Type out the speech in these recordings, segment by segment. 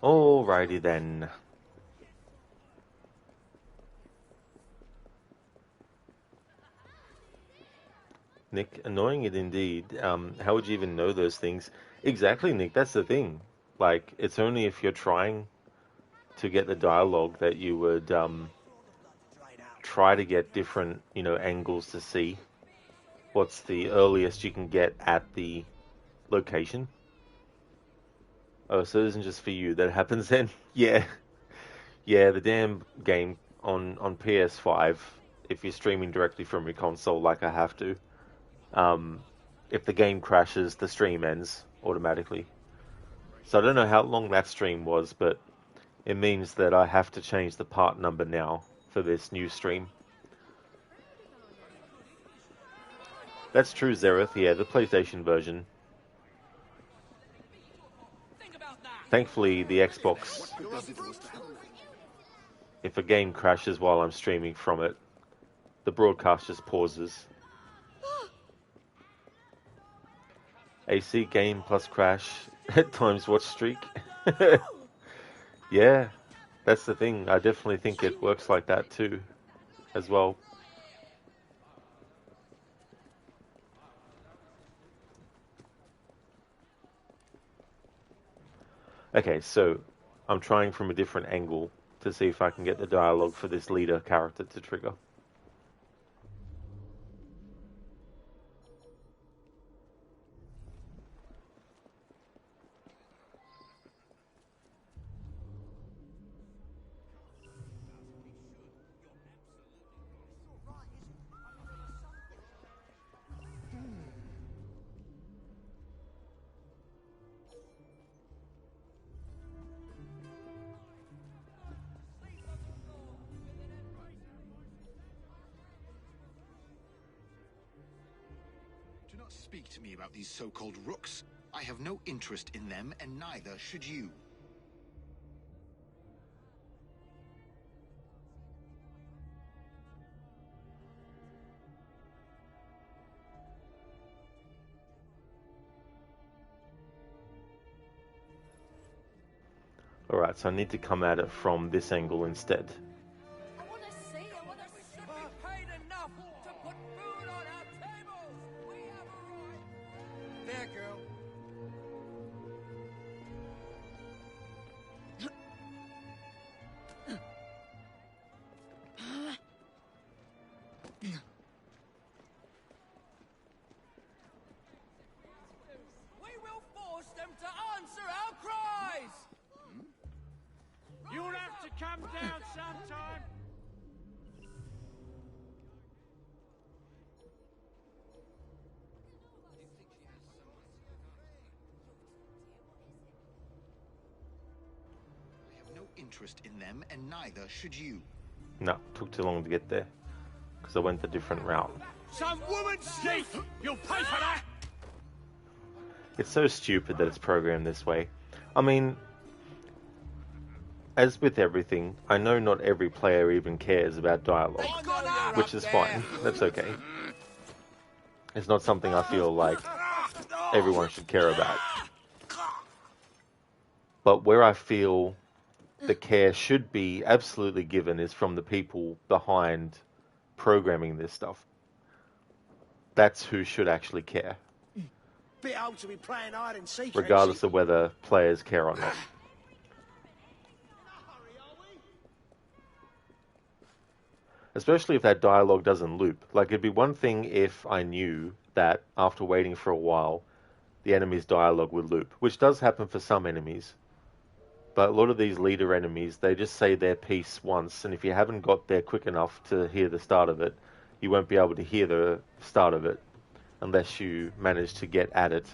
Alrighty then. Nick, annoying it indeed. How would you even know those things? Exactly, Nick, that's the thing. Like, it's only if you're trying to get the dialogue that you would try to get different, angles to see what's the earliest you can get at the location. Oh, so it isn't just for you that happens then? Yeah. Yeah, the damn game on PS5, if you're streaming directly from your console like I have to, um, if the game crashes, the stream ends automatically. So I don't know how long that stream was, but it means that I have to change the part number now for this new stream. That's true, Zereth, yeah, the PlayStation version. Thankfully, the Xbox, if a game crashes while I'm streaming from it, the broadcast just pauses. AC game plus crash times watch streak. Yeah, that's the thing. I definitely think it works like that too, as well. Okay, so I'm trying from a different angle to see if I can get the dialogue for this leader character to trigger. Do not speak to me about these so-called rooks. I have no interest in them, and neither should you. Alright, so I need to come at it from this angle instead. Come down sometime. I have no interest in them, and neither should you. No, took too long to get there, because I went a different route. Some woman's sleep! You'll pay for that! It's so stupid that it's programmed this way. I mean, as with everything, I know not every player even cares about dialogue, which is fine. That's okay. It's not something I feel like everyone should care about. But where I feel the care should be absolutely given is from the people behind programming this stuff. That's who should actually care. Bit old to be playing hide and seek, regardless of whether players care or not. Especially if that dialogue doesn't loop. Like, it'd be one thing if I knew that after waiting for a while, the enemy's dialogue would loop, which does happen for some enemies. But a lot of these leader enemies, they just say their piece once, and if you haven't got there quick enough to hear the start of it, you won't be able to hear the start of it unless you manage to get at it.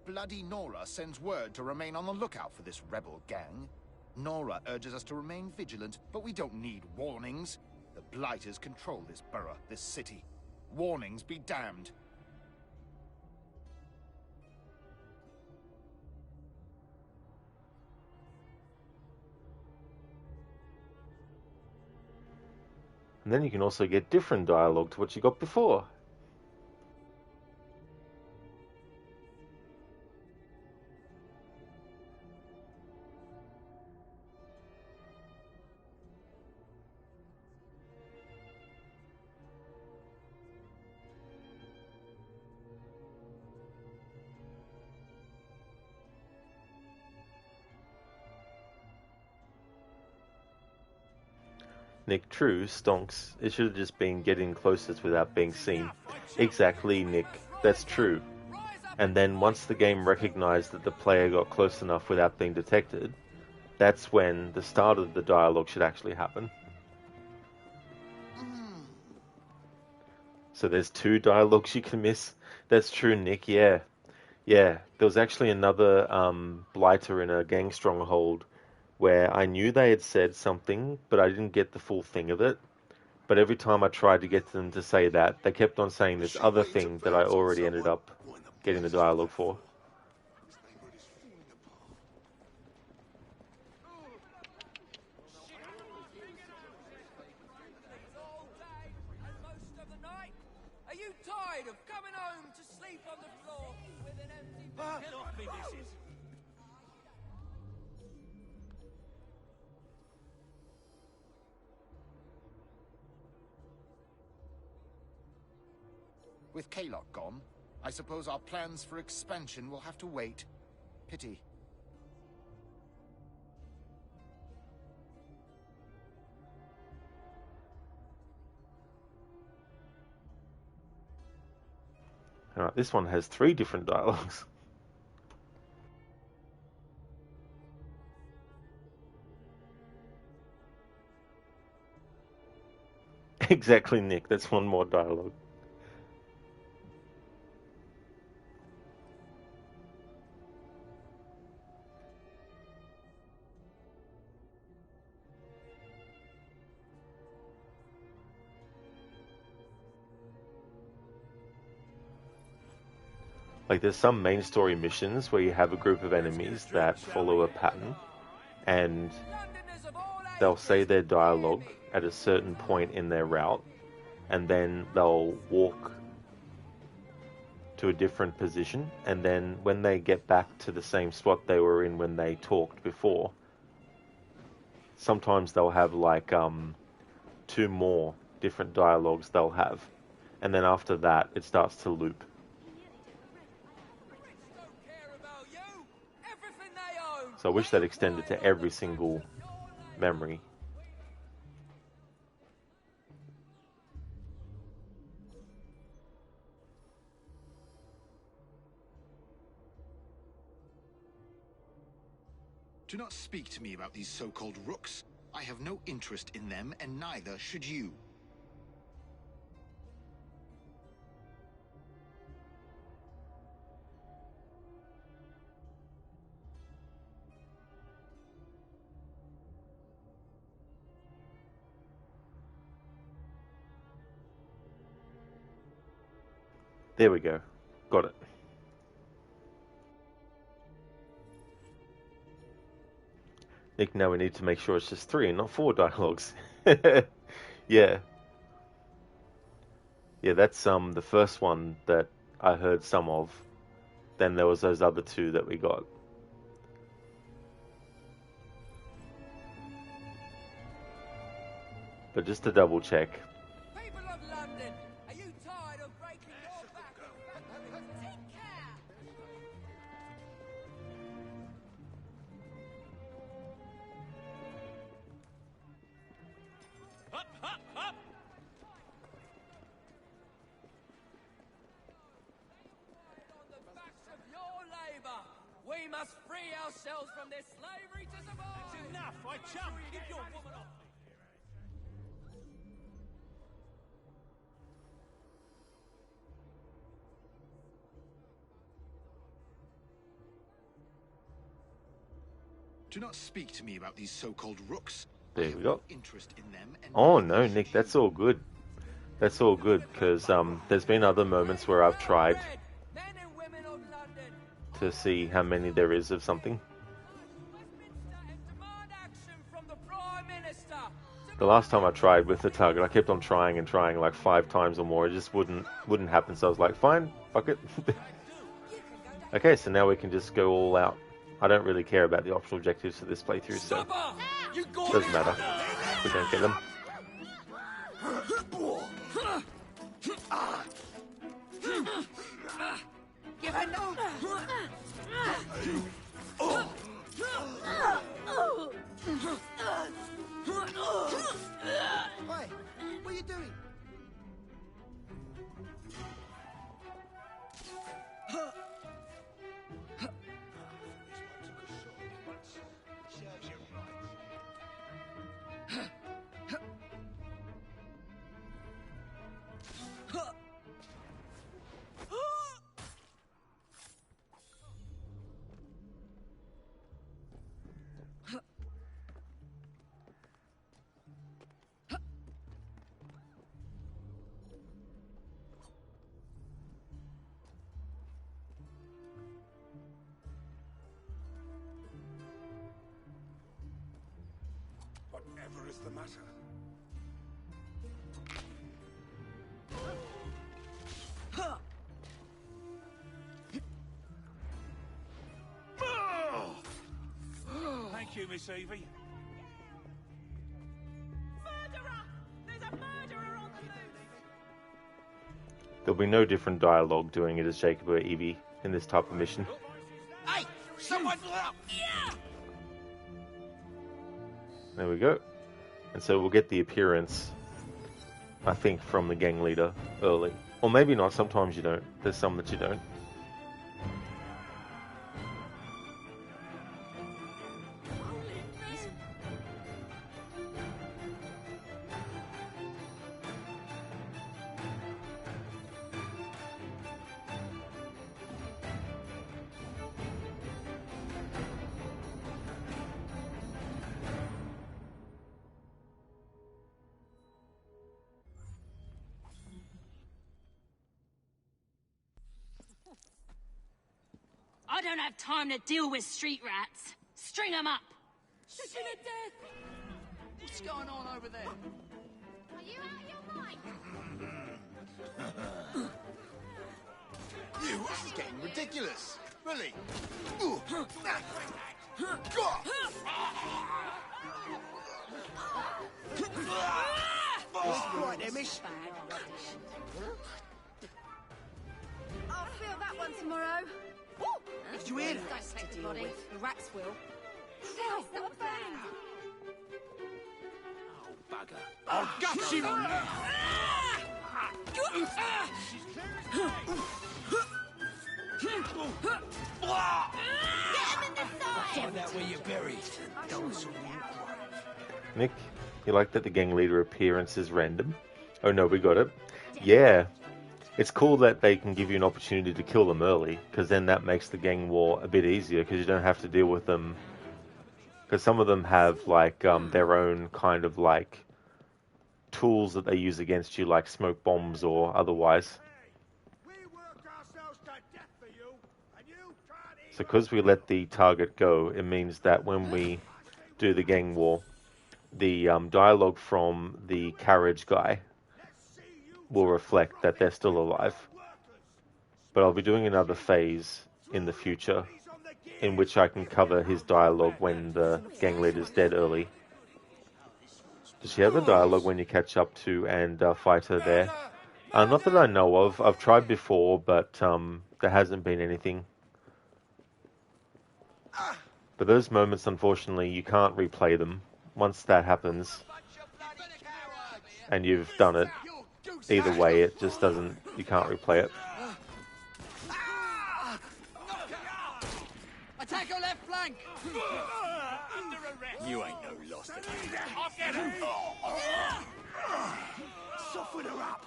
Bloody Nora sends word to remain on the lookout for this rebel gang. Nora urges us to remain vigilant, but we don't need warnings. The Blighters control this borough, this city. Warnings be damned. And then you can also get different dialogue to what you got before. Nick, true, stonks. It should have just been getting closest without being seen. Exactly, Nick. That's true. And then once the game recognized that the player got close enough without being detected, that's when the start of the dialogue should actually happen. So there's 2 dialogues you can miss. That's true, Nick. Yeah. There was actually another blighter in a gang stronghold where I knew they had said something, but I didn't get the full thing of it. But every time I tried to get them to say that, they kept on saying this other thing that I already ended up getting the dialogue for. Are you tired of coming home to sleep on the floor with an empty bed? Get off me, missus! With Kaylock gone, I suppose our plans for expansion will have to wait. Pity. Alright, this one has 3 different dialogues. Exactly, Nick. That's 1 more dialogue. Like, there's some main story missions where you have a group of enemies that follow a pattern, and they'll say their dialogue at a certain point in their route, and then they'll walk to a different position, and then when they get back to the same spot they were in when they talked before, sometimes they'll have like 2 more different dialogues they'll have, and then after that it starts to loop. So I wish that extended to every single memory. Do not speak to me about these so-called rooks. I have no interest in them, and neither should you. There we go. Got it. Nick, now we need to make sure it's just 3 and not 4 dialogues. Yeah. Yeah, that's the first one that I heard some of. Then there was those other 2 that we got. But just to double check. People of London, are you tired of breaking your back? Take care! Up, up, up! On the backs of your labour, we must free ourselves from this slavery to survive! That's enough, I chump! Keep your woman off me! Do not speak to me about these so-called rooks. There I we have go. no interest in them. And Oh neither no, should Nick, you. that's all good. That's all good, because there's been other moments where I've tried Men and women of London, to see how many there is of something. Westminster, and demand action from the Prime Minister. The last time I tried with the target, I kept on trying and trying like 5 times or more. It just wouldn't happen. So I was like, fine, fuck it. Okay, so now we can just go all out. I don't really care about the optional objectives for this playthrough, so Stop her! You got doesn't it. matter if we don't get them. Give her no. Oi, what are you doing? Whatever is the matter? Thank you, Miss Evie. Murderer! There's a murderer on the loose. There'll be no different dialogue doing it as Jacob or Evie in this type of mission. Hey, someone look! There we go. And so we'll get the appearance, I think, from the gang leader early. Or maybe not, sometimes you don't. There's some that you don't. I don't have time to deal with street rats. String them up. She's gonna death. What's going on over there? Are you out of your mind? You, this is getting ridiculous. Really? Right there, miss. I'll feel that one tomorrow. Did you hear that? Don't take the body. The rats will. Hell, stop that! Bugger. I'll gut you! Find out where you're buried. Those Nick, you like that the gang leader appearance is random? Oh no, we got it. Yeah. It's cool that they can give you an opportunity to kill them early, because then that makes the gang war a bit easier, because you don't have to deal with them. Because some of them have like their own kind of like tools that they use against you, like smoke bombs or otherwise. We worked ourselves to death for you, and you can't So because we let the target go, it means that when we do the gang war, the dialogue from the carriage guy will reflect that they're still alive. But I'll be doing another phase in the future in which I can cover his dialogue when the gang leader's dead early. Does she have the dialogue when you catch up to and fight her there? Not that I know of. I've tried before, but there hasn't been anything. But those moments, unfortunately, you can't replay them. Once that happens, and you've done it, either way, it just doesn't, you can't replay it. Attack your left flank. Under arrest. You ain't no lost. I'll get her. soften her up.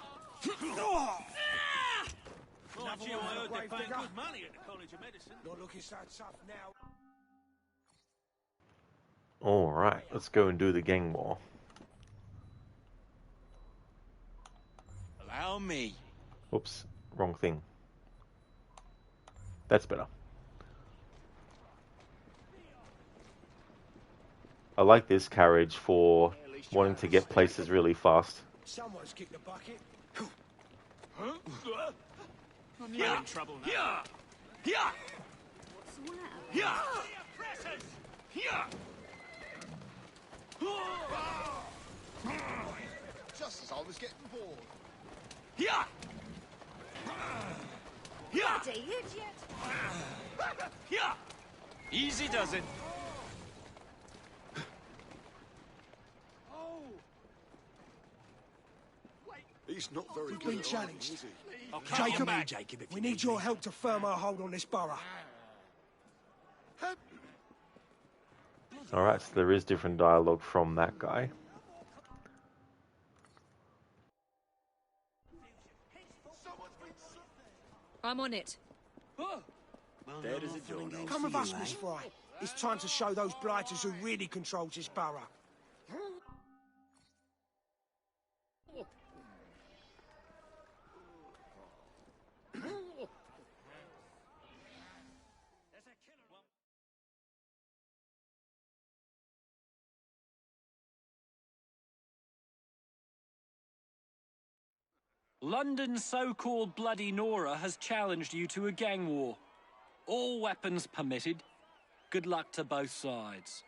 Mind you, I heard they pay good money at the College of Medicine. Not looking so tough now. Alright, let's go and do the gang war. Allow me. Oops, wrong thing. That's better. I like this carriage for wanting to get places really fast. Someone's kicked the bucket. You're in trouble now. What's the matter? Just as I was getting bored. Bloody idiot! Easy does it. He's not very good. Been challenged. Jacob, we need your help to firm our hold on this borough. Alright, so there is different dialogue from that guy. I'm on it. Come with us, Miss Fry. It's time to show those blighters who really controls this borough. London's so-called Bloody Nora has challenged you to a gang war. All weapons permitted. Good luck to both sides.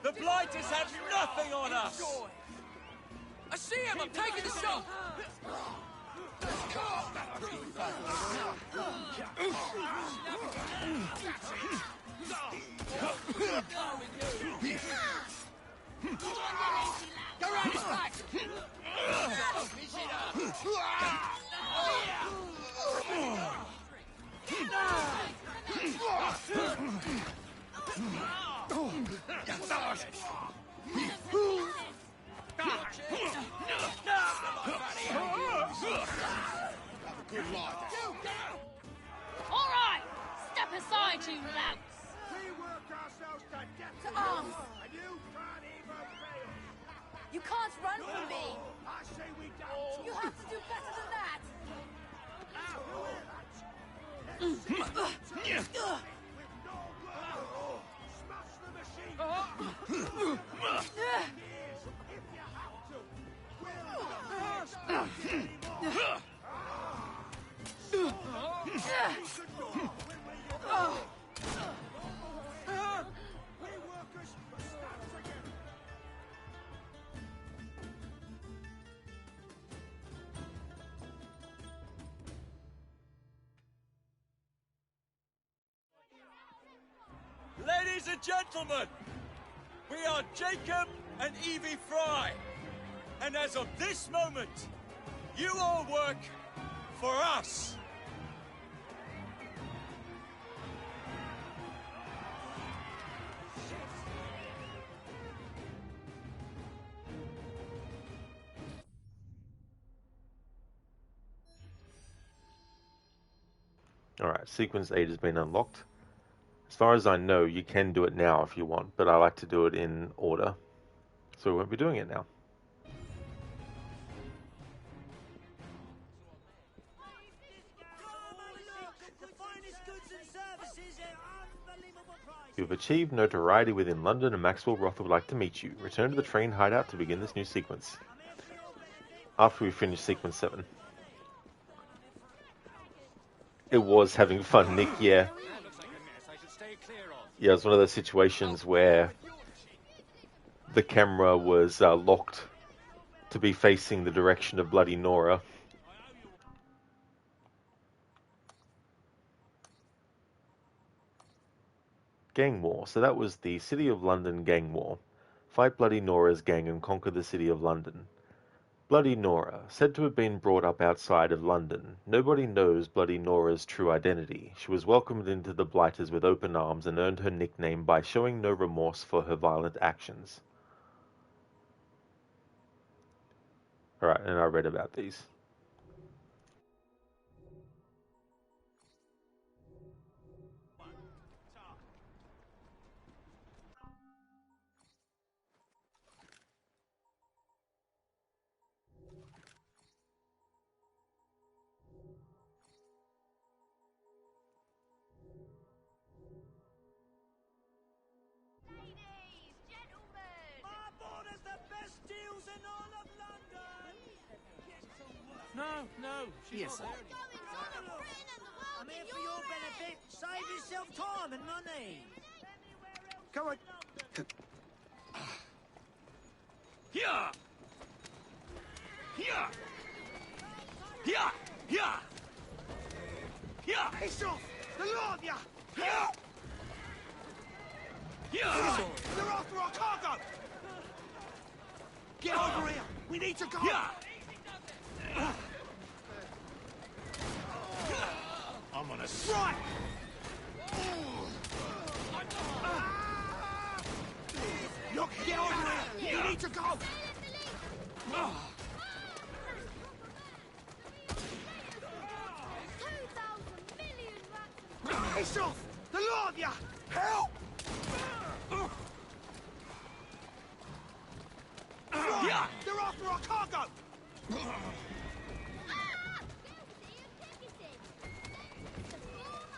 The Blighters have nothing on us! I see him! I'm taking the shot! Go round his back! All right, step aside, you louts. We work ourselves to death To arms! and you can't even fail. You can't run from me! I say we don't. You have to do better than that! Smash the machine. We workers must stand together. Ladies and gentlemen, we are Jacob and Evie Fry. And as of this moment, you all work for us. Alright, sequence 8 has been unlocked. As far as I know, you can do it now if you want, but I like to do it in order. So we won't be doing it now. You've achieved notoriety within London and Maxwell Roth would like to meet you. Return to the Train Hideout to begin this new sequence. After we finish sequence 7. It was having fun, Nick, yeah. Yeah, it was one of those situations where the camera was locked to be facing the direction of Bloody Nora. Gang War. So that was the City of London Gang War. Fight Bloody Nora's gang and conquer the City of London. Bloody Nora, said to have been brought up outside of London. Nobody knows Bloody Nora's true identity. She was welcomed into the Blighters with open arms and earned her nickname by showing no remorse for her violent actions. Alright, and I read about these. No, yes, sir. I'm here for your benefit. Save yourself time and money. Come on. Here! Here! Here! Here! Here! It's off! The lot of ya! Here! Here! They're after our cargo! Get over here! We need to go! Here! I'm on a Right! Look, get over here! We need to go! It's off! The lot of ya! Help! Right. They're after our cargo!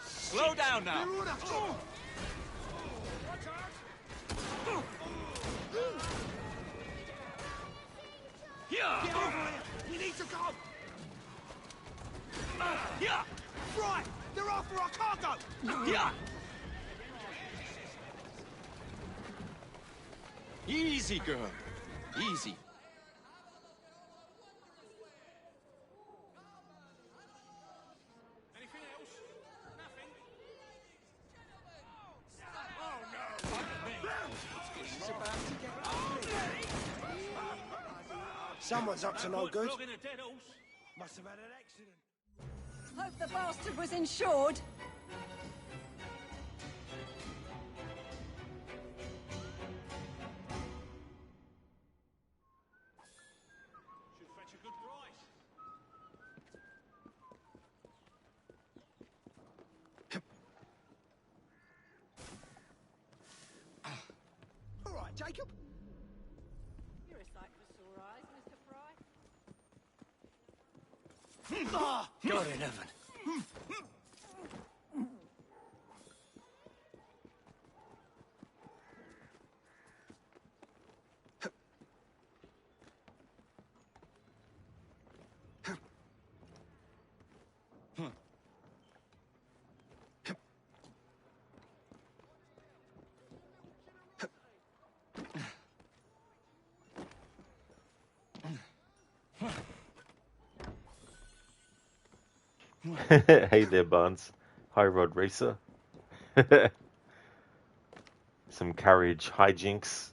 Slow down now! They're on us! Here! Get over here! We need to go! Here! Right! They're after our cargo! Here! Easy, girl. Easy. Anything else? Nothing? Oh, no! She's about to get ugly. Someone's up to no good. Flogging a dead horse. Must have had an accident. Hope the bastard was insured. Should fetch a good price. All right, Jacob. You're a sight for sore eyes, Mr. Fry. God in heaven. Hey there, Barnes. Hi, Rod Racer. Some carriage hijinks.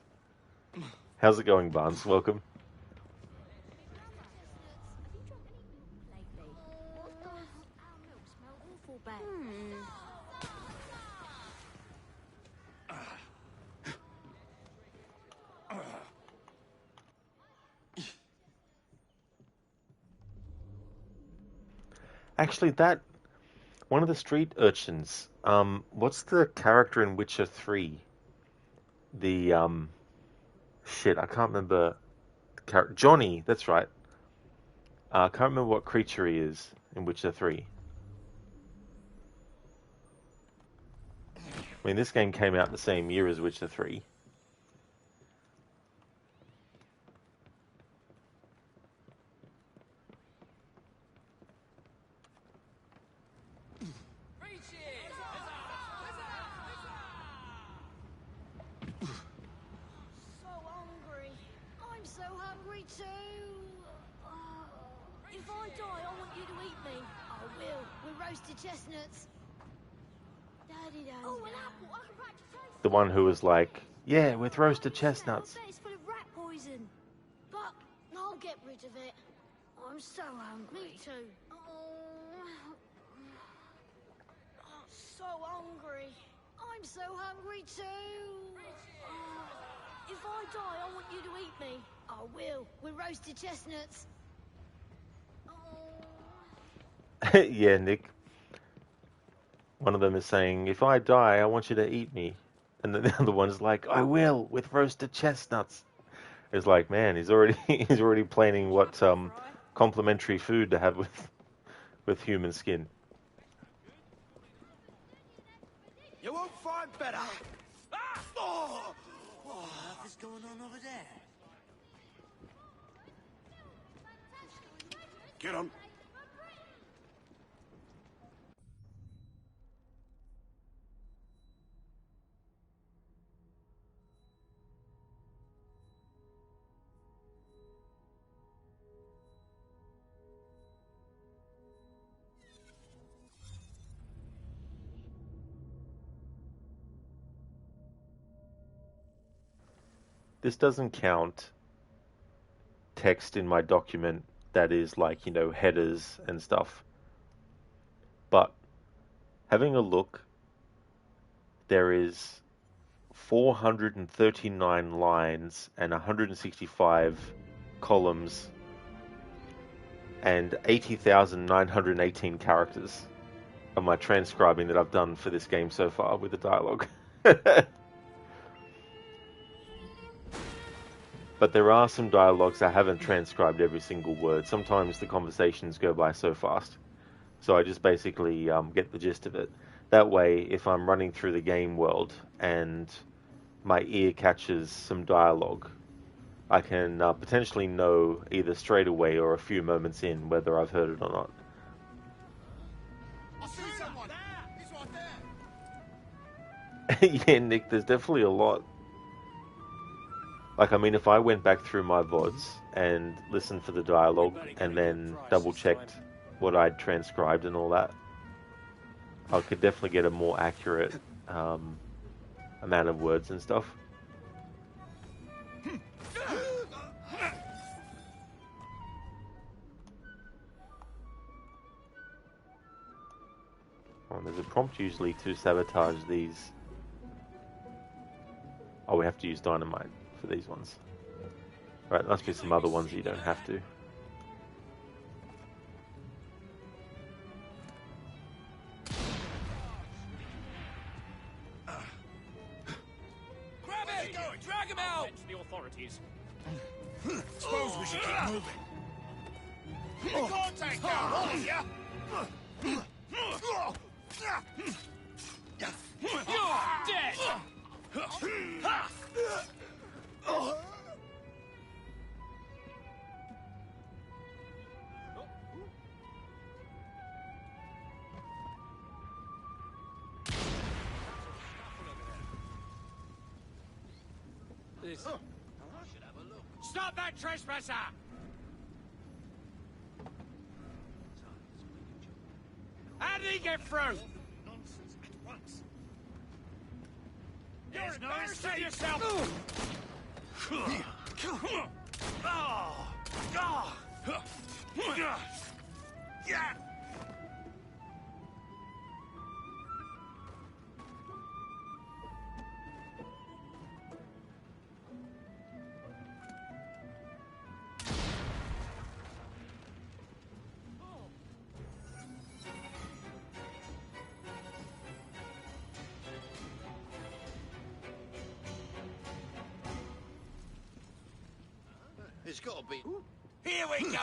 How's it going, Barnes? Welcome. Actually, one of the street urchins. What's the character in Witcher 3? The shit, I can't remember. Johnny, that's right. I can't remember what creature he is in Witcher 3. I mean, this game came out the same year as Witcher 3. If I die, I want you to eat me. I will. With roasted chestnuts. Daddy, Daddy. Oh, an apple. I can practice tasting. The one who was like, yeah, with roasted chestnuts. I bet it's full of rat poison. But I'll I'll get rid of it. I'm so hungry. Me too. So hungry. I'm so hungry too. If I die, I want you to eat me. I will. With roasted chestnuts. Yeah, Nick. One of them is saying, "If I die, I want you to eat me," and then the other one's like, "I will with roasted chestnuts." It's like, man, he's already he's already planning what complimentary food to have with human skin. You won't find better. Oh! What on earth is going on over there? Get him. This doesn't count text in my document that is like, headers and stuff. But having a look, there is 439 lines and 165 columns and 80,918 characters of my transcribing that I've done for this game so far with the dialogue. But there are some dialogues I haven't transcribed every single word. Sometimes the conversations go by so fast. So I just basically get the gist of it. That way, if I'm running through the game world and my ear catches some dialogue, I can potentially know either straight away or a few moments in whether I've heard it or not. I see someone! He's right there! Yeah, Nick, there's definitely a lot. Like, I mean, if I went back through my VODs and listened for the dialogue and then double-checked what I'd transcribed and all that, I could definitely get a more accurate amount of words and stuff. Oh, there's a prompt usually to sabotage these. Oh, we have to use dynamite for these ones. Right, there must be some other ones that you don't have to. Grab him! Drag him out! The authorities. Suppose we should keep moving. We can't take down all of ya! You're dead! Stop that trespasser! How did he get through? Nonsense at once. You're embarrassing yourself! It's got to be. Here we go!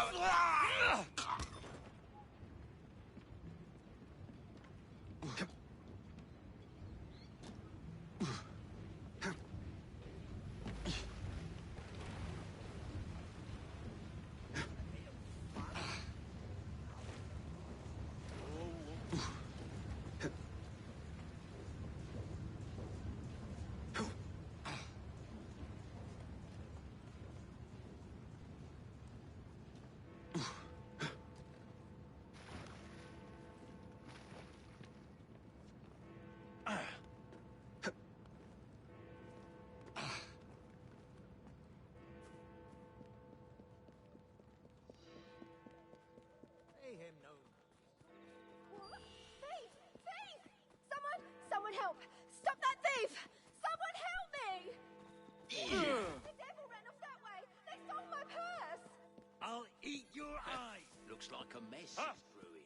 Looks like a mess is brewing.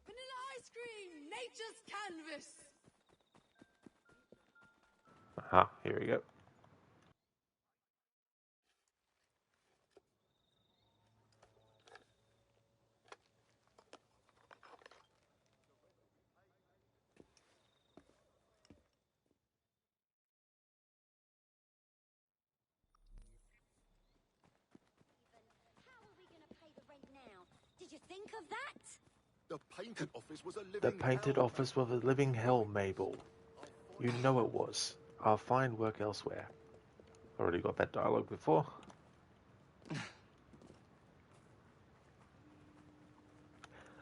Vanilla ice cream! Nature's canvas! Aha, here we go. Did you think of that? The painted office was a living The painted hell. office was a living hell, Mabel. You know it was. I'll find work elsewhere. Already got that dialogue before.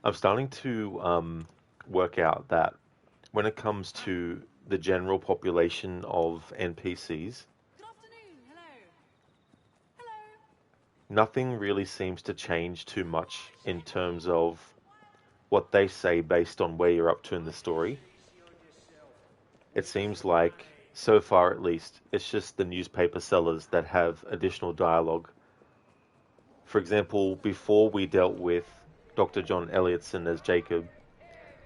I'm starting to work out that when it comes to the general population of NPCs, Good afternoon, hello. Hello. nothing really seems to change too much in terms of what they say based on where you're up to in the story. It seems like, so far at least, it's just the newspaper sellers that have additional dialogue. For example, before we dealt with Dr. John Elliotson as Jacob,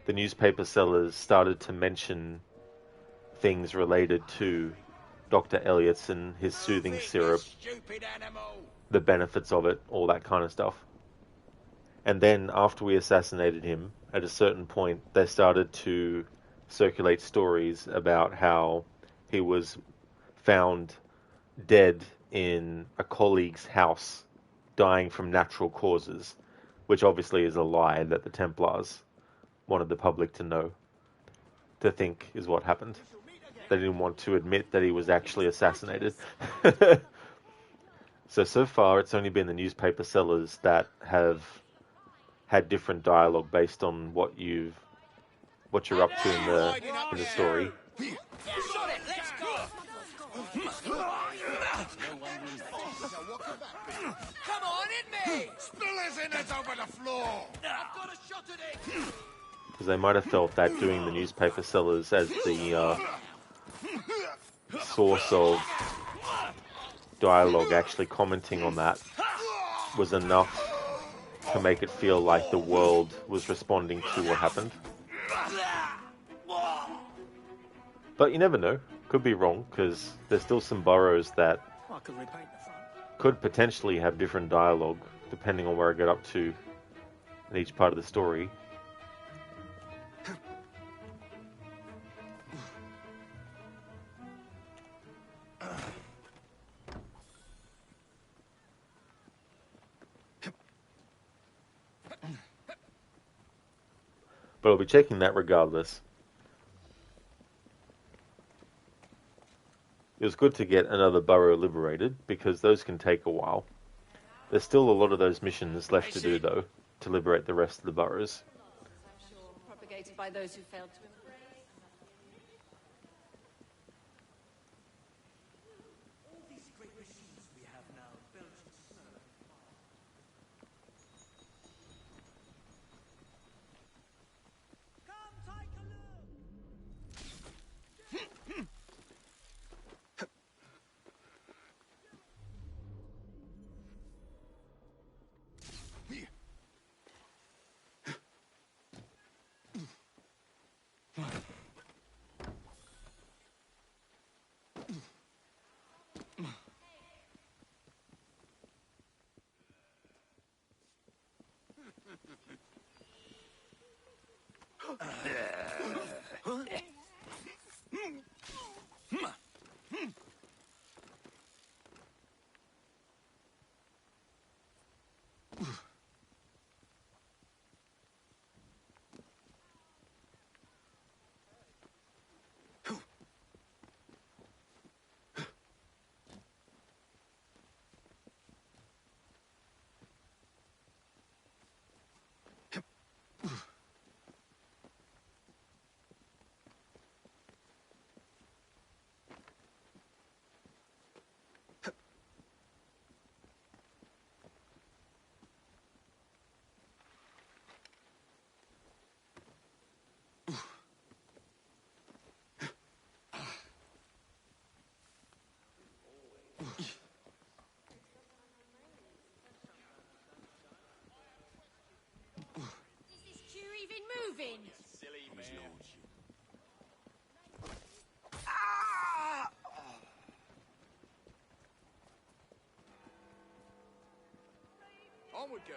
the newspaper sellers started to mention things related to Dr. Elliotson, his soothing syrup, the benefits of it, all that kind of stuff. And then after we assassinated him, at a certain point, they started to circulate stories about how he was found dead in a colleague's house, dying from natural causes, which obviously is a lie that the Templars wanted the public to know, to think is what happened. They didn't want to admit that he was actually assassinated. So far, it's only been the newspaper sellers that have had different dialogue based on what you're up to in the story. Shot it, let's go! Come on, hit me! Spillers in it over the floor! I've got a shot at it! Because they might have felt that doing the newspaper sellers as the source of dialogue, actually commenting on that, was enough to make it feel like the world was responding to what happened. But you never know. Could be wrong, because there's still some boroughs that I could repaint the front. could potentially have different dialogue, depending on where I get up to in each part of the story. But I'll be checking that regardless. It was good to get another borough liberated, because those can take a while. There's still a lot of those missions left to do, though, to liberate the rest of the boroughs. I'm sure, propagated by those who failed to embrace. All these great machines we have now built in snow. Come take a look! his lordship. Onward, girl.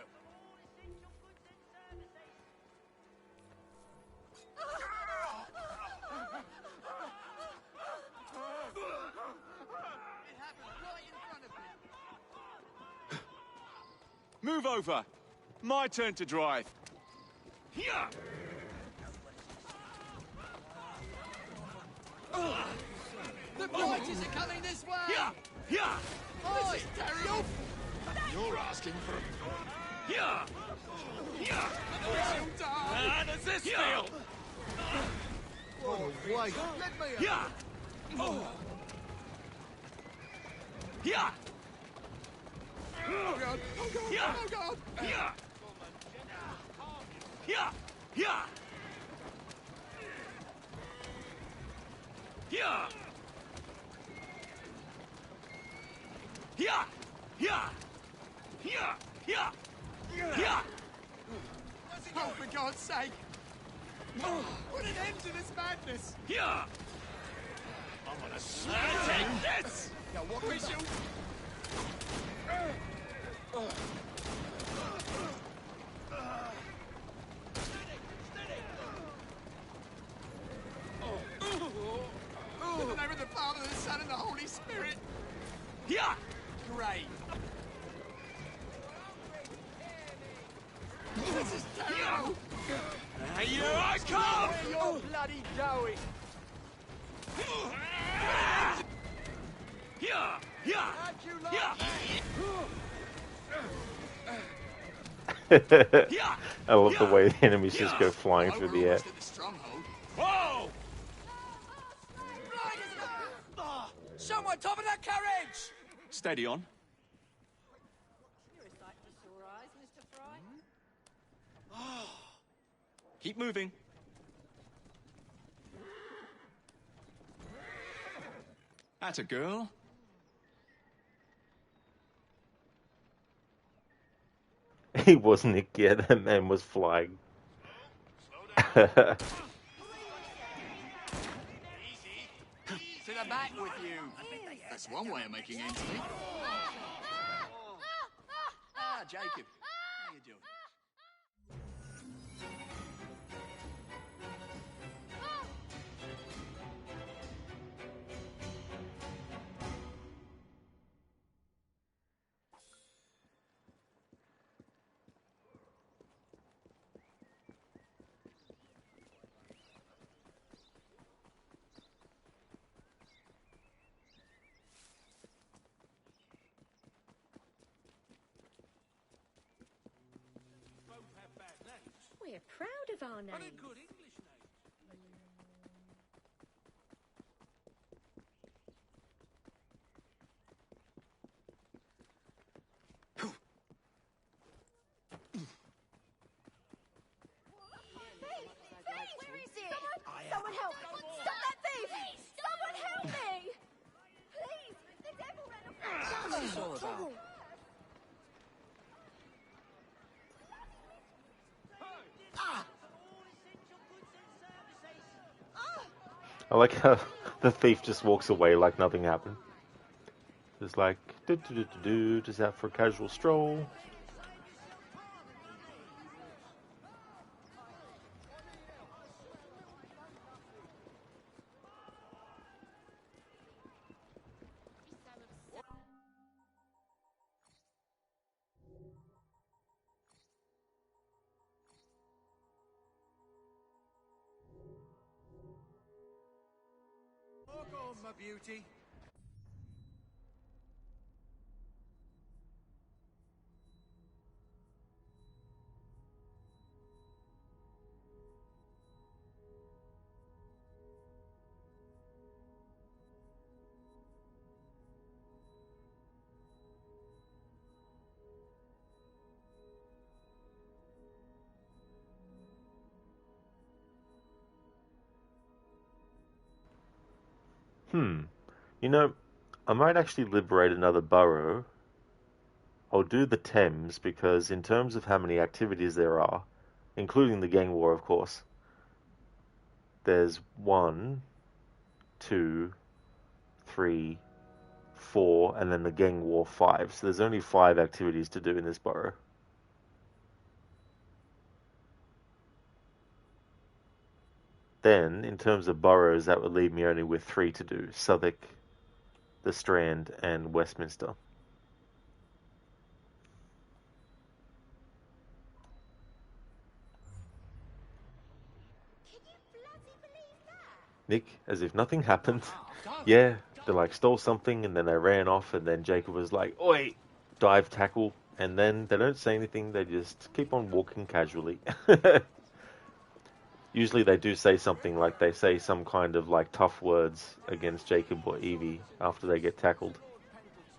Move over. My turn to drive. Here. The blighters are coming this way! Here. Here. Oh, this is terrible! You're asking for a... Here. Here. How does this feel? Oh, wait. Let me... Here. Oh. Here. Oh, God. Oh, God. Here. Oh, God. Here. Here. Here. Here. Here. Here. Here. Here. Here. Oh, for God's sake. Put an end to this madness. Here. I'm gonna take this. Now, what we shall... In the name of the Father, the Son, and the Holy Spirit. Here. Great. This is terrible. Here I come. Where you're bloody going. Here. Here. Here. I love the way the enemies just go flying through the air. At the stronghold. Whoa. Someone top of that carriage! Steady on. You're a sight for sore eyes, Mr. Fry. Keep moving. That's a girl. He wasn't a kid, that man was flying. To the back with you. That's one way of making ends meet. Ah, Jacob. How you doing? We're proud of our name. Where is it? Someone help! Stop that thief! Someone help me! Please! The devil ran off! What's this all about? I like how the thief just walks away like nothing happened. Just like, just out for a casual stroll. Walk on, my beauty. You know, I might actually liberate another borough. I'll do the Thames because in terms of how many activities there are, including the gang war, of course, there's 1, 2, 3, 4, and then the gang war 5. So there's only 5 activities to do in this borough. Then, in terms of boroughs, that would leave me only with 3 to do: Southwark, the Strand, and Westminster. Nick, as if nothing happened. Yeah, they like stole something and then they ran off, and then Jacob was like, "Oi!" Dive tackle, and then they don't say anything, they just keep on walking casually. Usually they do say something, like they say some kind of like tough words against Jacob or Evie after they get tackled.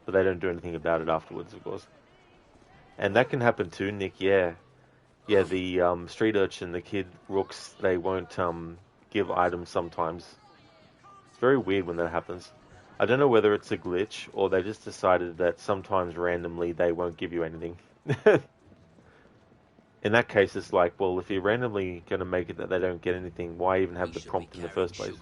But they don't do anything about it afterwards, of course. And that can happen too, Nick, yeah. Yeah, the street urchin, the kid rooks, they won't give items sometimes. It's very weird when that happens. I don't know whether it's a glitch or they just decided that sometimes randomly they won't give you anything. In that case, it's like, well, if you're randomly going to make it that they don't get anything, why even have the prompt in the first place?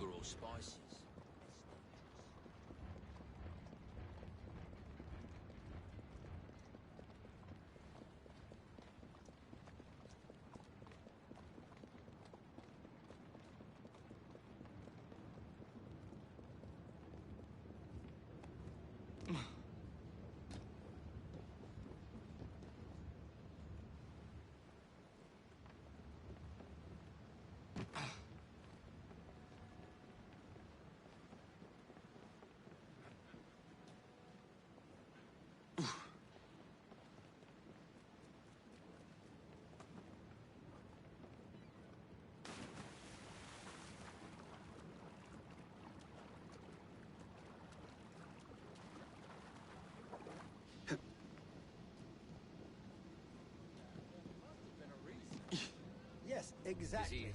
Yes, exactly.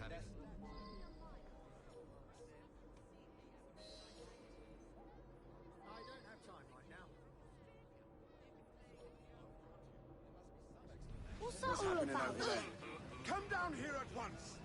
What's that What's all happening about? over there? Come down here at once!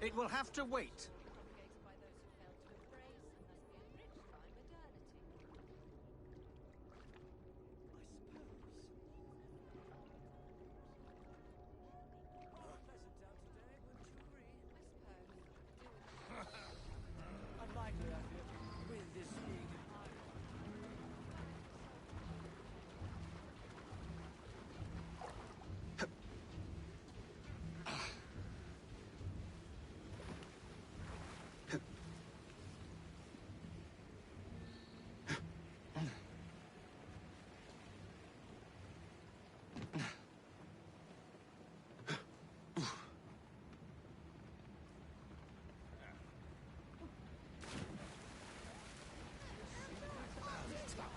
It will have to wait.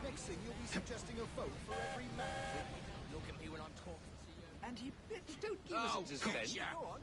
Next thing, you'll be suggesting a vote for every man. Look at me when I'm talking to you. And he don't give us a suspense. Go on.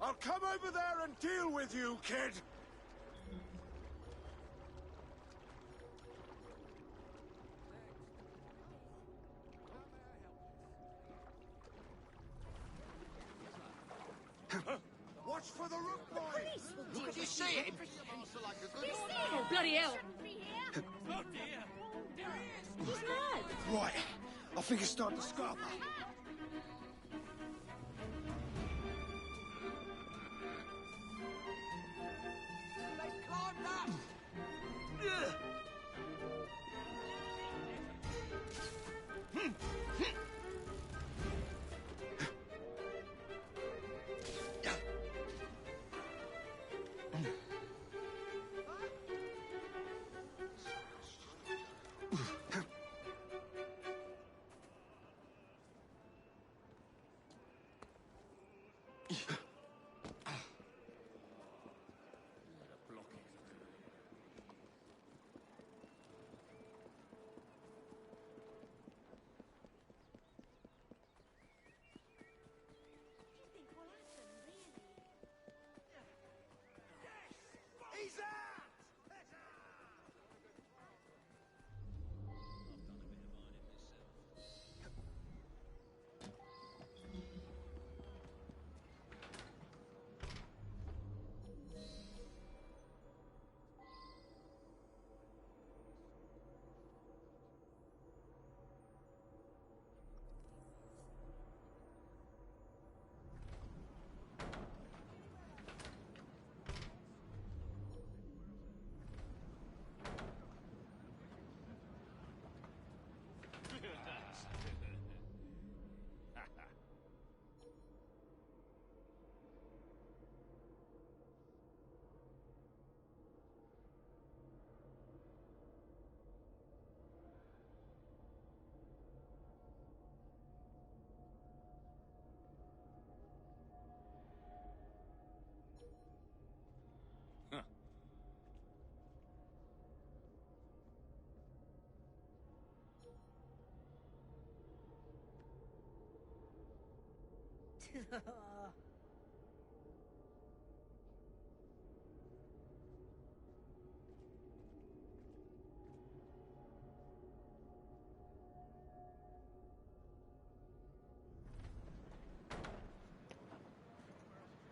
I'll come over there and deal with you, kid! Watch for the rook boy! Police will deal Did you with see you. him? Oh, bloody hell. Oh dear! There he is! He's mad. Right, I think it's starting to scarper. They've climbed up! He's out!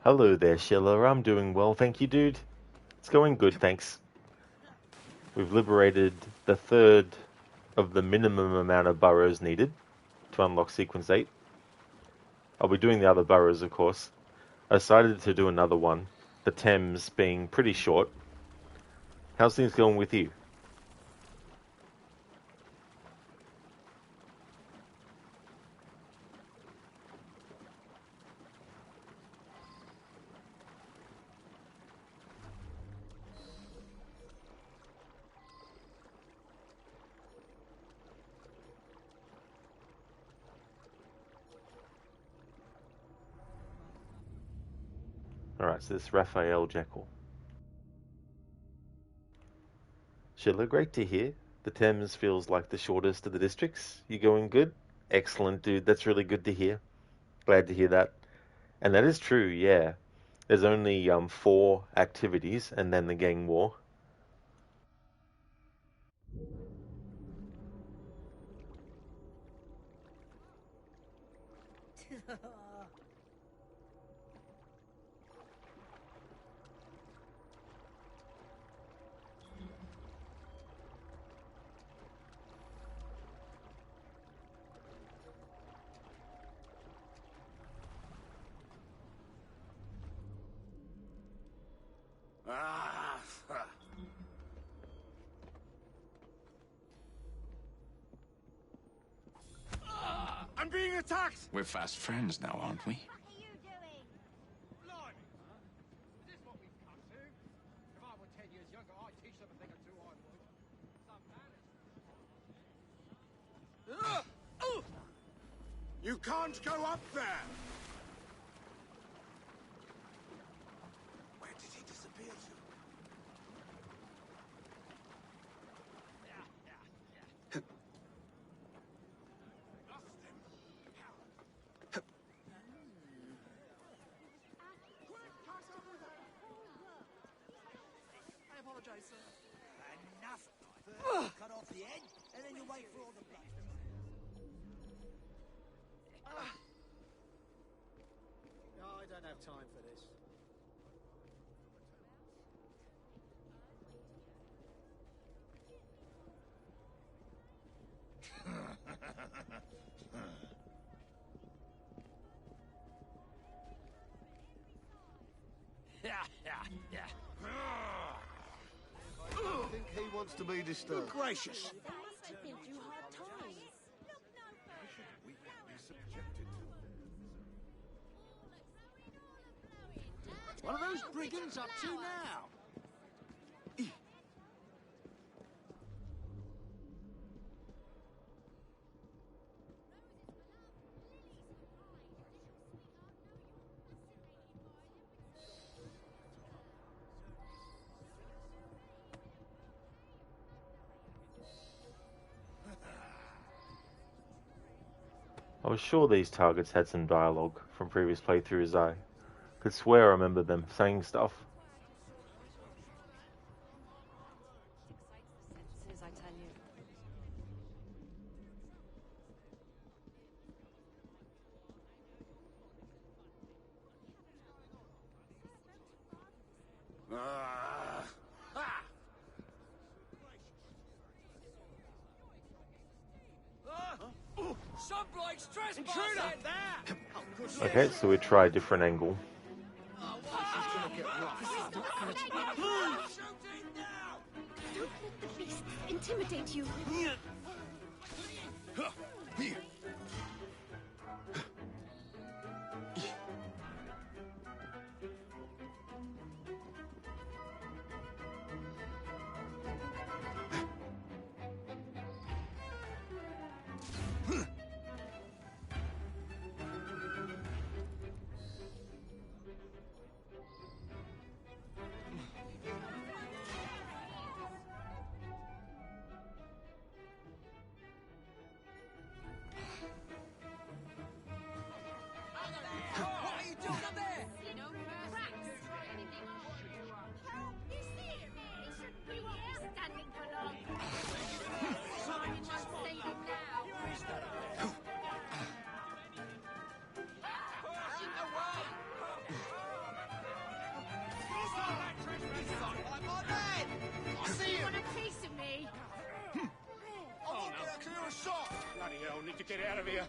Hello there, Sheila. I'm doing well, thank you, dude. It's going good, thanks. We've liberated the third of the minimum amount of burrows needed to unlock Sequence 8. I'll be doing the other burrows, of course. I decided to do another one, the Thames being pretty short. How's things going with you? Alright, so this is Raphael Jekyll. Sheila, great to hear. The Thames feels like the shortest of the districts. You going good? Excellent, dude. That's really good to hear. Glad to hear that. And that is true, yeah. There's only 4 activities and then the gang war. I'm being attacked! We're fast friends now, aren't we? You can't go up there! Where did he disappear to? I apologize, sir. Enough! First, cut off the head, and then you wait for all the blood. No, I don't have time for this. I think he wants to be disturbed. Good gracious. They must have been through hard times. What are those brigands up to now? I was sure these targets had some dialogue from previous playthroughs. I could swear I remember them saying stuff. Senses, I tell you. Some bloke's trespassing! Okay, so we try a different angle. Don't let the beasts intimidate you. Get out of here!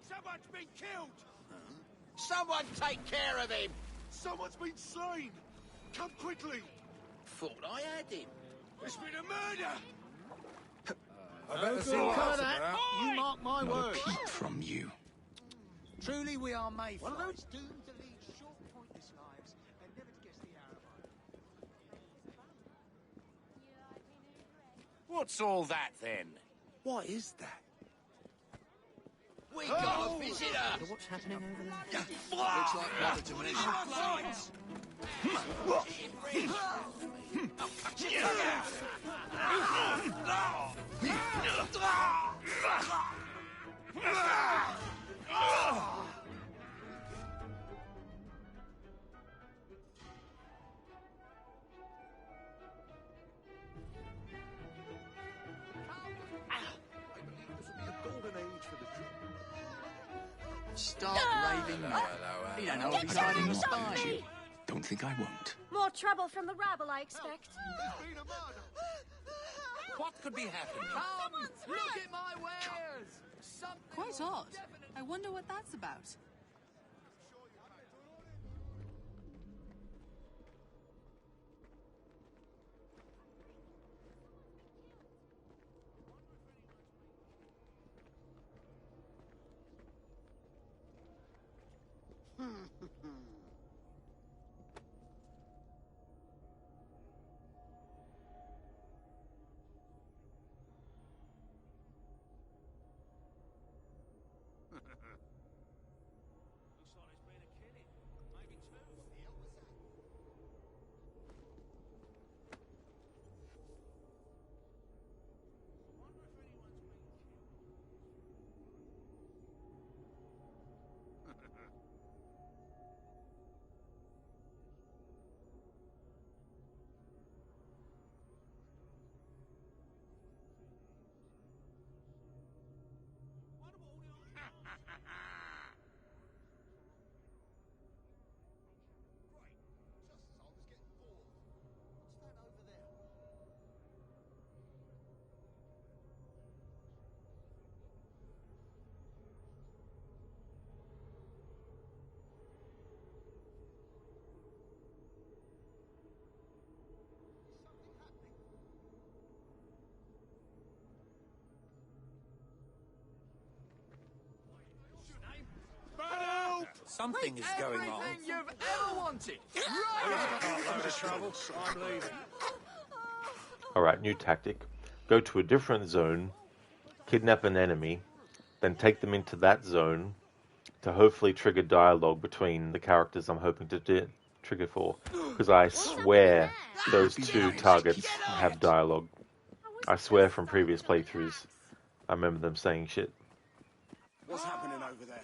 Someone's been killed! Someone take care of him! Someone's been slain! Come quickly! Thought I had him. There's been a murder! I better see what that's about. You mark my Not a words. peep from you. Truly we are Mayflies, doomed to lead short, pointless lives and never to guess the hour of What's all that then? What is that? We got a visitor! What's happening over there? Looks like nothing to me. Start raving mad. You don't know if he's hiding or spying. Don't think I won't. More trouble from the rabble, I expect. What could be happening? Come, look at my wares. Quite odd. I wonder what that's about. Something is going on. Everything you've ever wanted. I'm leaving. Alright, new tactic. Go to a different zone, kidnap an enemy, then take them into that zone to hopefully trigger dialogue between the characters I'm hoping to trigger for. Because I swear those two targets have dialogue. I swear from previous playthroughs, I remember them saying shit. What's happening over there?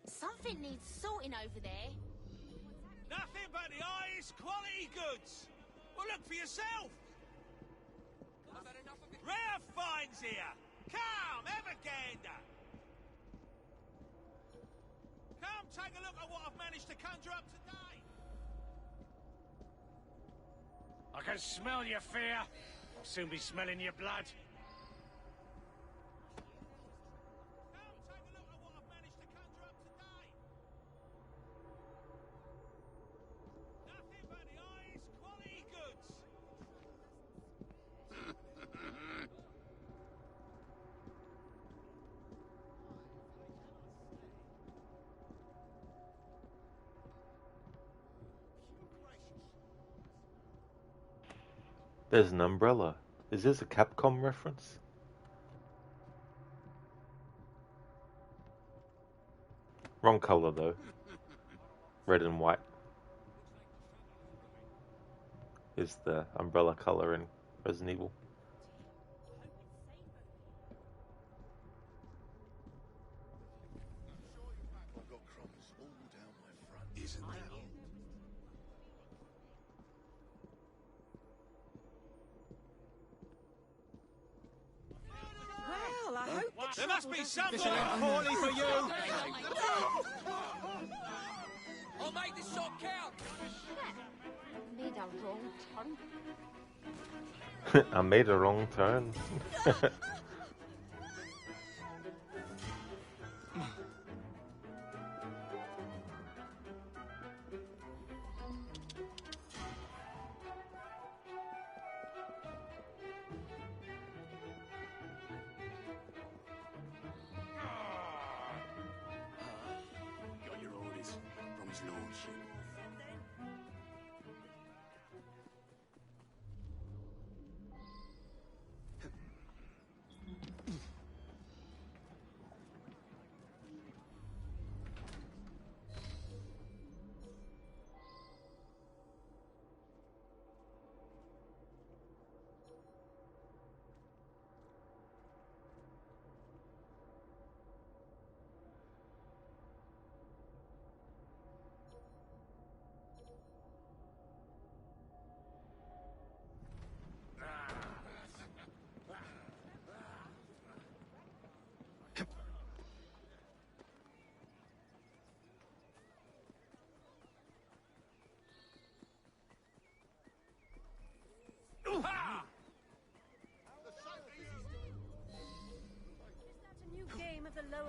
Something needs sorting over there. Nothing but the highest quality goods. Well, look for yourself. Rare finds here. Come, have a gander. Come, take a look at what I've managed to conjure up today. I can smell your fear. I'll soon be smelling your blood. There's an umbrella. Is this a Capcom reference? Wrong color though. Red and white is the umbrella color in Resident Evil. I've got crumbs all down my front. Isn't that all? Well, I hope the There must be something Poorly for you. I'll make this shot count. Made a wrong turn. I made a wrong turn. Got your orders from his lordship.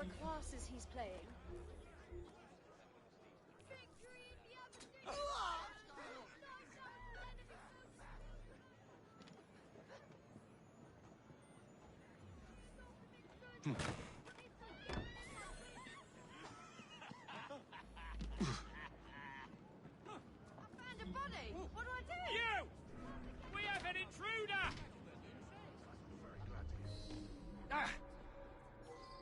what classes he's playing? What do I do? You! We have an intruder!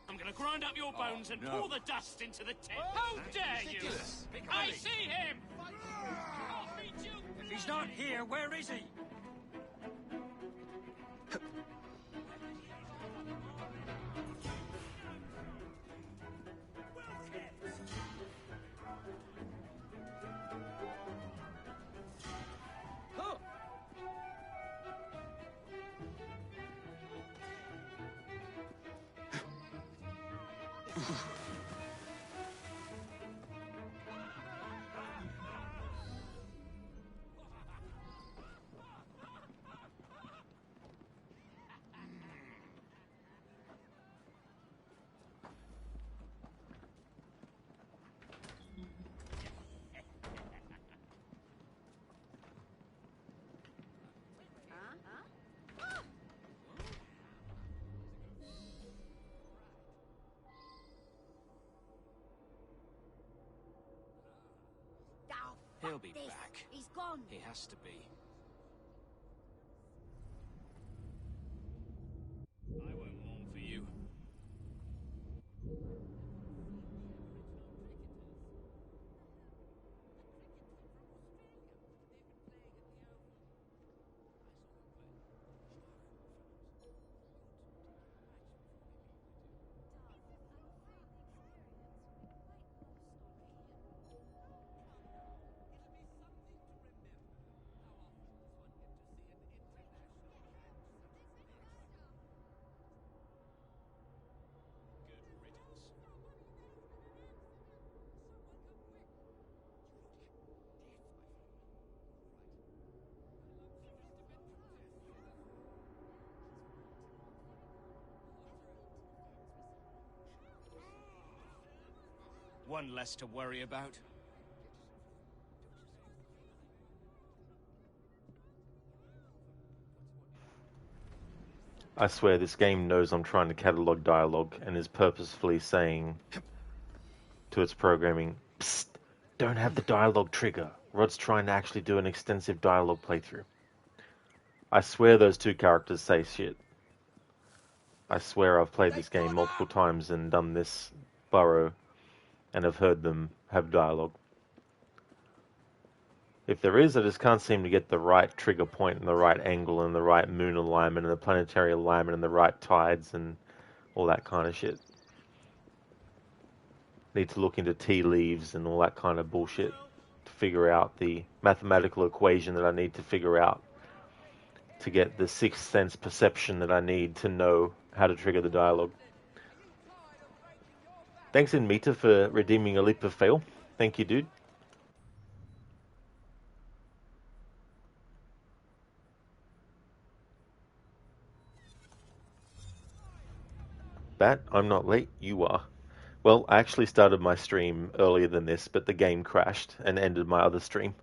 I'm gonna grind up your bones and pour the dust into the tent. How dare you! I see him! If he's not here, where is he? He'll be back. He's gone. He has to be. I won't mourn for you. One less to worry about. I swear this game knows I'm trying to catalog dialogue and is purposefully saying to its programming, psst, don't have the dialogue trigger. Rod's trying to actually do an extensive dialogue playthrough. I swear those two characters say shit. I swear I've played this game multiple times and done this burrow and have heard them have dialogue. If there is, I just can't seem to get the right trigger point and the right angle and the right moon alignment and the planetary alignment and the right tides and all that kind of shit. Need to look into tea leaves and all that kind of bullshit to figure out the mathematical equation that I need to figure out to get the sixth sense perception that I need to know how to trigger the dialogue. Thanks in Meta for redeeming a leap of fail. Thank you, dude. Bat, I'm not late, you are. Well, I actually started my stream earlier than this, but the game crashed and ended my other stream.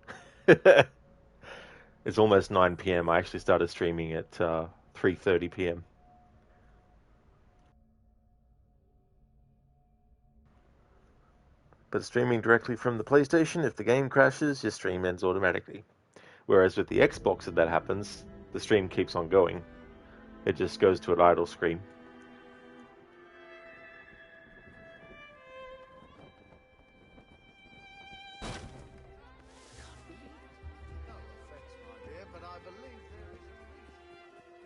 It's almost 9 PM. I actually started streaming at 3:30 PM. But streaming directly from the PlayStation, if the game crashes, your stream ends automatically. Whereas with the Xbox, if that happens, the stream keeps on going. It just goes to an idle screen.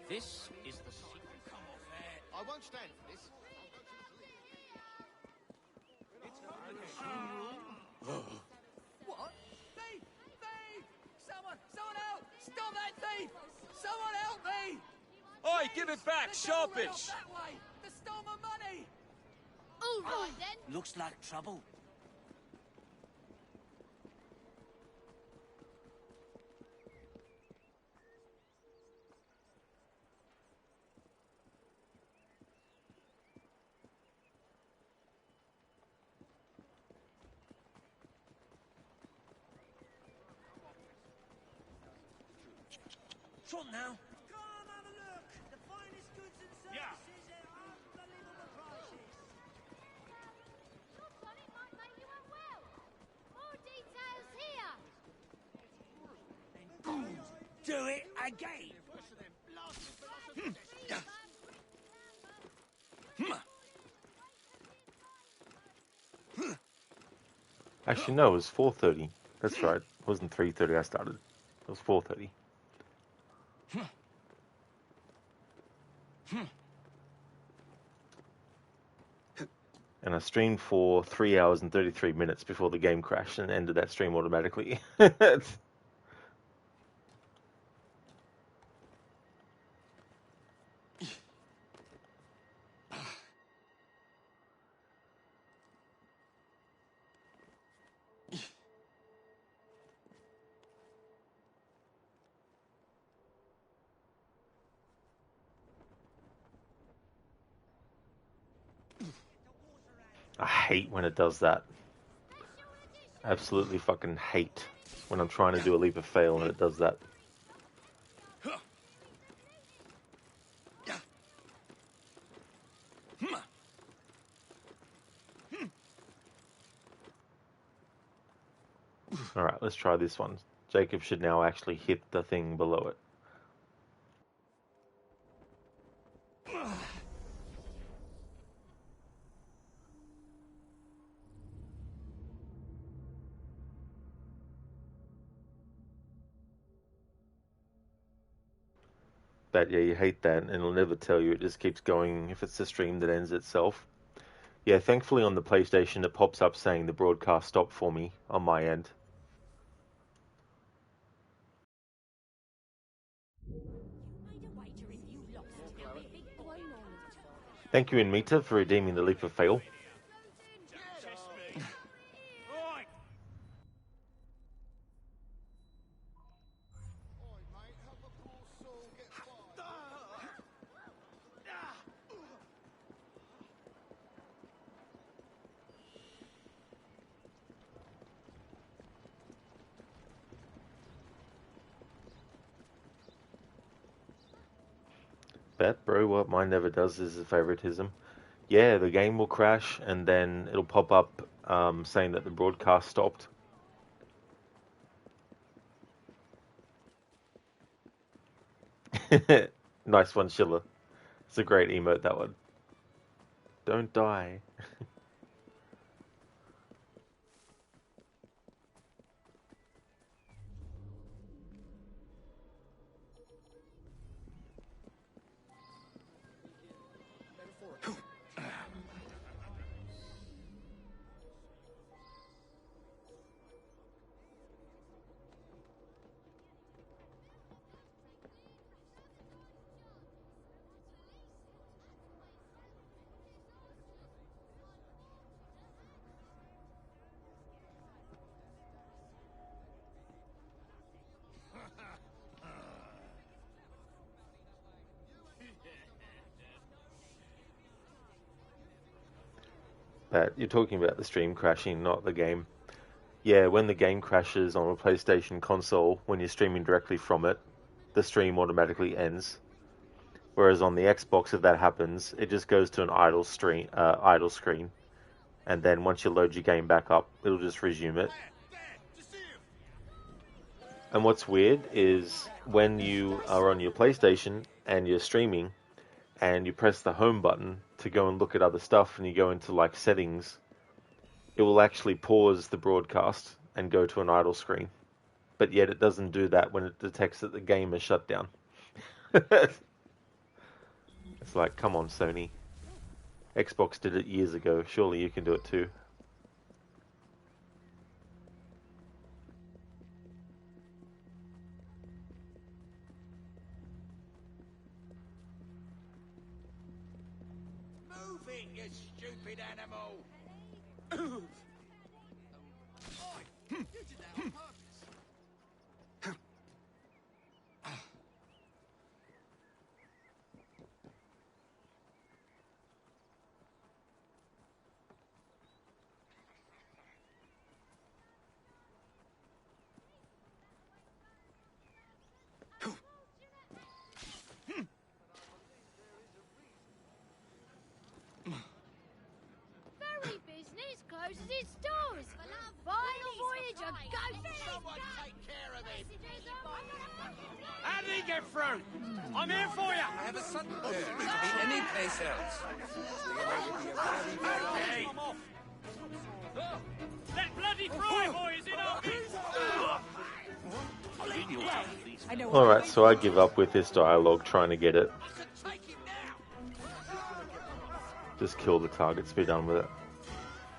This is the secret. Come off there. I won't stand for this. What? Thief! Thief! Someone help! Stop that thief! Someone help me! Oi, give it back, sharpish! That way! They stole my money! All right then. Looks like trouble. front now. Come have a look. The finest goods and services at unbelievable prices. Looks like it might make you unwell. More details here. Do it again. Actually, no, it was 4:30. That's right. It wasn't 3:30 I started. It was 4:30. And I streamed for 3 hours and 33 minutes before the game crashed and ended that stream automatically. I hate when it does that. Absolutely fucking hate when I'm trying to do a leap of fail and it does that. Alright, let's try this one. Jacob should now actually hit the thing below it. But yeah, you hate that, and it'll never tell you. It just keeps going if it's the stream that ends itself. Yeah, thankfully on the PlayStation it pops up saying the broadcast stopped for me on my end. Thank you, Inmita, for redeeming the leap of fail. Bet, bro, what mine never does is a favoritism. Yeah, the game will crash and then it'll pop up saying that the broadcast stopped. Nice one, Schiller. It's a great emote, that one. Don't die. But you're talking about the stream crashing, not the game. Yeah, when the game crashes on a PlayStation console, when you're streaming directly from it, the stream automatically ends. Whereas on the Xbox, if that happens, it just goes to an idle screen, and then once you load your game back up, it'll just resume it. And what's weird is when you are on your PlayStation and you're streaming, and you press the home button to go and look at other stuff, and you go into like settings, it will actually pause the broadcast and go to an idle screen. But yet it doesn't do that when it detects that the game is shut down. It's like, come on, Sony. Xbox did it years ago. Surely you can do it too. Move it, you stupid animal! You did that on purpose. How did he get through? I'm here for you. I have a son. Any place else. Hey. That bloody Fry boy is in our midst. Alright, so I give up with this dialogue trying to get it. Just kill the targets, be done with it.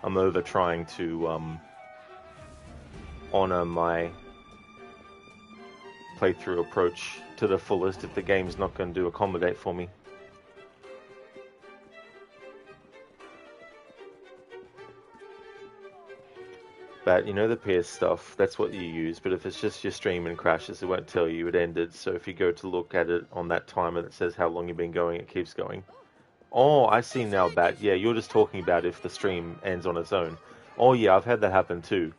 I'm over trying to honor my playthrough approach to the fullest if the game's not going to accommodate for me. But you know the PS stuff, that's what you use, but if it's just your stream and crashes, it won't tell you it ended, so if you go to look at it on that timer that says how long you've been going, it keeps going. Oh, I see now, Bat. Yeah, you're just talking about if the stream ends on its own. Oh yeah, I've had that happen too,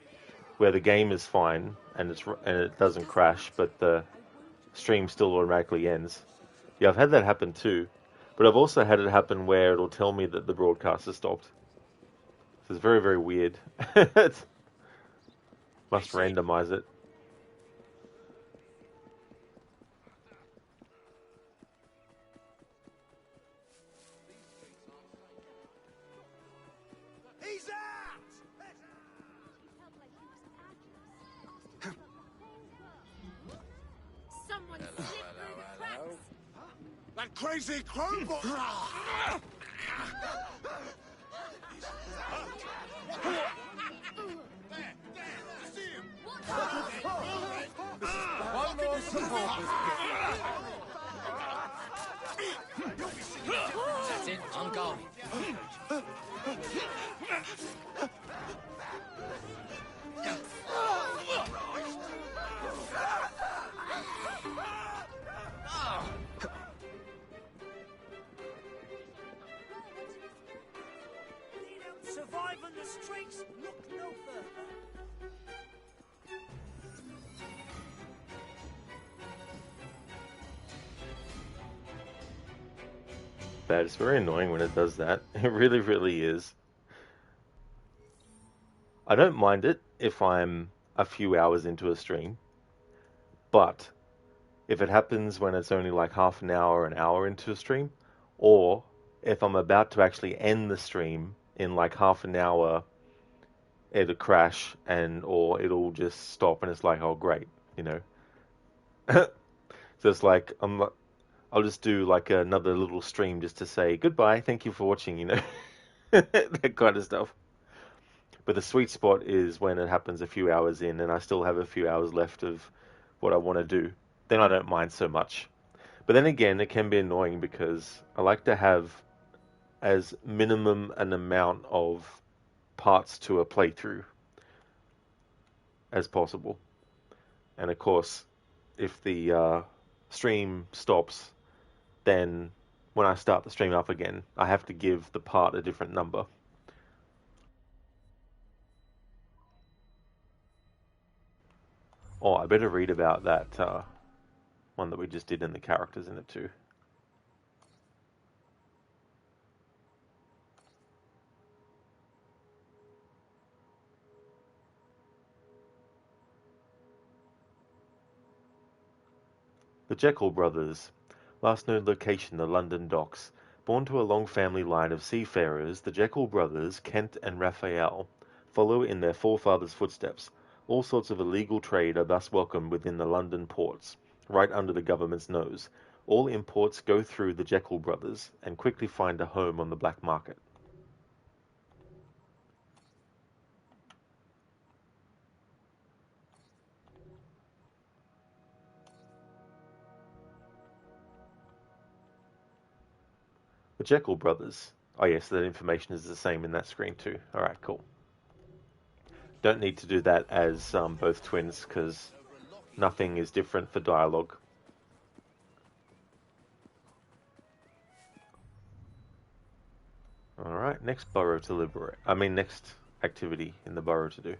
where the game is fine and it doesn't crash, but the stream still automatically ends. Yeah, I've had that happen too, but I've also had it happen where it'll tell me that the broadcast has stopped. So it's very, very weird. Must randomize it. He's out! Someone slipped through the cracks. That crazy crowbar! One more support. That's it. I'm going. Survive on the streets, look no further. Bad. It's very annoying when it does that. It really, really is. I don't mind it if I'm a few hours into a stream, but if it happens when it's only like half an hour into a stream, or if I'm about to actually end the stream in like half an hour, it'll crash or it'll just stop and it's like, oh great, you know. So it's like I'll just do like another little stream just to say goodbye, thank you for watching, you know. That kind of stuff. But the sweet spot is when it happens a few hours in and I still have a few hours left of what I want to do. Then I don't mind so much. But then again, it can be annoying because I like to have as minimum an amount of parts to a playthrough as possible. And of course, if the stream stops, then when I start the stream up again, I have to give the part a different number. Oh, I better read about that one that we just did and the characters in it too. The Jekyll brothers. Last known location, the London docks. Born to a long family line of seafarers, the Jekyll brothers, Kent and Raphael, follow in their forefathers' footsteps. All sorts of illegal trade are thus welcomed within the London ports, right under the government's nose. All imports go through the Jekyll brothers and quickly find a home on the black market. The Jekyll brothers. Oh yes, that information is the same in that screen too. Alright, cool. Don't need to do that as both twins, because nothing is different for dialogue. Alright, next burrow to liberate. Next activity in the burrow to do.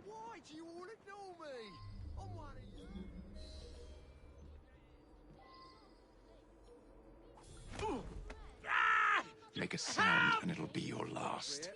Why do you all ignore me? I'm one of you. Make a sound and it'll be your last.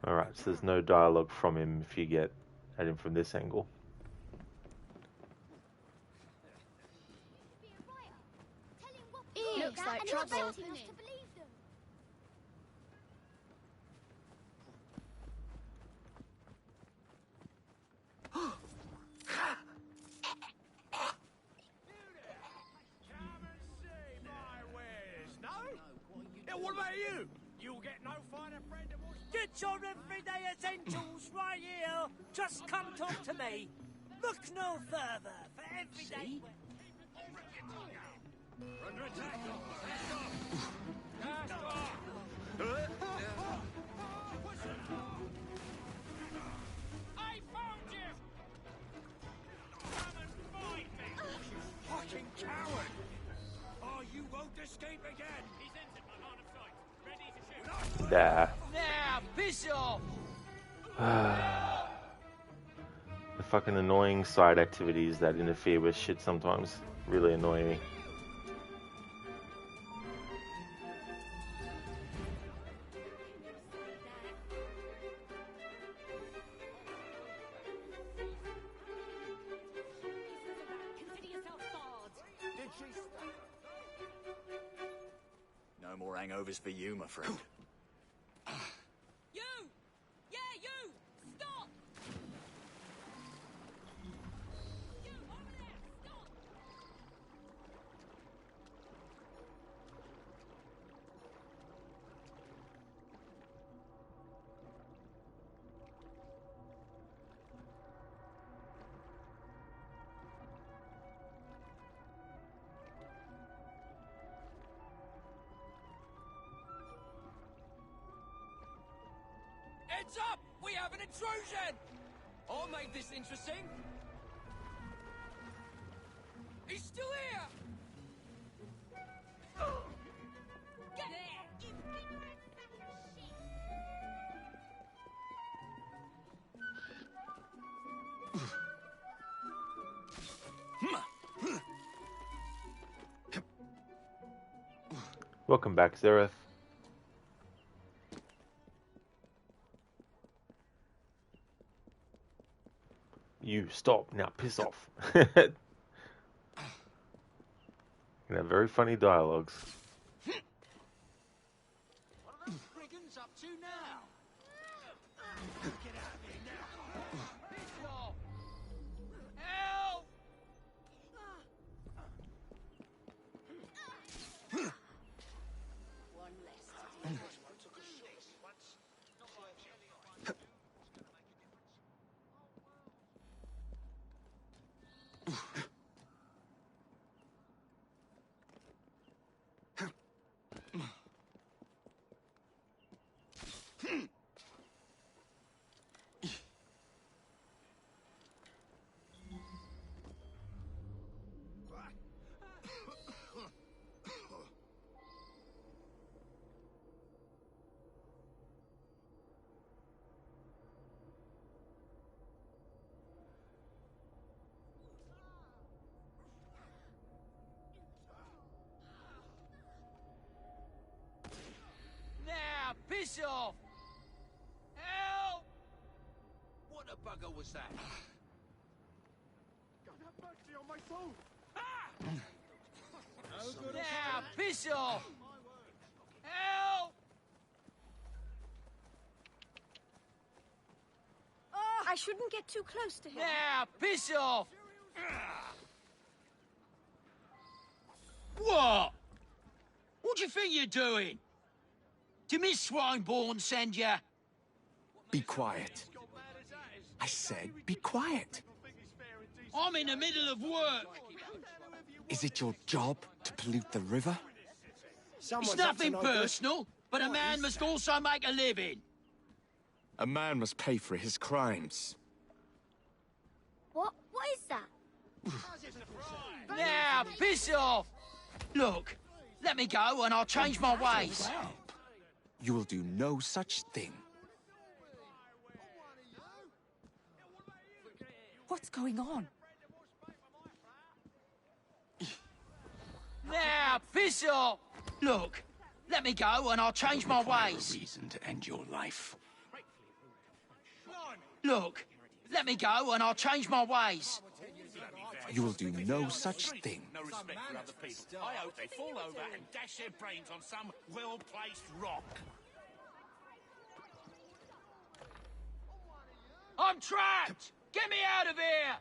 Alright, so there's no dialogue from him if you get at him from this angle. Looks like trouble. Yeah, what about you? You'll get no finer friend than what's... Get your everyday essentials right here. Just come talk to me. Look no further for everyday... Under attack. Cast off. I found you. Come and find me. You fucking coward. Oh, you won't escape again. He's entered my line of sight. Ready to shoot. Nah. Now, piss off. The fucking annoying side activities that interfere with shit sometimes really annoy me. No more hangovers for you, my friend. You! Yeah, you! Stop! You, over there! Stop! Heads up! We have an intrusion! I'll make this interesting. He's still here! Get there! You ignorant fucking shit! Welcome back, Zereth. You stop now, piss off. You have very funny dialogues. What are those brigands up to now? Get out of here now! Piss off! Help! One less. bugger was that? God have mercy on my soul! Now, piss off! Help! Oh, I shouldn't get too close to him. Now, piss off! What? What do you think you're doing? Did Miss Swineborn send you? Be quiet. I said be quiet. I'm in the middle of work. Is it your job to pollute the river? It's nothing personal, but a man must also make a living. A man must pay for his crimes. What is that? Now, piss off! Look, let me go and I'll change my ways. You will do no such thing. What's going on? Now, piss off! Look, let me go and I'll change my ways. No reason to end your life. Look, let me go and I'll change my ways. You will do no such thing. No respect for other people. I hope they fall over and dash their brains on some well-placed rock. I'm trapped! Get me out of here!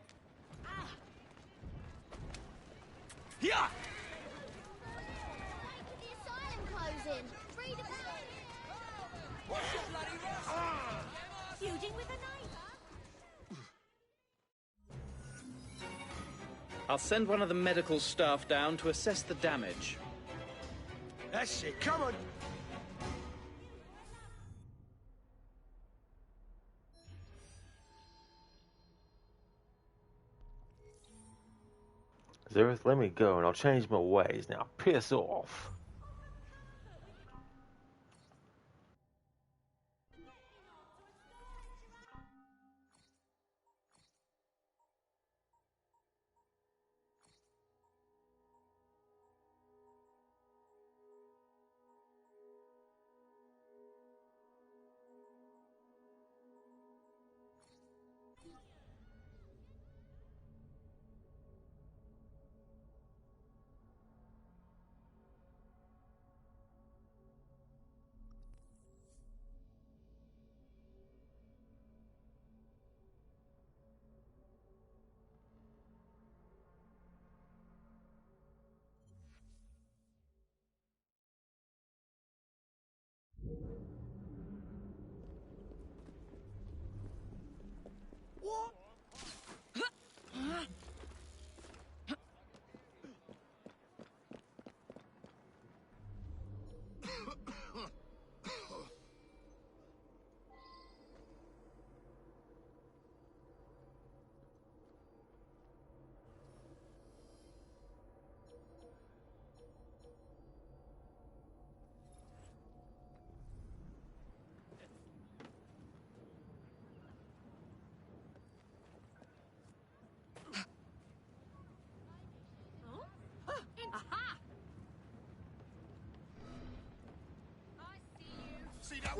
Yeah! The asylum closing. Free the What's your bloody rush? feuding with a neighbour. I'll send one of the medical staff down to assess the damage. That's it, come on! Zereth, let me go and I'll change my ways. Now piss off.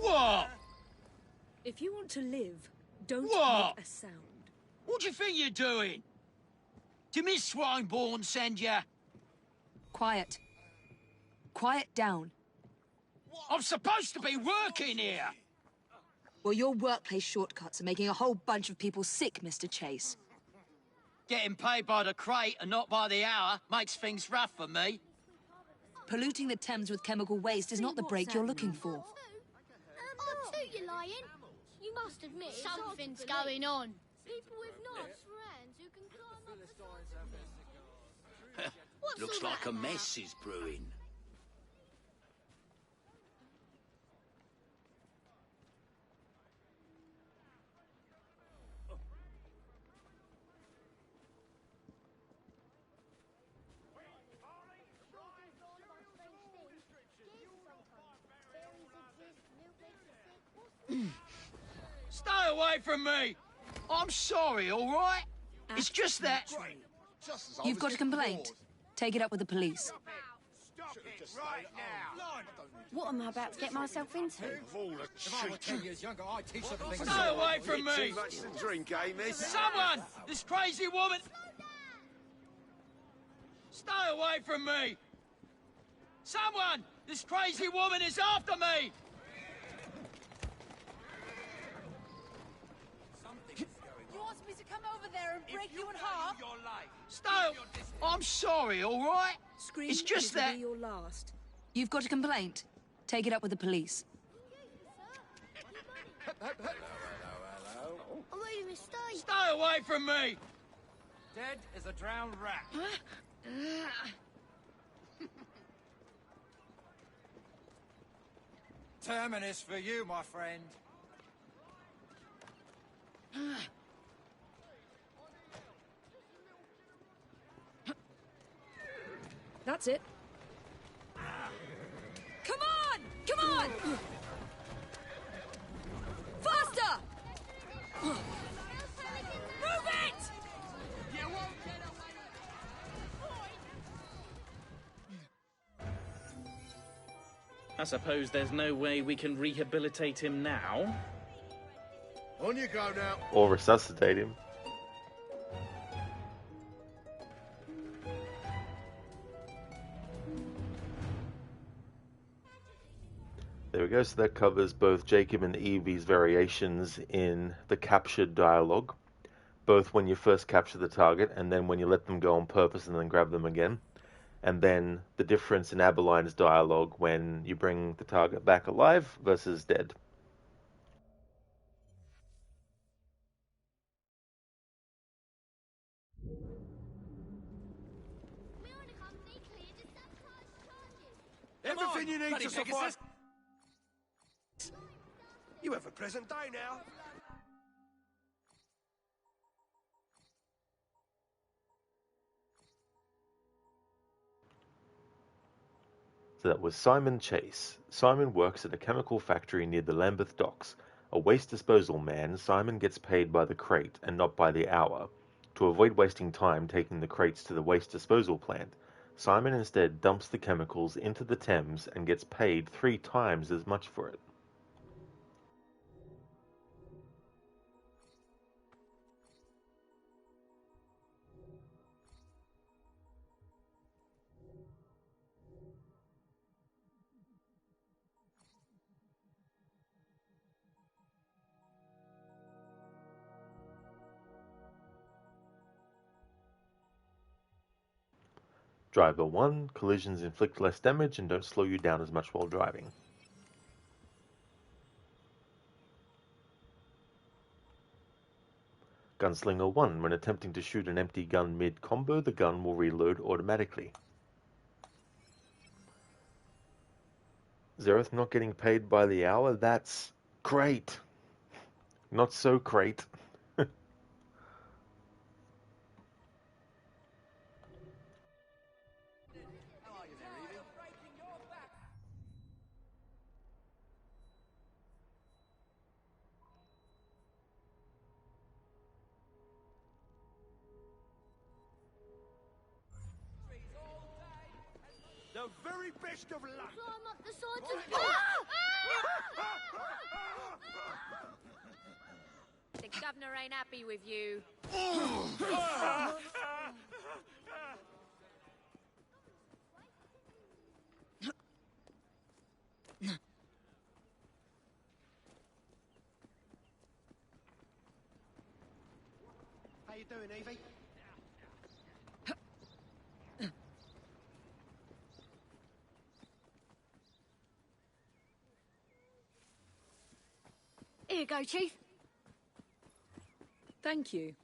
What? If you want to live, don't What? make a sound. What do you think you're doing? Did Miss Swineborn send you? Quiet. Quiet down. I'm supposed to be working here. Well, your workplace shortcuts are making a whole bunch of people sick, Mr. Chase. Getting paid by the crate and not by the hour makes things rough for me. Polluting the Thames with chemical waste is not the break you're looking for. You're lying. You must admit something's going on. People with knives, friends who can climb up the Looks like a mess is brewing. Stay away from me! I'm sorry, all right? It's just that... You've got a complaint. Take it up with the police. Right now! What am I about to get myself into? If I were 10 years younger, I'd teach them things. Stay away from me! Too much to drink, eh, miss? Someone! This crazy woman! Stay away from me! Someone! This crazy woman is after me! You asked me to come over there and break you in half? Stay! I'm sorry, all right? Scream, It's just it'll that... be your last. You've got a complaint. Take it up with the police. I made a mistake. Stay away from me! Dead as a drowned rat. Terminus for you, my friend. That's it. Come on! Come on! Faster! Move it! You won't get I suppose there's no way we can rehabilitate him now. On you go now. Or resuscitate him. There we go, so that covers both Jacob and Evie's variations in the captured dialogue, both when you first capture the target and then when you let them go on purpose and then grab them again, and then the difference in Abeline's dialogue when you bring the target back alive versus dead. Everything you need to survive. You have a pleasant day now. So that was Simon Chase. Simon works at a chemical factory near the Lambeth docks. A waste disposal man, Simon gets paid by the crate and not by the hour. To avoid wasting time taking the crates to the waste disposal plant, Simon instead dumps the chemicals into the Thames and gets paid 3 times as much for it. Driver 1, collisions inflict less damage and don't slow you down as much while driving. Gunslinger 1, when attempting to shoot an empty gun mid-combo, the gun will reload automatically. Zereth not getting paid by the hour, that's great. Not so great. The very best of luck. Climb up the sides of... The governor ain't happy with you. How you doing, Evie? Here you go, Chief. Thank you.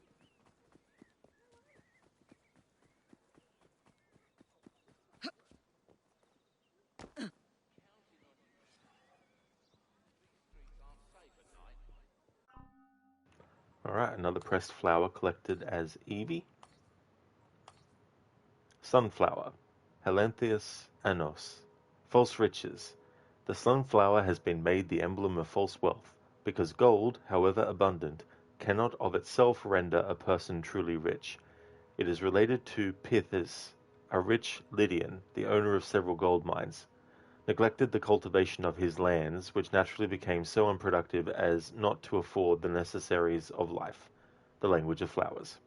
Alright, another pressed flower collected as Evie. Sunflower. Helanthius annos. False riches. The sunflower has been made the emblem of false wealth, because gold, however abundant, cannot of itself render a person truly rich. It is related to pithis, a rich Lydian, the owner of several gold mines, neglected the cultivation of his lands, which naturally became so unproductive as not to afford the necessaries of life, the language of flowers.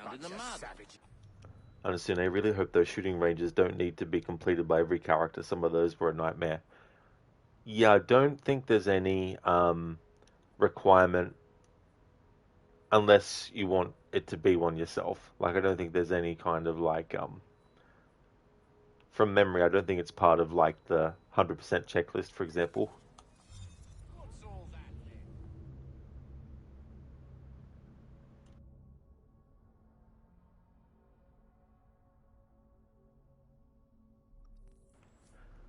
Found in the mud. I understand. I really hope those shooting ranges don't need to be completed by every character. Some of those were a nightmare. Yeah, I don't think there's any requirement unless you want it to be one yourself. Like, I don't think there's any kind of like from memory, I don't think it's part of like the 100% checklist, for example.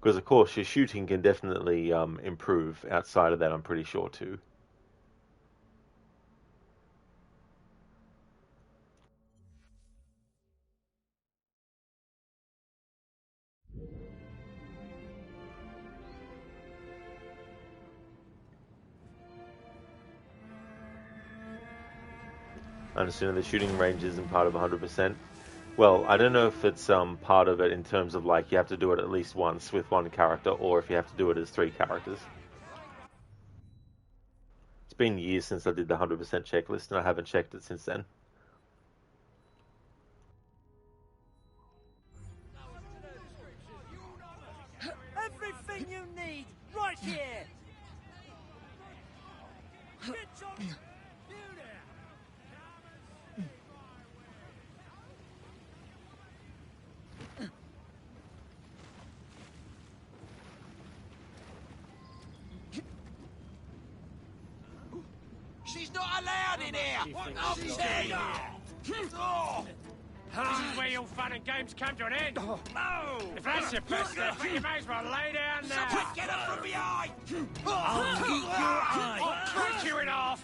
Because of course your shooting can definitely improve outside of that, I'm pretty sure too. I understand the shooting range isn't part of 100%. Well, I don't know if it's part of it in terms of like you have to do it at least once with one character, or if you have to do it as 3 characters. It's been years since I did the 100% checklist, and I haven't checked it since then. Everything you need, right here! Bitch on you there! She's not allowed in here! What? Oh, This is where your fun and games come to an end. No! If that's your best effort, you may as well lay down now. Someone get her from behind! I'll eat your eye. I'll cut you in half.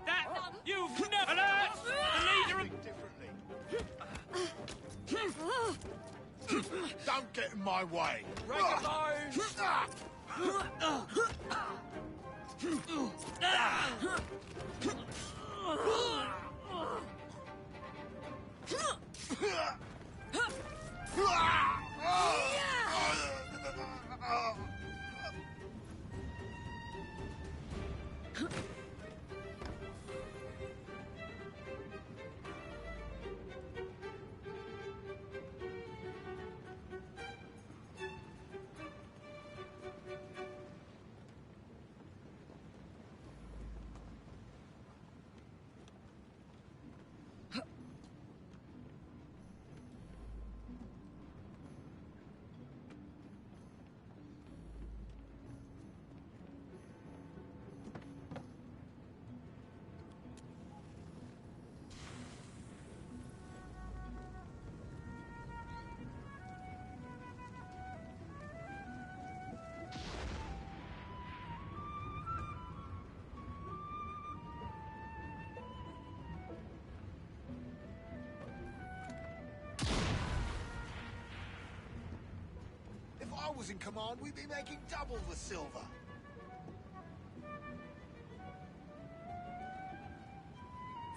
That you've never alert! The leader of... Don't get in my way. If I was in command, we'd be making double the silver.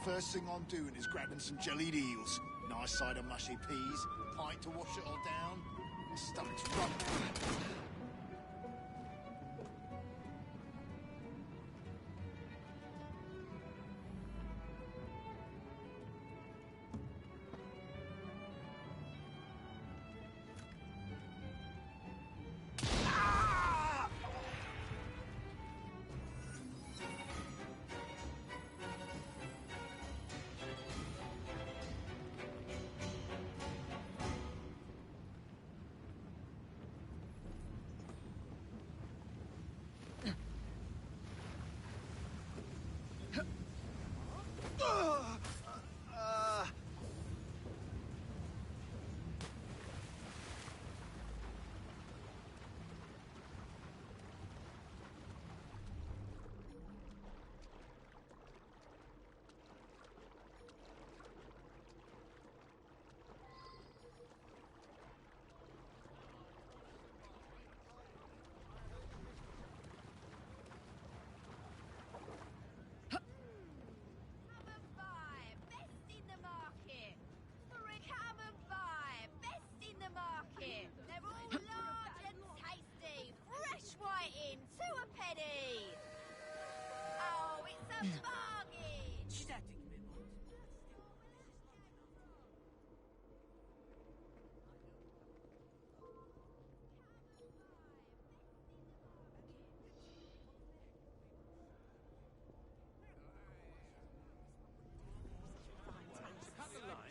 First thing I'm doing is grabbing some jellied eels, nice side of mushy peas, pint to wash it all down. My stomach's rumbling.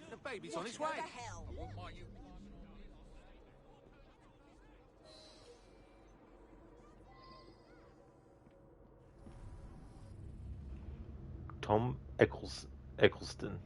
The baby's on its way. Tom Eccleston.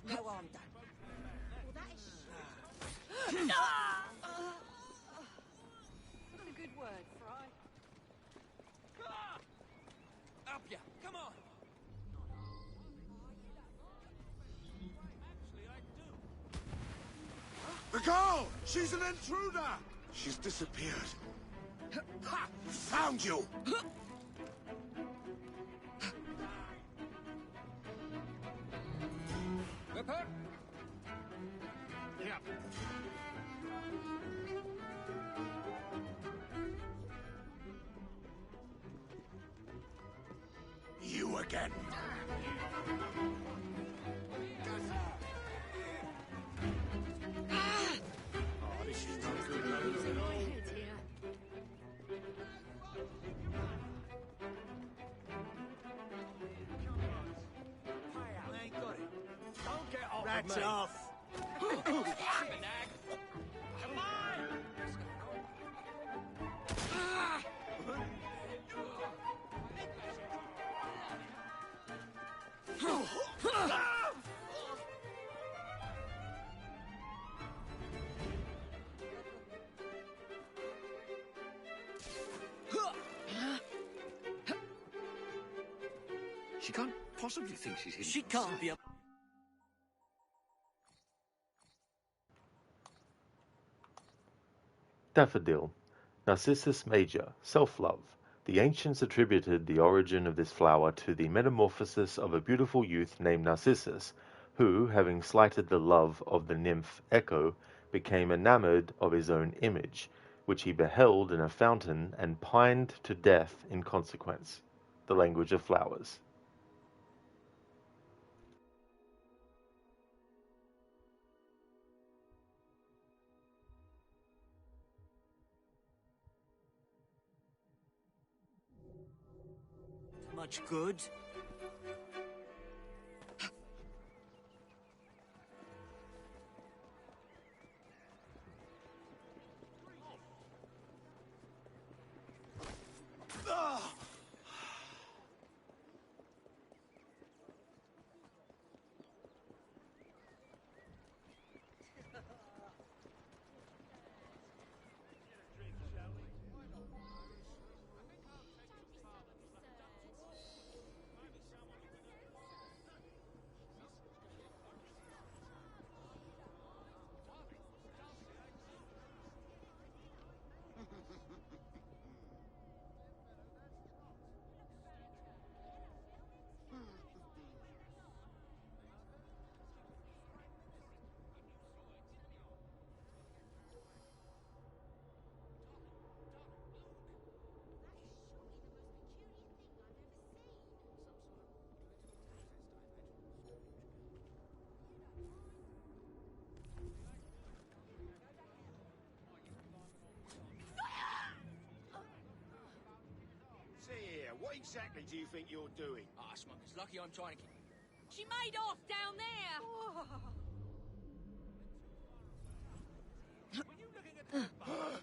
No harm done. Well, that is Not a good word, Fry. Up ya! Come on! The girl! She's an intruder! She's disappeared. Ha! Found you! Whipper! Yeah. You again. Oh, this is not good news at all. I ain't got it. Don't get off That's of me. off. Come on! She can't possibly think she's hidden. She can't be a... Daffodil. Narcissus major. Self-love. The ancients attributed the origin of this flower to the metamorphosis of a beautiful youth named Narcissus, who, having slighted the love of the nymph Echo, became enamored of his own image, which he beheld in a fountain and pined to death in consequence. The language of flowers. Much good. exactly do you think you're doing? Ah, Smuggler's lucky I'm trying to keep... She made off down there! Were you looking at her butt?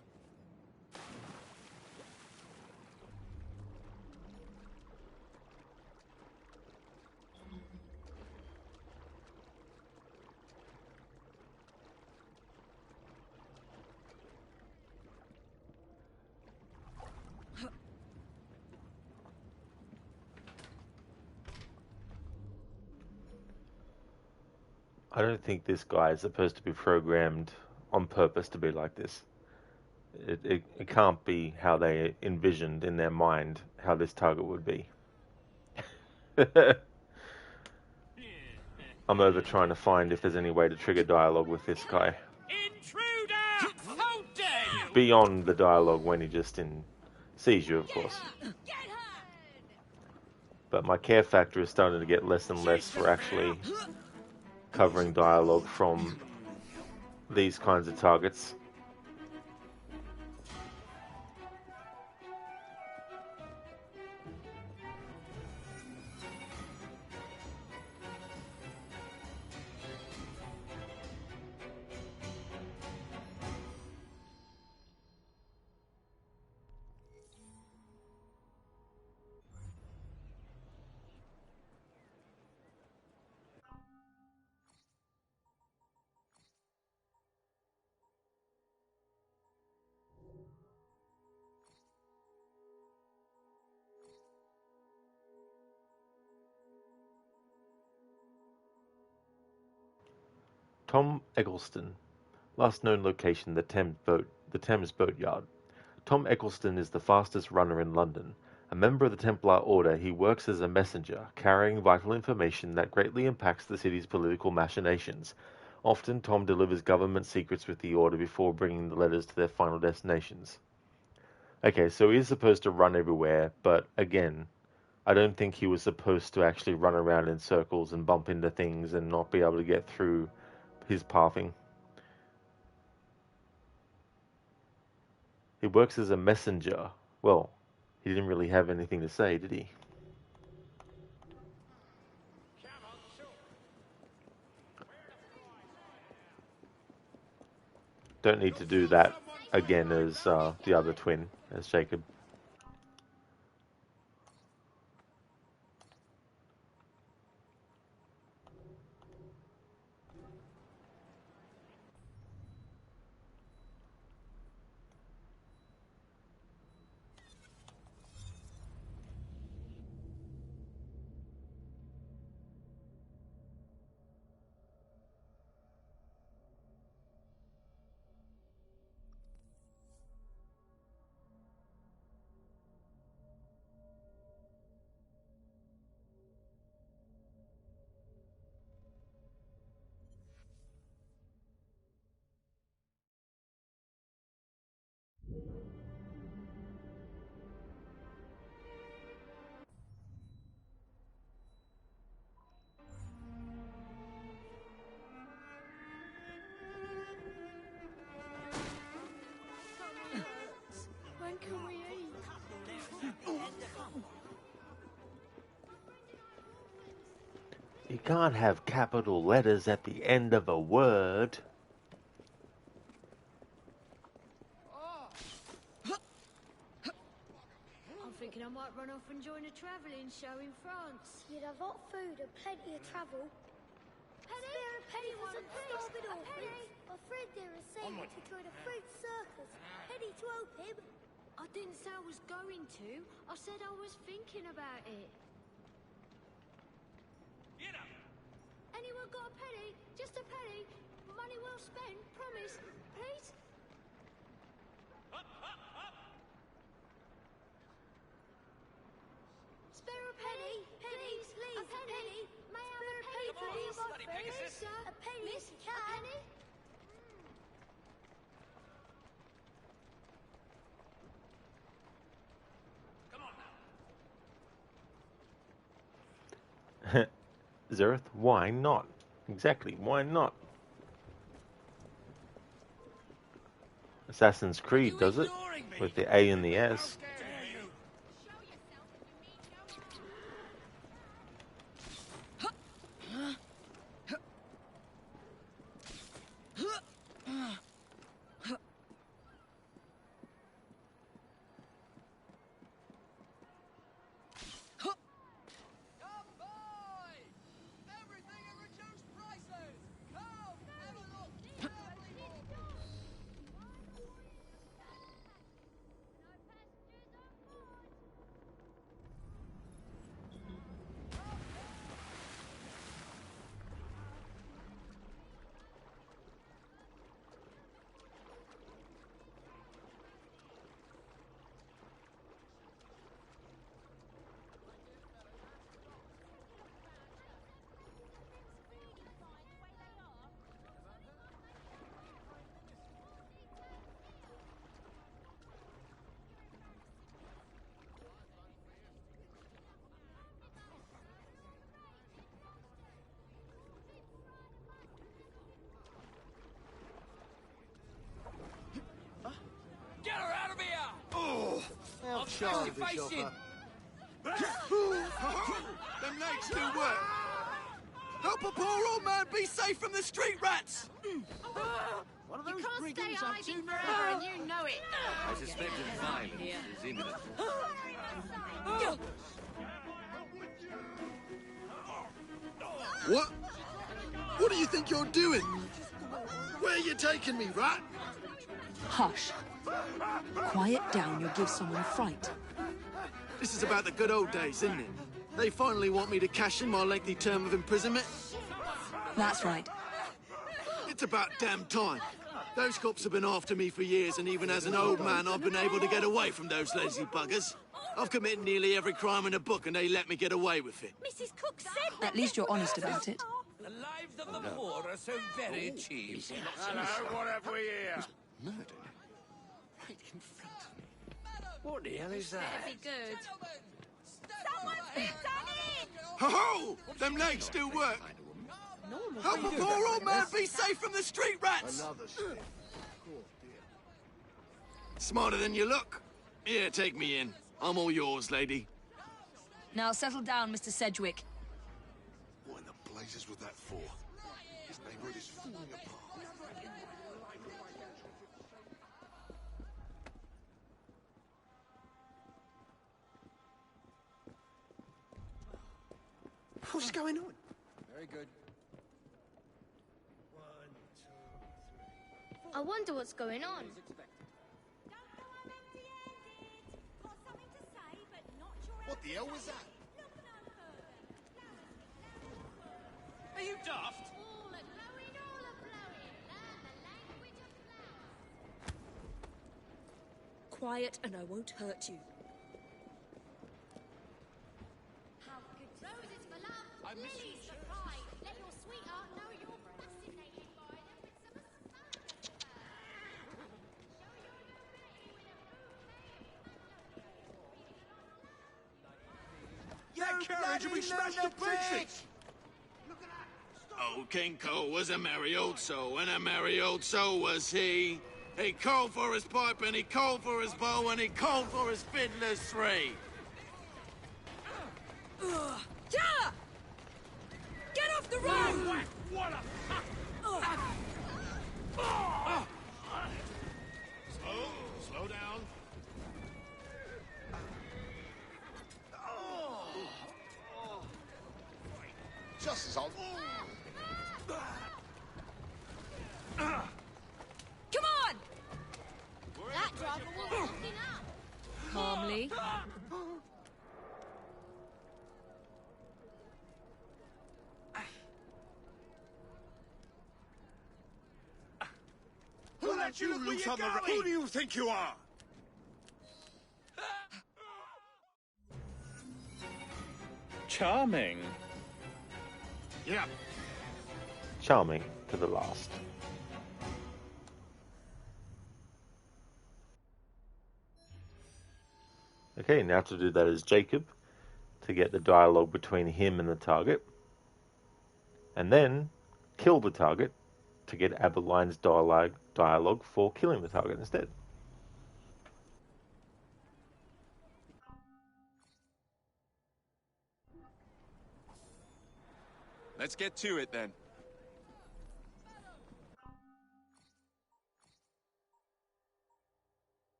I don't think this guy is supposed to be programmed on purpose to be like this. It can't be how they envisioned in their mind how this target would be. I'm over trying to find if there's any way to trigger dialogue with this guy. Intruder! How dare you! Beyond the dialogue when he just sees you, of course. But my care factor is starting to get less and less for actually covering dialogue from these kinds of targets. Tom Eggleston. Last known location, the Thames Boatyard. Tom Eggleston is the fastest runner in London. A member of the Templar Order, he works as a messenger, carrying vital information that greatly impacts the city's political machinations. Often, Tom delivers government secrets with the Order before bringing the letters to their final destinations. Okay, so he's supposed to run everywhere, but again, I don't think he was supposed to actually run around in circles and bump into things and not be able to get through his pathing. He works as a messenger. Well, he didn't really have anything to say, did he? Don't need to do that again as the other twin, as Jacob. When can we eat? You can't have capital letters at the end of a word. I'm thinking I might run off and join a travelling show in France. You'd have hot food and plenty of travel. Penny? Spare a penny for some starving orphans. My friend there is saying to join a fruit circus. Penny to help him. I didn't say I was going to. I said I was thinking about it. Anyone got a penny? Just a penny? Money well spent, promise. Please? Spare a penny? Pennies, please. A penny? May I have a penny, please? Please, sir. A penny, if you can. A penny? Zereth, why not? Exactly, why not? Assassin's Creed does it, with the A and the S. Facing. Them legs do work. Help a poor old man be safe from the street rats! One of those brigands are too forever, and you know it. I suspect that violence is imminent. What? What do you think you're doing? Where are you taking me, rat? Hush. Quiet down, you'll give someone a fright. This is about the good old days, isn't it? They finally want me to cash in my lengthy term of imprisonment. That's right. It's about damn time. Those cops have been after me for years, and even as an old man, I've been able to get away from those lazy buggers. I've committed nearly every crime in the book, and they let me get away with it. Mrs. Cook said At least you're honest about it. The lives of the poor are so very cheap. Hello, what have we here? Murdered? Right in front of me. What the hell is that? That'd be good. Someone's been done in! Ho-ho! Them legs do work. Help a poor old man be safe from the street rats! Another step. Oh, dear. Smarter than you look. Here, take me in. I'm all yours, lady. Now settle down, Mr. Sedgwick. What in the blazes was that for? This neighborhood is falling apart. What's going on? Very good. I wonder what's going on. What the hell was that? Are you daft? Quiet and I won't hurt you. Roses for love, lilies for pride. Let your sweetheart know you're fascinated by them with some That carriage will be smashed to pieces! Oh, King Cole was a merry old soul, and a merry old soul was he. He called for his pipe, and he called for his bow, and he called for his fiddlers three. Yeah! Get off the road! What a... Slow down. Just as I'll... Come on! that driver will walking up. Calmly. Who let you loose on the road? Who do you think you are? Charming. Yeah. Charming to the last. Okay, now to do that is Jacob, to get the dialogue between him and the target. And then kill the target to get Abeline's dialogue for killing the target instead. Let's get to it then.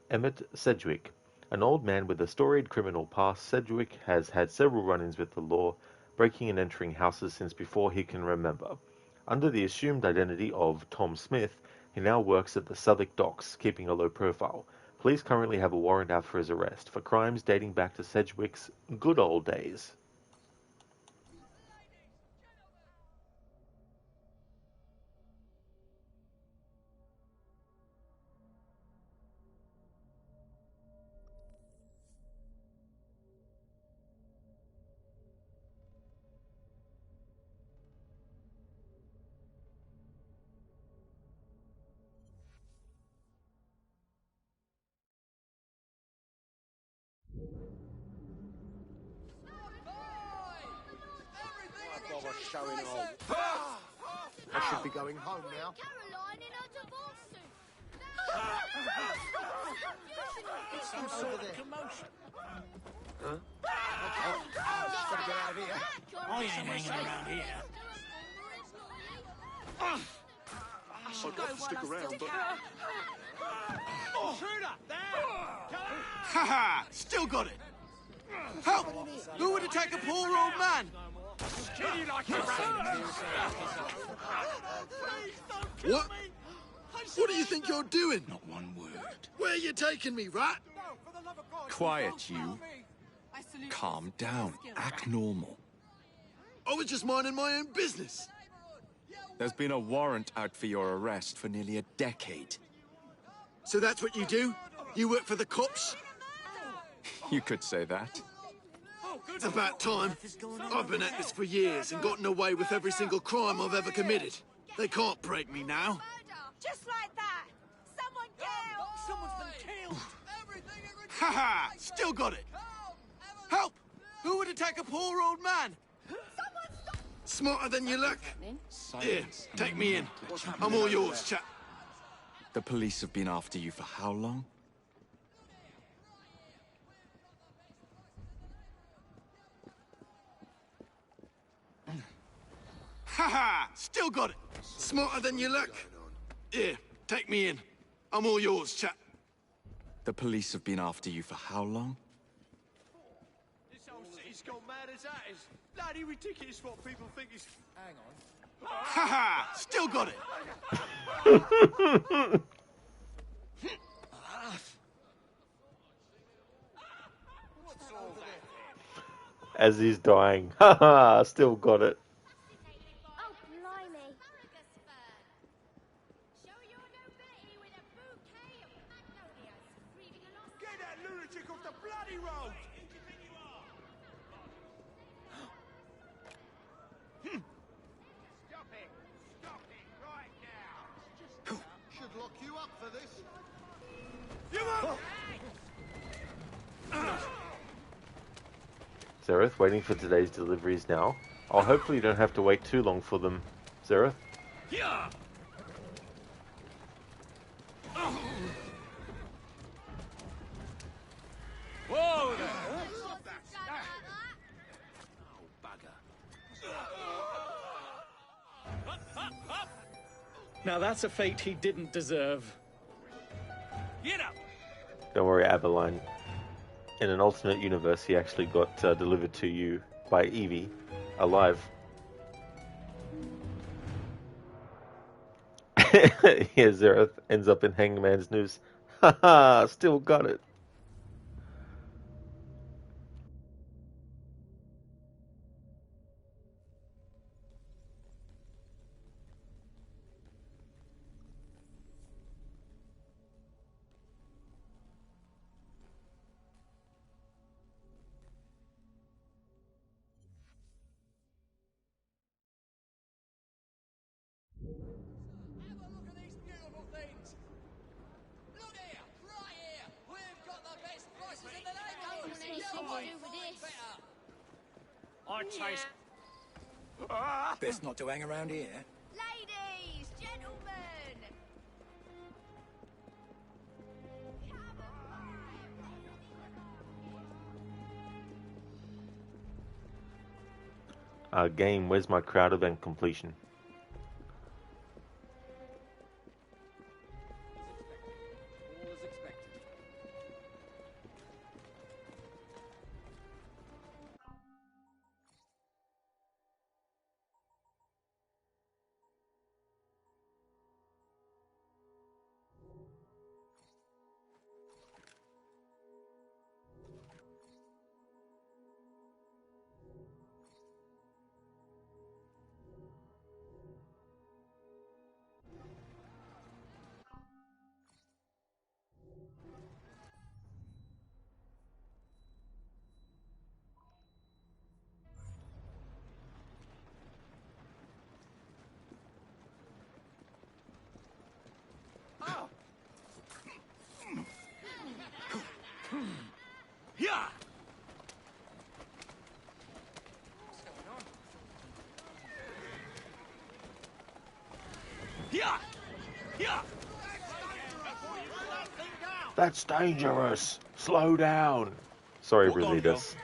Emmett Sedgwick. An old man with a storied criminal past, Sedgwick has had several run-ins with the law, breaking and entering houses since before he can remember. Under the assumed identity of Tom Smith, he now works at the Southwark docks, keeping a low profile. Police currently have a warrant out for his arrest, for crimes dating back to Sedgwick's good old days. Showing off. I should be going home now. Caroline in her divorce suit. Some sort of commotion. Huh? Gotta get out of here. I ain't hanging around here. I'd love to stick around, but... Intruder! There! Haha! Still got it! Help! Who would attack a poor old man? Skin you like a rat! What? What do you think you're doing? Not one word. Where are you taking me, rat? Quiet, you. Calm down. Act normal. I was just minding my own business. There's been a warrant out for your arrest for nearly a decade. So that's what you do? You work for the cops? You could say that. It's about time. I've been at this for years and gotten away with every single crime I've ever committed. They can't break me now. Just like that. Someone get out. Someone's been killed. Haha! Still got it. Help! Who would attack a poor old man? Smarter than you look. Here, take me in. I'm all yours, chap. The police have been after you for how long? Haha! Still got it. Smarter than you look. Here, take me in. I'm all yours, chap. The police have been after you for how long? This whole city's gone mad as that is. Bloody ridiculous what people think is... Hang on. Haha! Still got it. As he's dying. Haha, still got it. Oh, blimey. Get that lunatic off the bloody road! Stop it! Stop it right now! Should lock you up for this. You won't! Zereth, waiting for today's deliveries now. I'll hopefully you don't have to wait too long for them, Zereth. Yeah! Whoa there! Now that's a fate he didn't deserve. Get up! Don't worry, Abeline. In an alternate universe, he actually got delivered to you by Evie, alive. Yeah, Zereth ends up in Hangman's Noose. Haha, still got it. I'd chase... Best not to hang around here. Ladies, gentlemen. Game, where's my crowd event completion? That's dangerous. Slow down. Sorry, Hold on, girl. Rositas.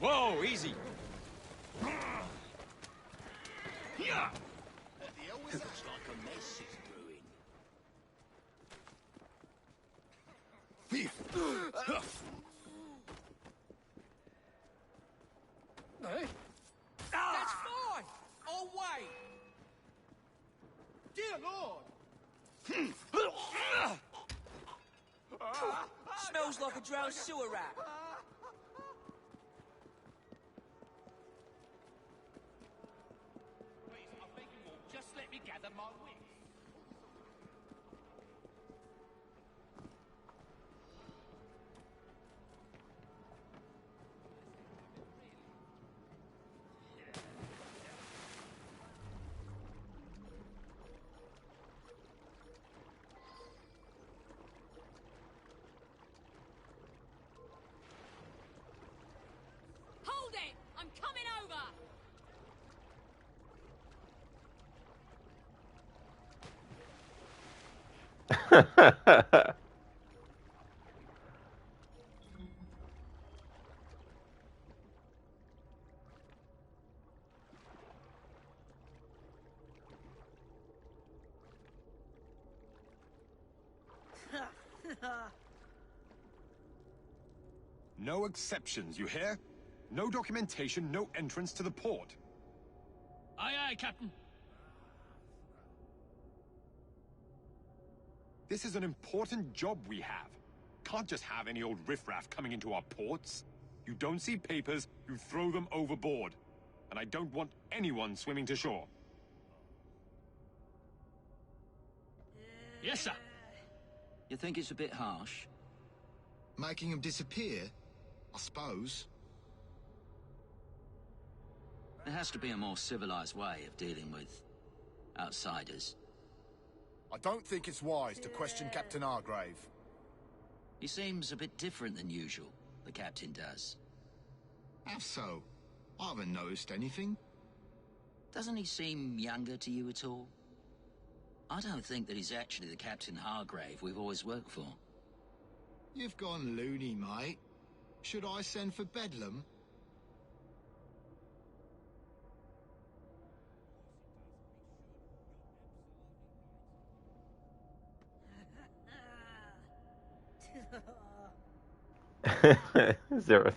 Whoa, easy. Looks like a mess is brewing. That's fine. I'll wait. Dear Lord! Smells like a drowned sewer rat. Please, I'm making more. Just let me gather my wits. Hold it! I'm coming over! No exceptions, you hear? No documentation, no entrance to the port. Aye, aye, Captain. This is an important job we have. Can't just have any old riffraff coming into our ports. You don't see papers, you throw them overboard. And I don't want anyone swimming to shore. Yes, sir. You think it's a bit harsh? Making them disappear? I suppose. There has to be a more civilized way of dealing with outsiders. I don't think it's wise to question Captain Hargrave. He seems a bit different than usual, the captain does. How so? I haven't noticed anything. Doesn't he seem younger to you at all? I don't think that he's actually the Captain Hargrave we've always worked for. You've gone loony, mate. Should I send for Bedlam? Is there a...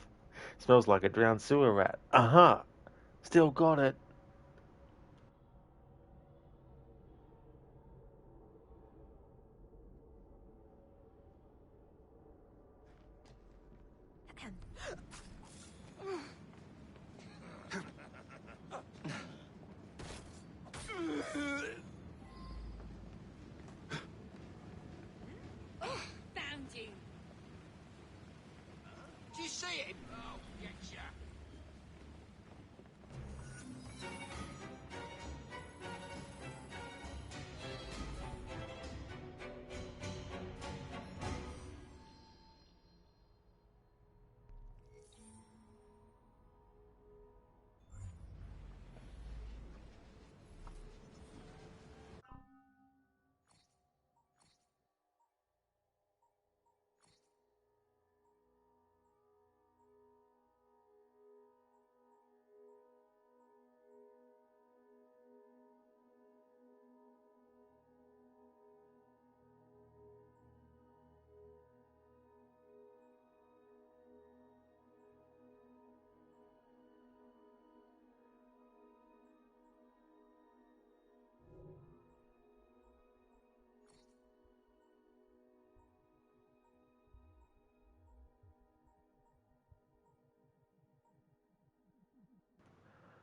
Smells like a drowned sewer rat. Uh-huh. Still got it. Found you. Do you see him? Oh, getcha.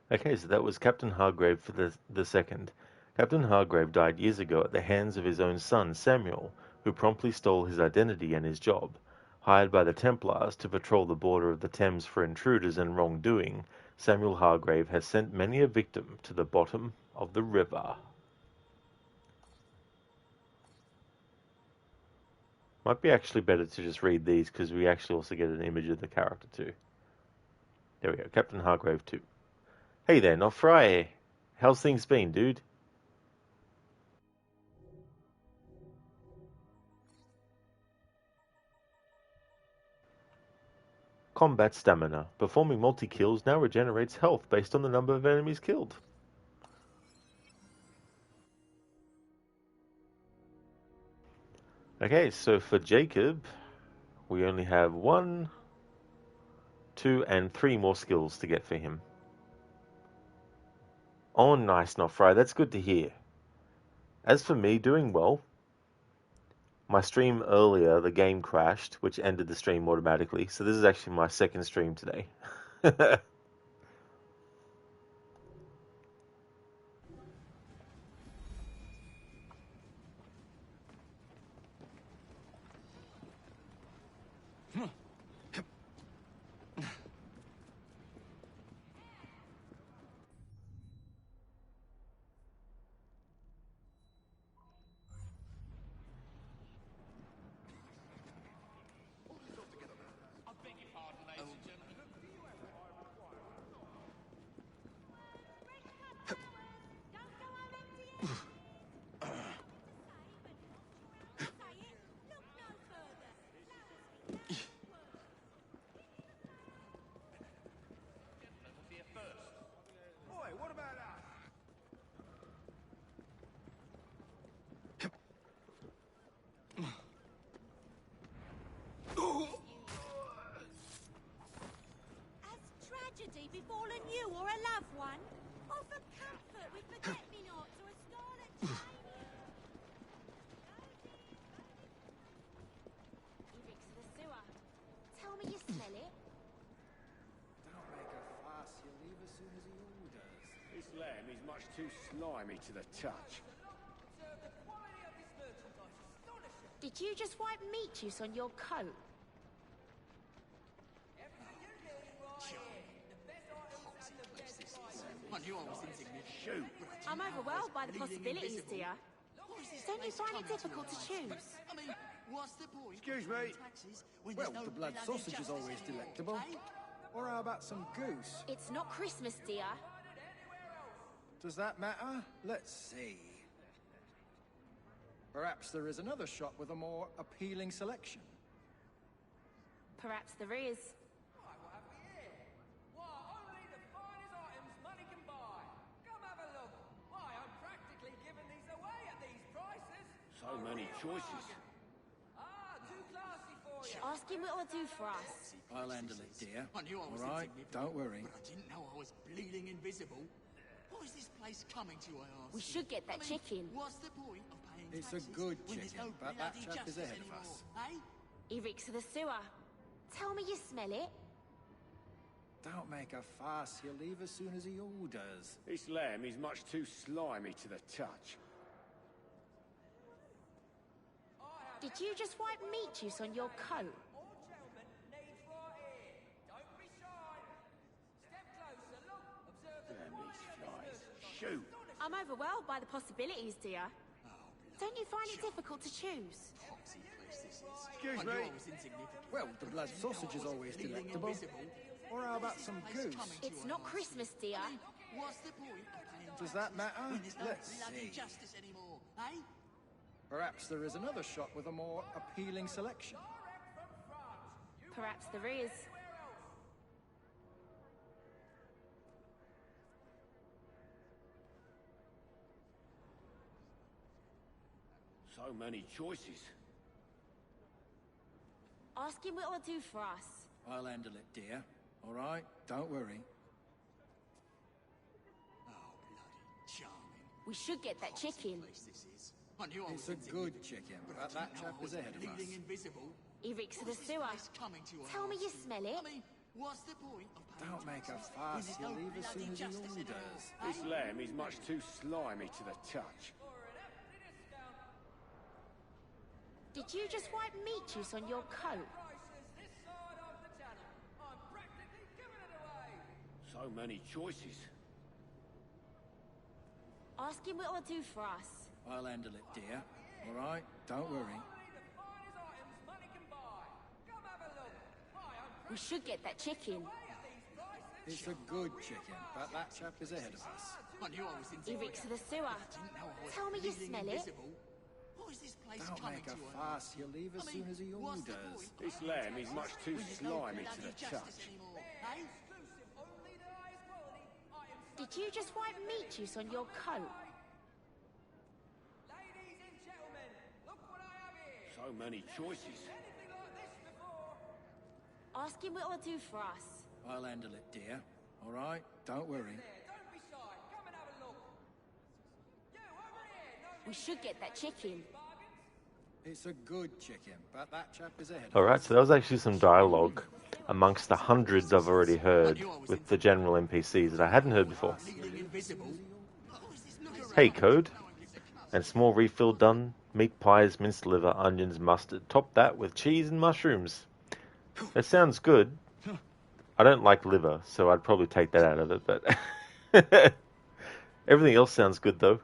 Okay, so that was Captain Hargrave for the second. Captain Hargrave died years ago at the hands of his own son, Samuel, who promptly stole his identity and his job. Hired by the Templars to patrol the border of the Thames for intruders and wrongdoing, Samuel Hargrave has sent many a victim to the bottom of the river. Might be actually better to just read these because we actually also get an image of the character too. There we go, Captain Hargrave 2. Hey there, not Fry. How's things been, dude? Combat stamina. Performing multi-kills now regenerates health based on the number of enemies killed. Okay, so for Jacob, we only have 1, 2, and 3 more skills to get for him. Oh, nice, not Fry. That's good to hear. As for me, doing well. My stream earlier, the game crashed, which ended the stream automatically. So this is actually my second stream today. Befallen you or a loved one? Offer comfort with forget-me-nots or a scarlet Evie to the sewer. Tell me you smell it. Don't make a fuss. He'll leave as soon as he orders. This lamb is much too slimy to the touch. Did you just wipe meat juice on your coat? I knew I was insignificant. Shoot! I'm overwhelmed by the possibilities, dear. Don't you find it difficult to choose? I mean, what's the point? Excuse me. Well, the blood sausage is always delectable. Or how about some goose? It's not Christmas, dear. Does that matter? Let's see. Perhaps there is another shop with a more appealing selection. Perhaps there is. So many choices. Ask him what he'll do for us. I'll handle it, dear. I knew I was All right, insignificant, don't worry. but I didn't know I was bleeding invisible. What is this place coming to, I ask? We should get that chicken. What's the point of paying It's taxes a good when there's chicken, no but that bloody chap is justice ahead of us. anymore, eh? Evie to the sewer. Tell me you smell it. Don't make a fuss. He'll leave as soon as he orders. This lamb is much too slimy to the touch. Did you just wipe meat juice on your coat? Damn these flies. Shoot! I'm overwhelmed by the possibilities, dear. Don't you find it difficult to choose? Excuse I me. knew I was insignificant. Well, the blood sausage is always delectable. Or how about some goose? It's not Christmas, dear. What's the point of paying Does that taxes matter? when there's no Let's bloody see. justice anymore, eh? Perhaps there is another shop with a more appealing selection. Perhaps there is. So many choices. Ask him what he'll do for us. I'll handle it, dear. All right, don't worry. Charming. We should get that chicken. I knew I It's was a good insignificant, chicken, but but I that didn't know chap I was is ahead of us. bleeding invisible. Evie to the What's this sewer. place coming to, I Tell me you ask? smell it. I mean, what's the point of paying Don't make a taxes when fuss. there's He'll no leave as soon bloody as he justice orders. anymore, This eh? lamb is much too slimy to the touch. Did you just wipe meat juice on your coat? So many choices. Ask him what he'll do for us. I'll handle it, dear. All right, don't worry. We should get that chicken. It's a good chicken, but that chap is ahead of us. I knew I was in. He reeks of the sewer. Tell me you smell it. What is this place Don't coming make a to? fuss. He'll leave as soon as he orders. This lamb is much too slimy to the touch. Did you just wipe meat juice on your coat? So many choices. Ask him what he'll do for us. I'll handle it, dear. All right? Don't worry. We should get that chicken. It's a good chicken, but that chap is ahead of Alright, so that was actually some dialogue amongst the hundreds I've already heard with the general NPCs that I hadn't heard before. Hey, Code. And small refill done. Meat pies, minced liver, onions, mustard. Top that with cheese and mushrooms. That sounds good. I don't like liver, so I'd probably take that out of it, but everything else sounds good though.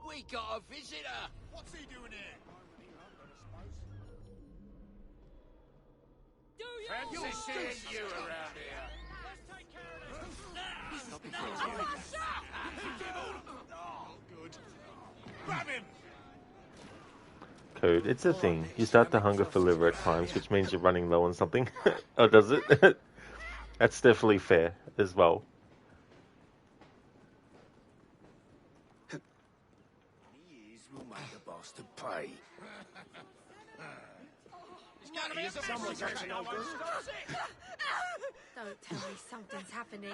We got a visitor. What's he doing here? Do you? Fancy seeing you around here. Let's take care of this. Oh, good. Grab him! Code, it's a thing. You start to hunger for liver at times, which means you're running low on something. Oh, does it? That's definitely fair as well. We'll make the bastard pay. Someone's actually no good. Don't tell me something's happening.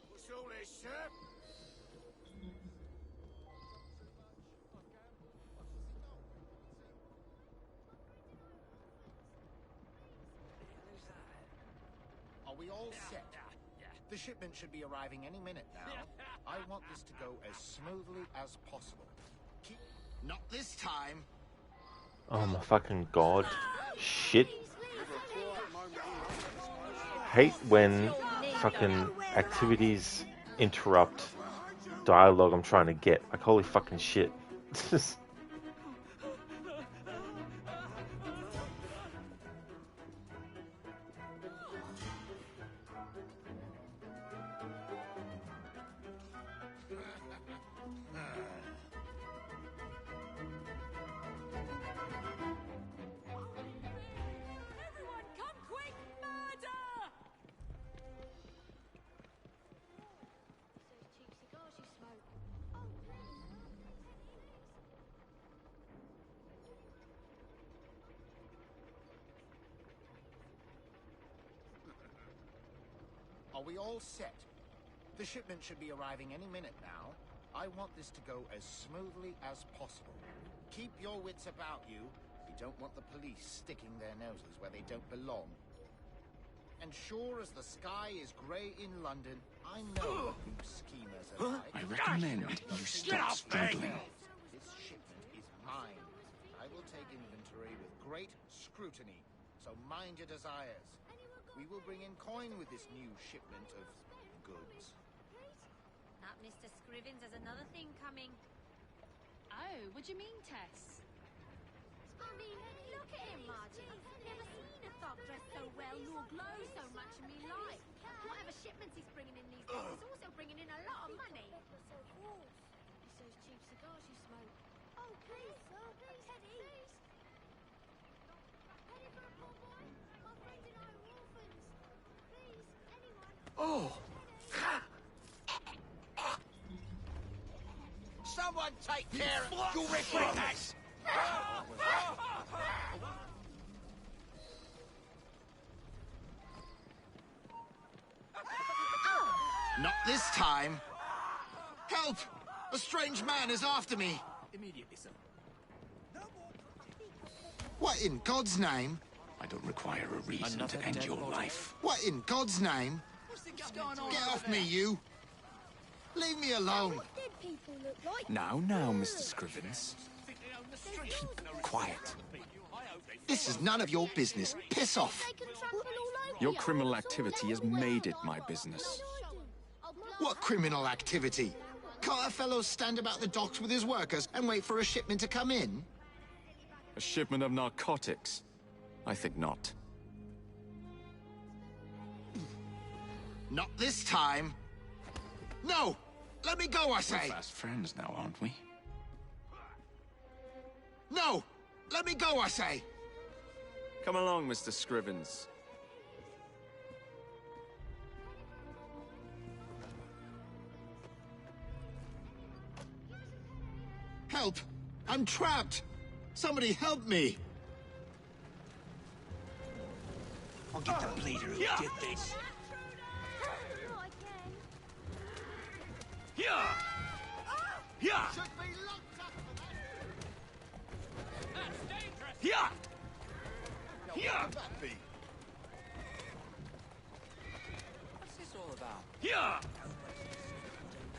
What's all this, sir? Are we all set? The shipment should be arriving any minute now. I want this to go as smoothly as possible. Not this time. Oh my fucking god. Shit. Hate when fucking activities interrupt dialogue I'm trying to get. Like, holy fucking shit. Everyone, come quick! Murder! Those cheap cigars you smoke. Oh, please. Are we all set? The shipment should be arriving any minute now. I want this to go as smoothly as possible. Keep your wits about you. We don't want the police sticking their noses where they don't belong. And sure as the sky is grey in London, I know what you schemers are like. I recommend you stop struggling. This shipment is mine. I will take inventory with great scrutiny, so mind your desires. We will bring in coin with this new shipment of goods. That Mr. Scrivens has another thing coming. Oh, what do you mean, Tess? I mean, look at him, Margie. Never seen a thug dressed so well nor glow so much in me life. Whatever shipments he's bringing in these days, he's also bringing in a lot of money. It's those cheap cigars you smoke. Oh, please, sir, please, Teddy. Please. Penny for a poor boy? My friend and I are orphans. Please, anyone. Oh! Someone take care of your reflex! Not this time. Help! A strange man is after me. Immediately, sir. What in God's name? I don't require a reason to end your life. What in God's name? Get off me, you! Leave me alone! What did people look like? Now, Mr. Scrivens. Keep quiet. This is none of your business. Piss off! Your criminal activity has made it my business. What criminal activity? Can't a fellow stand about the docks with his workers and wait for a shipment to come in? A shipment of narcotics? I think not. Not this time. No! Let me go, I say! We're fast friends now, aren't we? No! Let me go, I say! Come along, Mr. Scrivens. Help! I'm trapped! Somebody help me! I'll get the bleeder who did this. What's this all about? Yeah.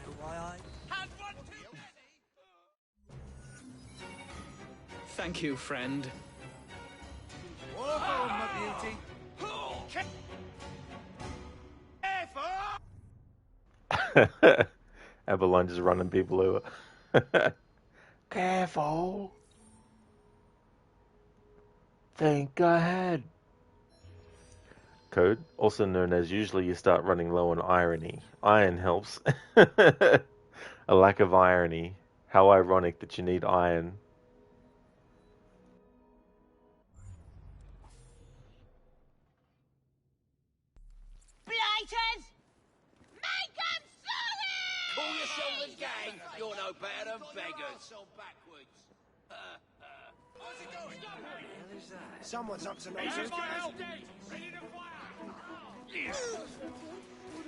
Don't know why I... Thank you, friend. Walk on, my beauty. Avalon just running people over. Careful. Think ahead. Code, also known as usually you start running low on irony. Iron helps. A lack of irony. How ironic that you need iron. Blighters! Make 'em solid! Call yourself a gang. You're no better than beggars. How's it going? Someone's up to no Here's good. my help! Ready to fire!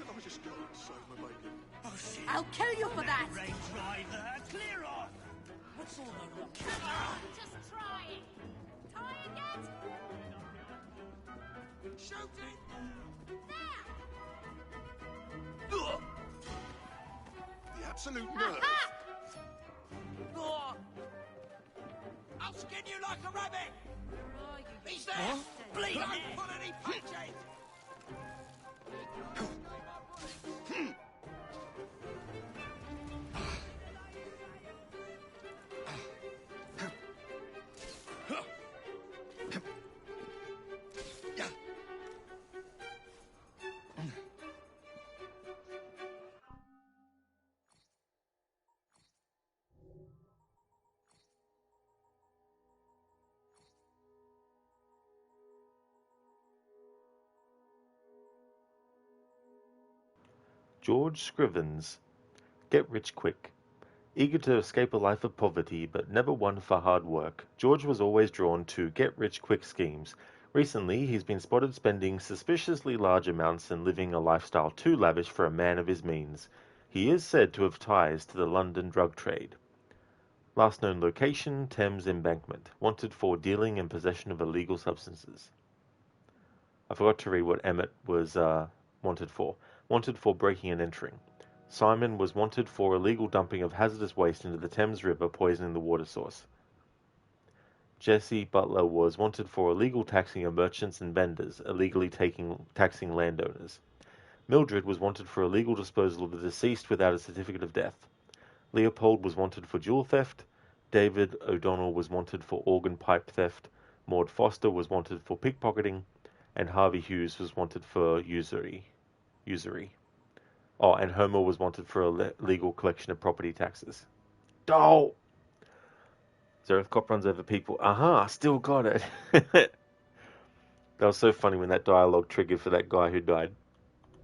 I was just going to save my bacon. Oh, shit. I'll kill you for that! Range driver, clear off! What's all the rock? Just try it! Tired yet? Shooting! The absolute nerve. I'll skin you like a rabbit! He's there! What? Bleed! Don't pull any punches! George Scrivens. Get rich quick. Eager to escape a life of poverty, but never one for hard work, George was always drawn to get-rich-quick schemes. Recently, he's been spotted spending suspiciously large amounts and living a lifestyle too lavish for a man of his means. He is said to have ties to the London drug trade. Last known location, Thames Embankment. Wanted for dealing and possession of illegal substances. I forgot to read what Emmett was wanted for. Wanted for breaking and entering. Simon was wanted for illegal dumping of hazardous waste into the Thames River, poisoning the water source. Jesse Butler was wanted for illegal taxing of merchants and vendors, illegally taxing landowners. Mildred was wanted for illegal disposal of the deceased without a certificate of death. Leopold was wanted for jewel theft. David O'Donnell was wanted for organ pipe theft. Maud Foster was wanted for pickpocketing. And Harvey Hughes was wanted for usury. Oh, and Homer was wanted for a legal collection of property taxes. Oh! Zareth Cop runs over people. Aha, still got it. That was so funny when that dialogue triggered for that guy who died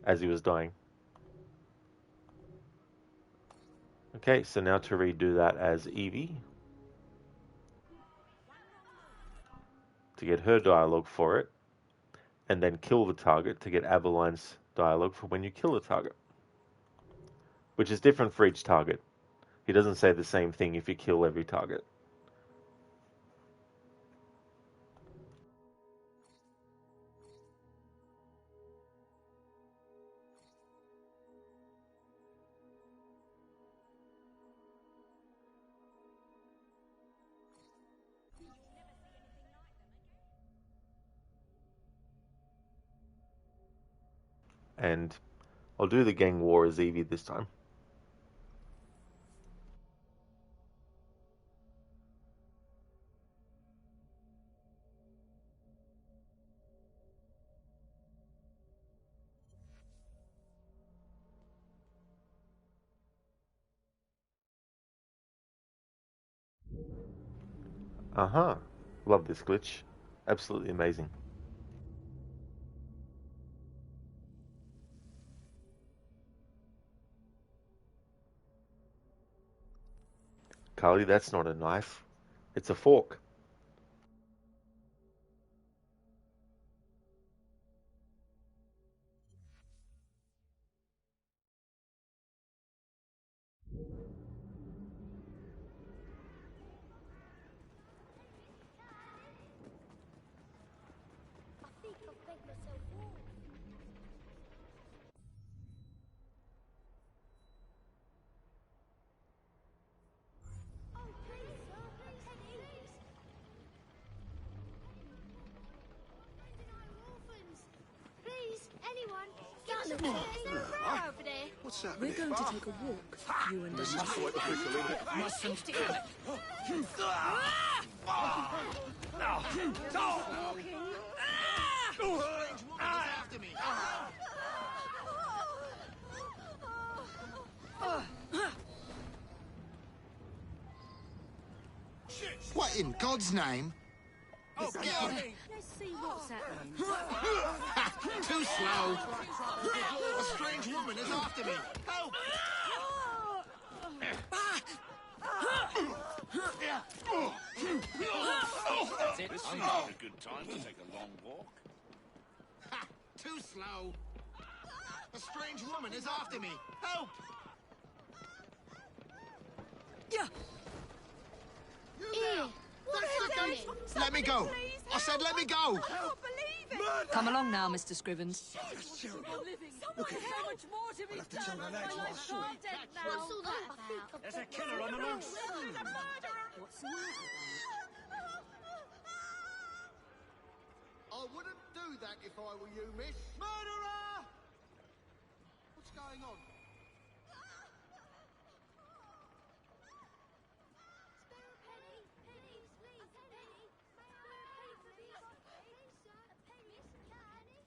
as he was dying. Okay, so now to redo that as Evie. To get her dialogue for it. And then kill the target to get Aveline's dialogue for when you kill a target. Which is different for each target. He doesn't say the same thing if you kill every target. And I'll do the gang war as Evie this time. Uh-huh. Love this glitch. Absolutely amazing. Carly, that's not a knife. It's a fork. I think I've begged myself off. Oh, please, sir, please. Orphans. Please, anyone. Get us a penny. Over there. What's that? We're going to take a walk, you and This is I. quite the pickle, isn't it? Mustn't After me. What in God's name? Oh, get off me! Let's see what's happening. Too slow. A strange woman is after me. Help! This seems like a good time to take a long walk. Too slow. A strange woman is after me. Help! Yeah. Here. What's happening? Let me go. I said let me go. Come along now, Mr. Scrivens. Look at How much more to be I'll have to tell the lads what I saw. What's all that about? There's a killer on the loose. What's the matter? I wouldn't do that if I were you, miss. Murderer! What's going on? Spare a penny. Penny, please. A penny. Spare a penny for me. Please, sir. A penny. Penny.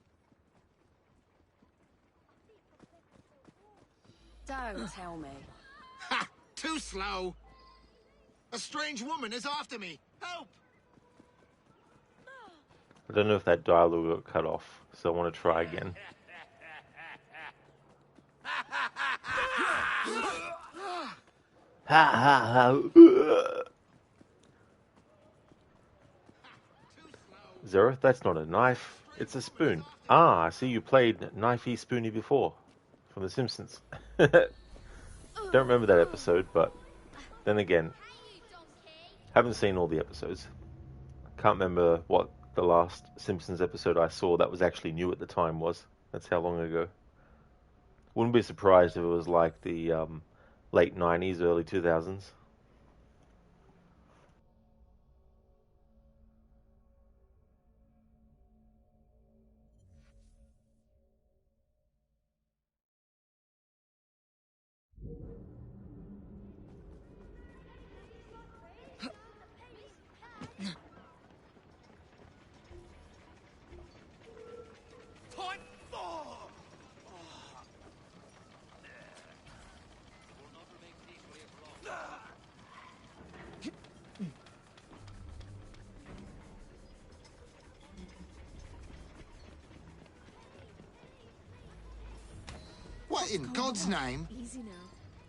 Don't tell me. Ha! Too slow. A strange woman is after me. Help! I don't know if that dialogue got cut off, so I want to try again. Ha ha ha. Zero, that's not a knife, it's a spoon. Ah, I see you played Knifey Spoony before, from The Simpsons. Don't remember that episode, but then again, haven't seen all the episodes. Can't remember what the last Simpsons episode I saw that was actually new at the time was. That's how long ago. Wouldn't be surprised if it was like the late 90s, early 2000s. Point four! What in God's name? Easy now.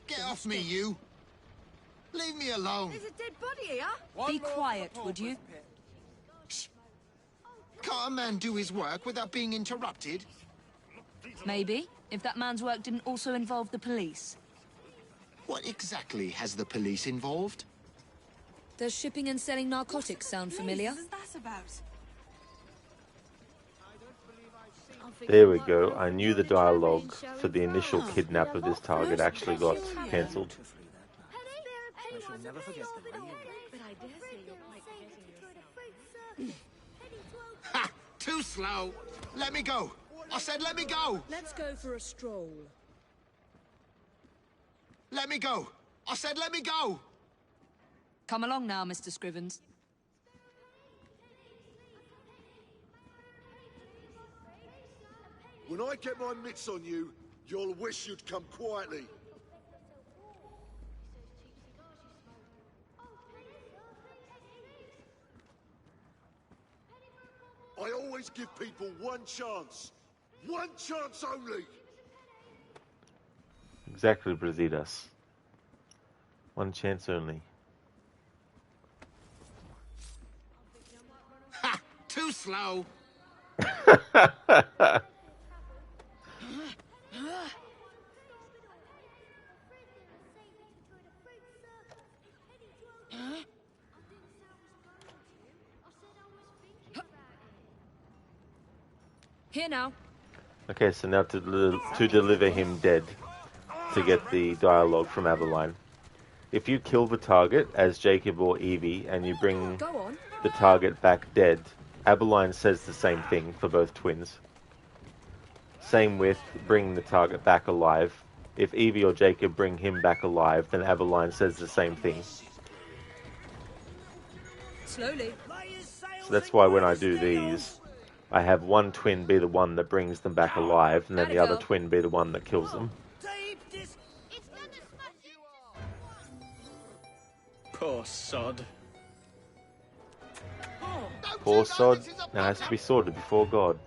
Get off me, you! Leave me alone! There's a dead body here. Be quiet, would you? Can't a man do his work without being interrupted? Maybe, if that man's work didn't also involve the police. What exactly has the police involved? Does shipping and selling narcotics sound familiar? What is that about? There we go. I knew the dialogue for the initial kidnap of this target actually got cancelled. I shall never forget them. But I dare say you're quite forgetting yourself. Ha! Too slow! Let me go! I said let me go! Let's go for a stroll. Let me go! I said let me go! Come along now, Mr. Scrivens. When I get my mitts on you, you'll wish you'd come quietly. I always give people one chance. One chance only! Exactly, Brasidas. One chance only. Ha! Too slow! Here now. Okay, so now to deliver him dead, to get the dialogue from Aveline. If you kill the target as Jacob or Evie and you bring the target back dead, Aveline says the same thing for both twins. Same with bringing the target back alive. If Evie or Jacob bring him back alive, then Aveline says the same thing. Slowly. So that's why when I do these, I have one twin be the one that brings them back alive, and then the other twin be the one that kills them. Poor sod. Poor sod. Now has to be sorted before God.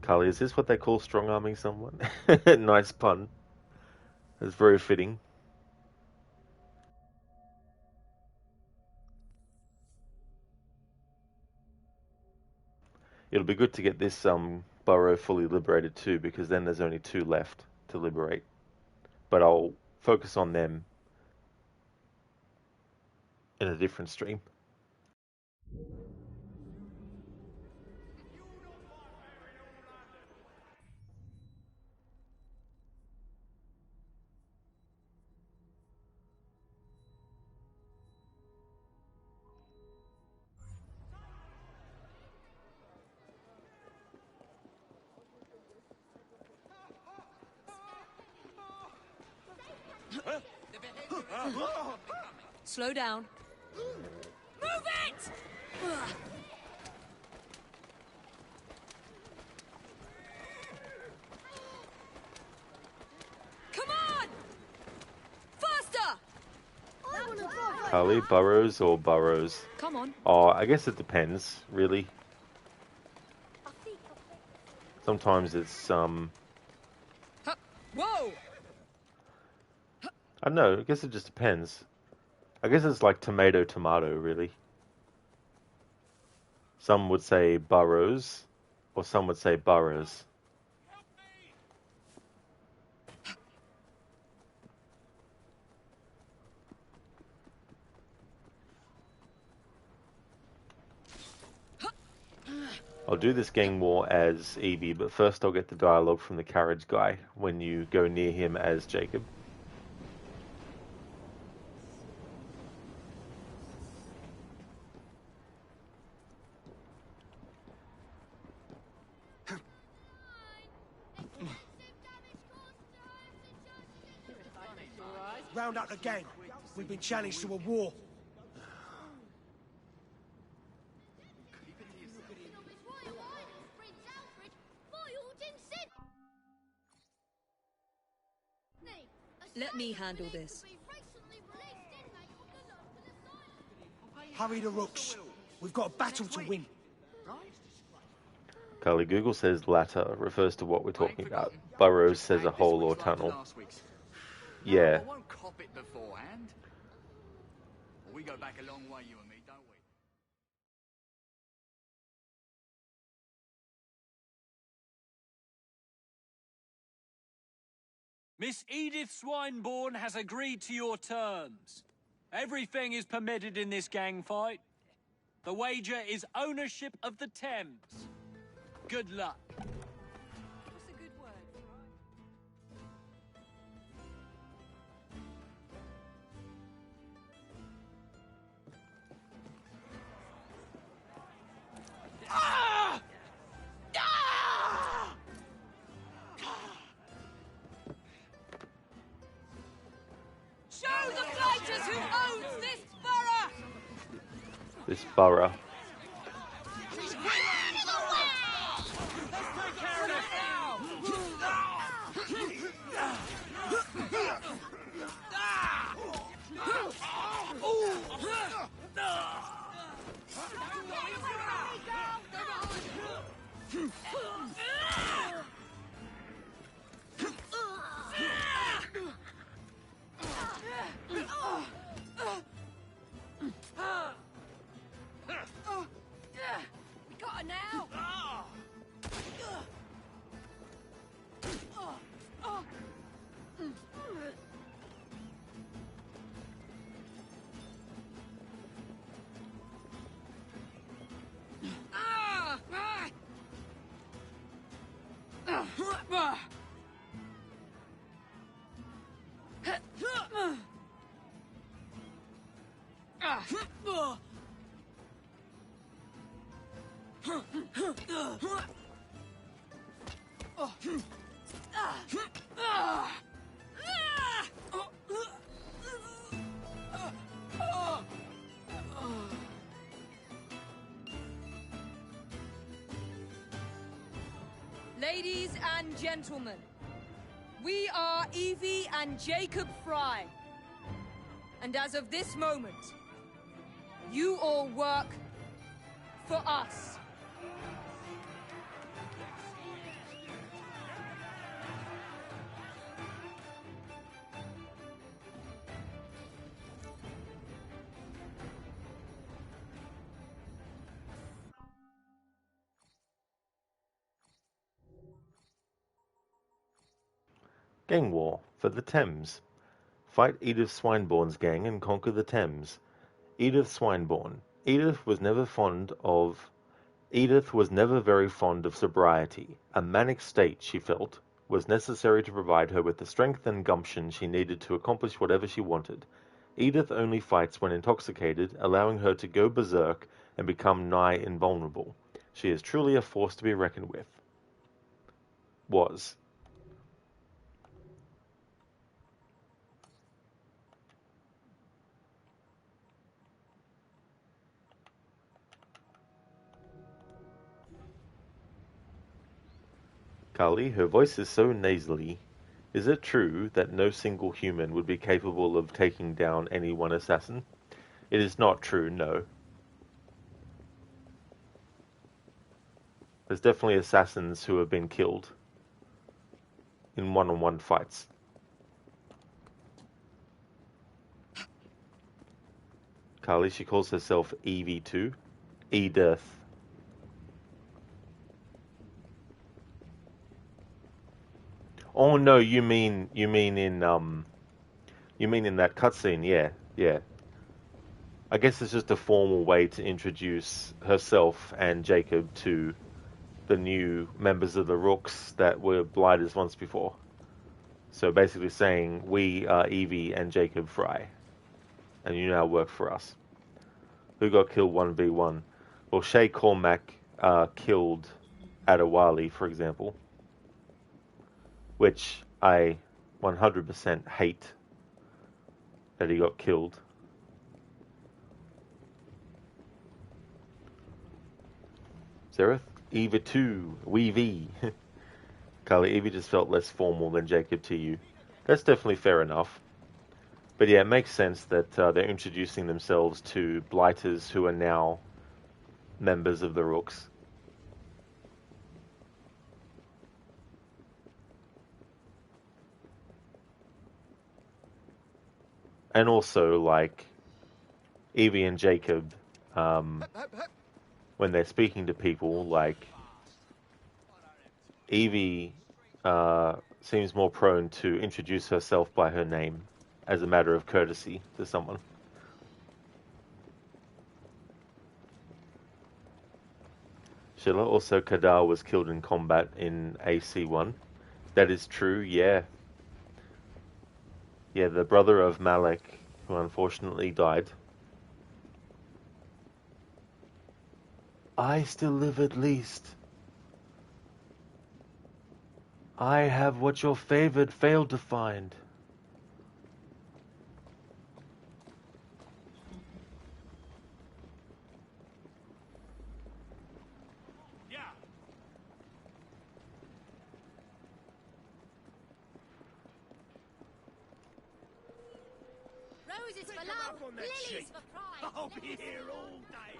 Carly, is this what they call strong-arming someone? Nice pun. It's very fitting. It'll be good to get this burrow fully liberated too, because then there's only 2 left to liberate. But I'll focus on them in a different stream. Slow down. Move it! Come on! Faster! Carly, burrows or burrows? Come on. Oh, I guess it depends, really. Sometimes it's, Whoa! I don't know, I guess it just depends. I guess it's like tomato, tomato, really. Some would say burrows, or some would say burrows. I'll do this gang war as Evie, but first I'll get the dialogue from the carriage guy when you go near him as Jacob. Round up the gang. We've been challenged to a war. Let me handle this. Hurry the rooks. We've got a battle to win. Carly, Google says latter refers to what we're talking about. Burrows says a hole or tunnel. Yeah. I won't cop it beforehand. We go back a long way, you and me, don't we? Miss Edith Swineborn has agreed to your terms. Everything is permitted in this gang fight. The wager is ownership of the Thames. Good luck. What's a good word? Ah! Ah! Show the fighters who owns this borough! This borough. We got her now! Ladies and gentlemen, we are Evie and Jacob Fry. And as of this moment, you all work for us. Gang war for the Thames. Fight Edith Swineborn's gang and conquer the Thames. Edith Swineborn. Edith was never very fond of sobriety. A manic state, she felt, was necessary to provide her with the strength and gumption she needed to accomplish whatever she wanted. Edith only fights when intoxicated, allowing her to go berserk and become nigh invulnerable. She is truly a force to be reckoned with. Was. Carly, her voice is so nasally. Is it true that no single human would be capable of taking down any one assassin? It is not true, no. There's definitely assassins who have been killed in one-on-one fights. Carly, she calls herself Evie too. Edith. Oh no, you mean in that cutscene? Yeah. I guess it's just a formal way to introduce herself and Jacob to the new members of the Rooks that were blighters once before. So basically saying, we are Evie and Jacob Fry, and you now work for us. Who got killed 1v1? Well, Shay Cormac killed Adewale, for example, which I 100% hate that he got killed. Zereth? Eva 2, Weevee. Carly, Evie just felt less formal than Jacob to you. That's definitely fair enough. But yeah, it makes sense that they're introducing themselves to blighters who are now members of the Rooks. And also, like, Evie and Jacob, when they're speaking to people, like, Evie seems more prone to introduce herself by her name as a matter of courtesy to someone. Sheila, also Kadar was killed in combat in AC1. That is true, yeah. Yeah, the brother of Malek, who unfortunately died. I still live at least. I have what your favored failed to find. Roses for love, lilies for pride. I'll be here all day.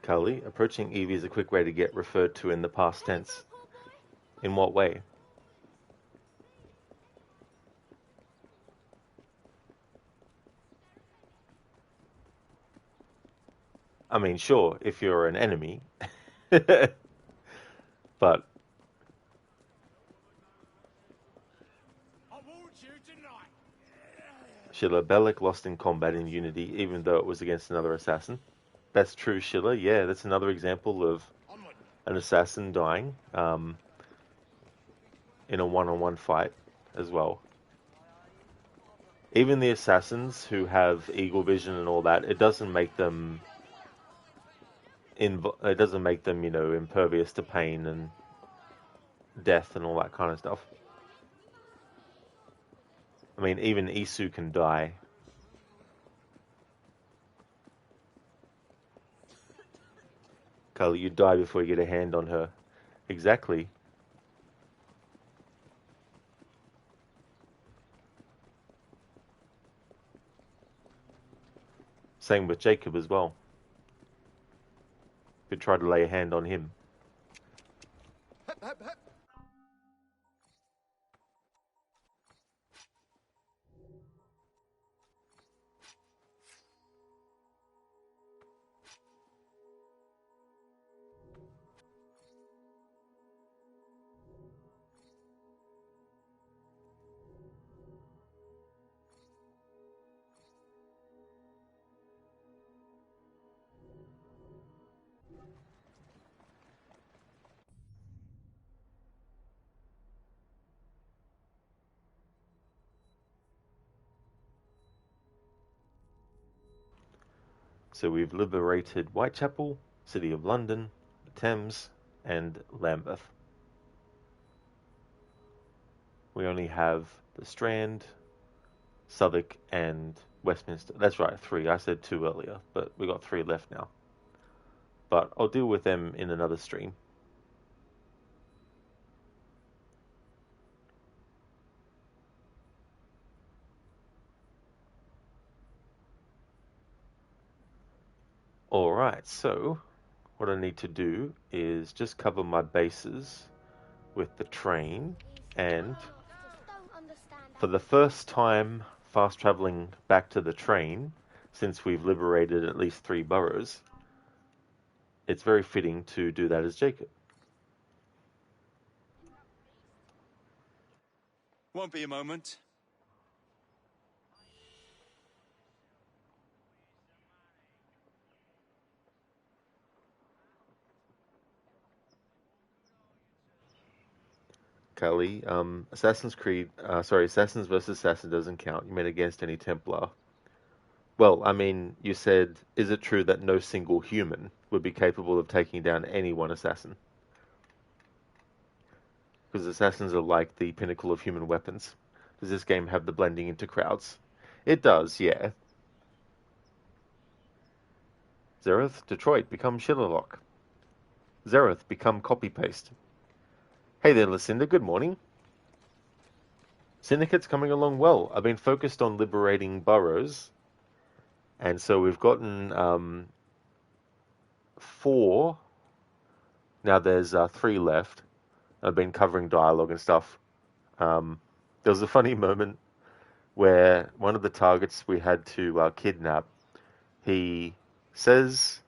Cully, approaching Evie is a quick way to get referred to in the past tense. In what way? I mean, sure, if you're an enemy. But Sheila, Bellic lost in combat in Unity, even though it was against another assassin. That's true, Sheila. Yeah, that's another example of an assassin dying in a one-on-one fight as well. Even the assassins who have eagle vision and all that, it doesn't make them impervious to pain and death and all that kind of stuff. I mean, even Isu can die. Cully, you die before you get a hand on her. Exactly. Same with Jacob as well. Could try to lay a hand on him. So we've liberated Whitechapel, City of London, the Thames, and Lambeth. We only have the Strand, Southwark, and Westminster. That's right, 3. I said 2 earlier, but we got 3 left now. But I'll deal with them in another stream. Alright, so what I need to do is just cover my bases with the train, and for the first time fast traveling back to the train since we've liberated at least 3 boroughs, it's very fitting to do that as Jacob. Won't be a moment. Kelly, Assassin's versus Assassin doesn't count. You meant against any Templar. Well, I mean, you said, is it true that no single human would be capable of taking down any one assassin? Because assassins are like the pinnacle of human weapons. Does this game have the blending into crowds? It does, yeah. Zereth, Detroit, become Shillerlock. Zereth, become copy-paste. Hey there, Lucinda, good morning. Syndicate's coming along well. I've been focused on liberating boroughs, and so we've gotten 4. Now there's 3 left. I've been covering dialogue and stuff. There was a funny moment where one of the targets we had to kidnap, he says,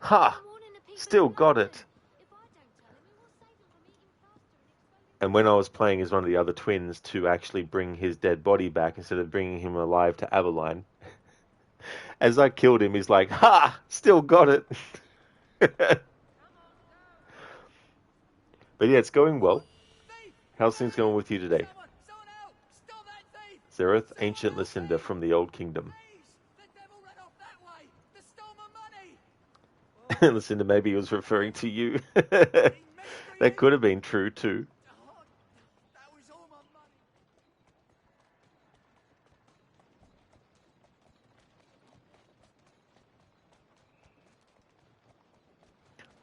"Ha! Still got it. And when I was playing as one of the other twins to actually bring his dead body back instead of bringing him alive to Avalon, as I killed him, he's like, "Ha! Still got it." But yeah, it's going well. How's things going with you today? Zereth, ancient Lucinda from the Old Kingdom. Lucinda, maybe he was referring to you. That could have been true too.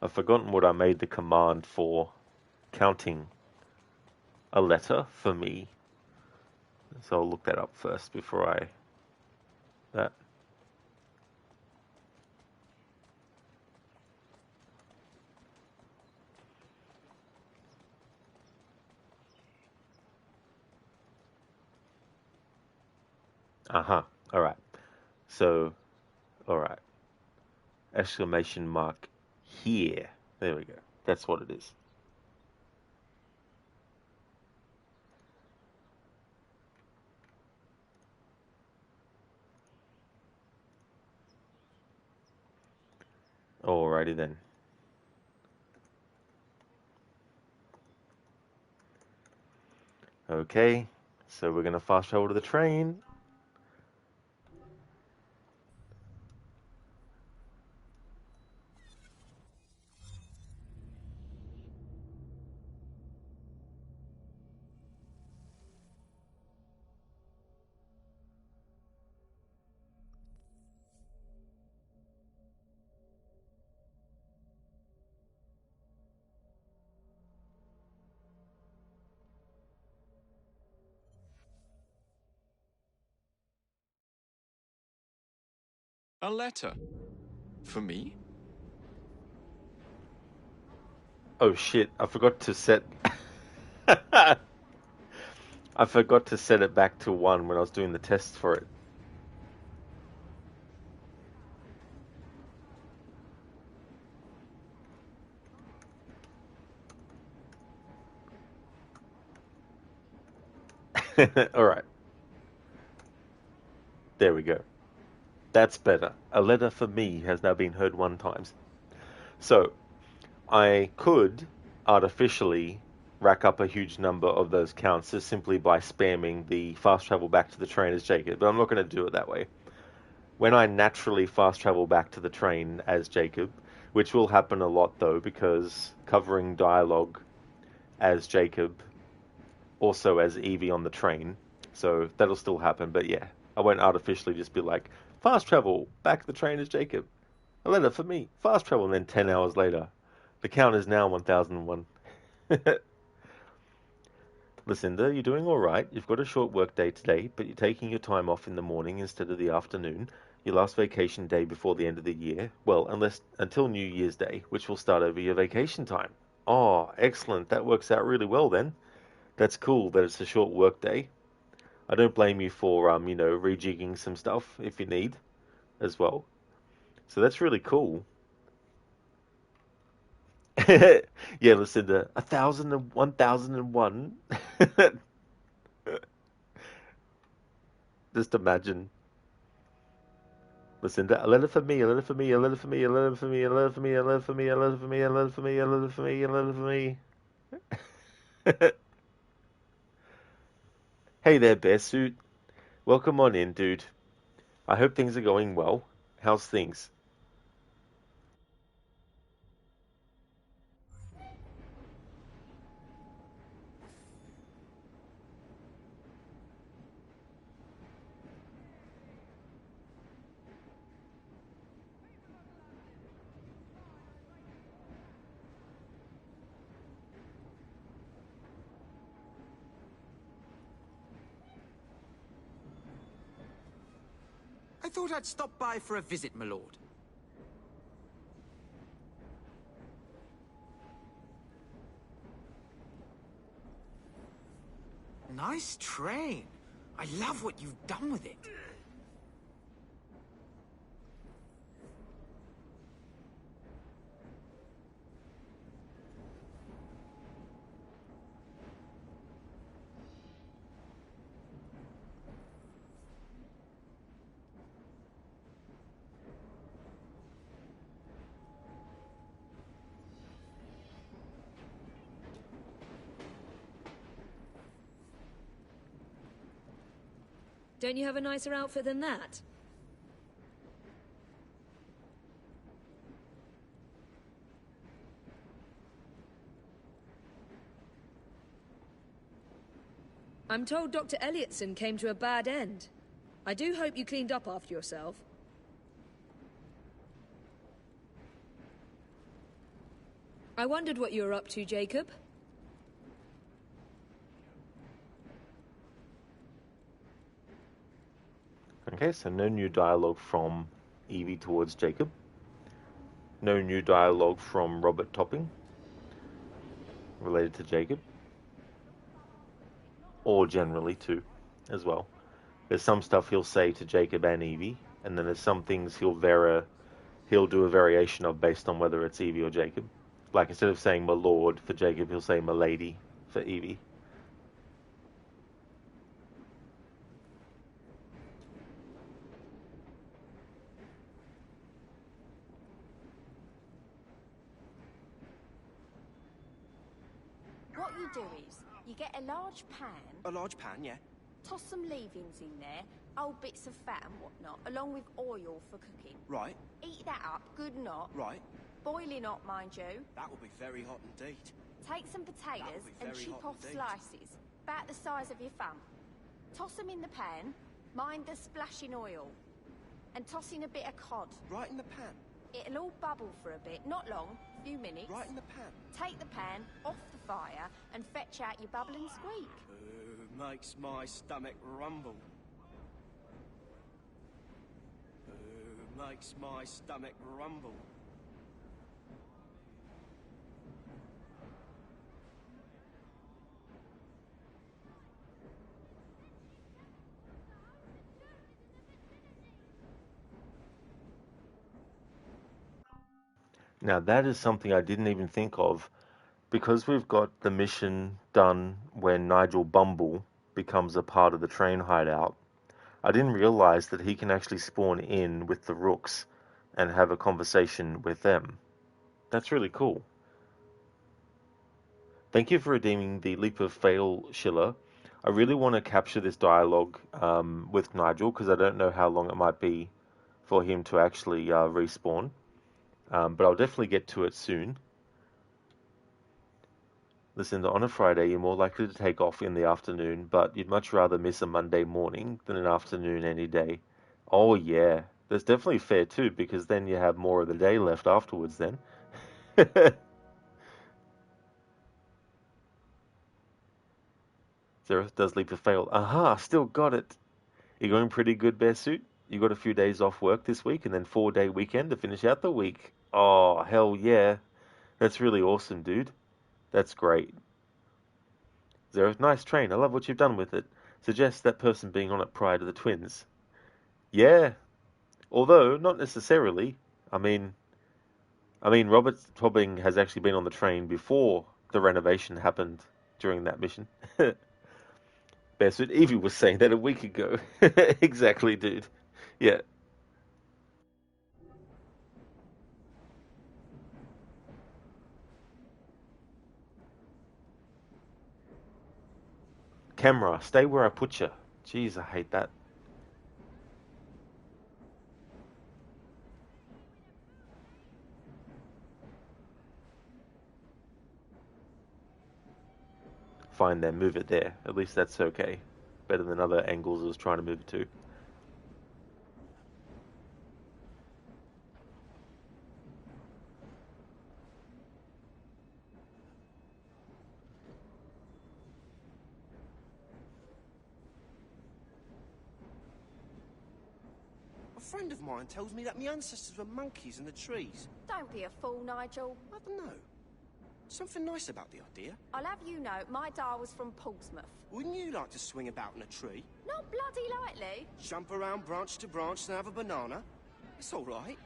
I've forgotten what I made the command for counting a letter for me. So I'll look that up first before I... that. Uh-huh. Alright. So, alright. Exclamation mark here. There we go. That's what it is. Alrighty then. Okay, so we're going to fast travel to the train. A letter? For me? Oh shit, I forgot to set... I forgot to set it back to 1 when I was doing the tests for it. Alright. There we go. That's better. A letter for me has now been heard 1 time. So, I could artificially rack up a huge number of those counts just simply by spamming the fast travel back to the train as Jacob, but I'm not going to do it that way. When I naturally fast travel back to the train as Jacob, which will happen a lot though, because covering dialogue as Jacob, also as Evie on the train, so that'll still happen, but yeah, I won't artificially just be like, fast travel back to the train as Jacob. A letter for me, fast travel, and then 10 hours later. The count is now 1001. Lucinda, you're doing all right. You've got a short work day today, but you're taking your time off in the morning instead of the afternoon. Your last vacation day before the end of the year. Well, until New Year's Day, which will start over your vacation time. Oh, excellent. That works out really well then. That's cool that it's a short work day. I don't blame you for, rejigging some stuff if you need as well. So that's really cool. Yeah, Lucinda, 1001. Just imagine. Lucinda, a letter for me, a letter for me, a letter for me, a letter for me, a letter for me, a letter for me, a letter for me, a letter for me, a letter for me, a letter for me. Hey there, bear suit. Welcome on in, dude. I hope things are going well. How's things? I thought I'd stop by for a visit, my lord. Nice train. I love what you've done with it. Don't you have a nicer outfit than that? I'm told Dr. Elliotson came to a bad end. I do hope you cleaned up after yourself. I wondered what you were up to, Jacob. Okay, so no new dialogue from Evie towards Jacob. No new dialogue from Robert Topping related to Jacob. Or generally too, as well. There's some stuff he'll say to Jacob and Evie, and then there's some things he'll do a variation of based on whether it's Evie or Jacob. Like instead of saying my lord for Jacob, he'll say my lady for Evie. What you do is, you get a large pan. A large pan, yeah. Toss some leavings in there, old bits of fat and whatnot, along with oil for cooking. Right. Eat that up, good and hot. Right. Boiling hot, mind you. That will be very hot indeed. Take some potatoes and chip off slices, about the size of your thumb. Toss them in the pan, mind the splashing oil. And toss in a bit of cod. Right in the pan? It'll all bubble for a bit, not long, a few minutes. Right in the pan? Take the pan off the fire and fetch out your bubble and squeak. Ooh, makes my stomach rumble. Ooh, makes my stomach rumble. Now that is something I didn't even think of, because we've got the mission done when Nigel Bumble becomes a part of the Train Hideout. I didn't realize that he can actually spawn in with the Rooks and have a conversation with them. That's really cool. Thank you for redeeming the Leap of Fail, Schiller. I really want to capture this dialogue with Nigel, because I don't know how long it might be for him to actually respawn. But I'll definitely get to it soon. Listen, on a Friday, you're more likely to take off in the afternoon, but you'd much rather miss a Monday morning than an afternoon any day. Oh, yeah. That's definitely fair, too, because then you have more of the day left afterwards, then. Zereth does leap to fail. Aha, still got it. You're going pretty good, Bear Suit. You got a few days off work this week, and then 4-day weekend to finish out the week. Oh, hell yeah. That's really awesome, dude. That's great. Zereth, nice train. I love what you've done with it. Suggests that person being on it prior to the twins. Yeah. Although, not necessarily. I mean, Robert Tobbing has actually been on the train before the renovation happened during that mission. Bearsuit Evie was saying that a week ago. Exactly, dude. Yeah. Camera, stay where I put you. Jeez, I hate that. Fine then, move it there. At least that's okay. Better than other angles I was trying to move it to. A friend of mine tells me that my ancestors were monkeys in the trees. Don't be a fool, Nigel. I don't know. Something nice about the idea. I'll have you know, my da was from Portsmouth. Wouldn't you like to swing about in a tree? Not bloody likely. Jump around branch to branch and have a banana? It's all right.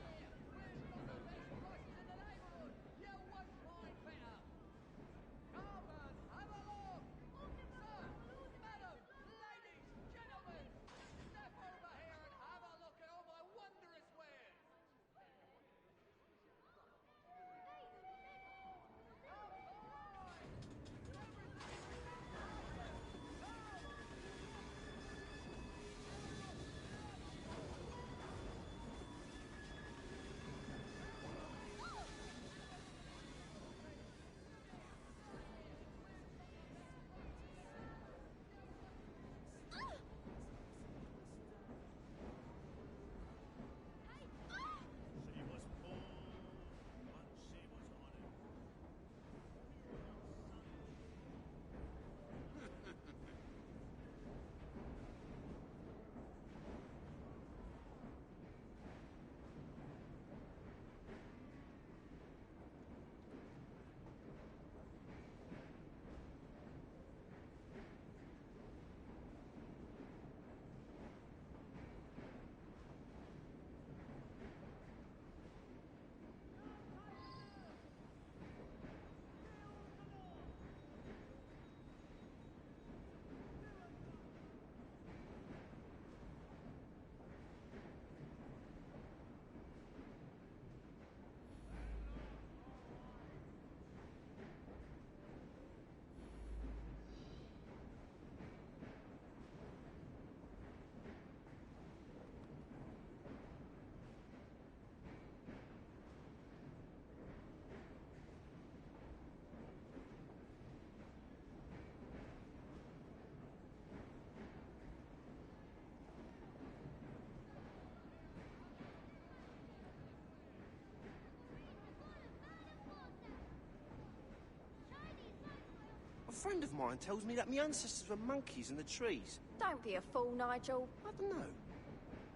friend of mine tells me that my ancestors were monkeys in the trees. Don't be a fool, Nigel. I don't know.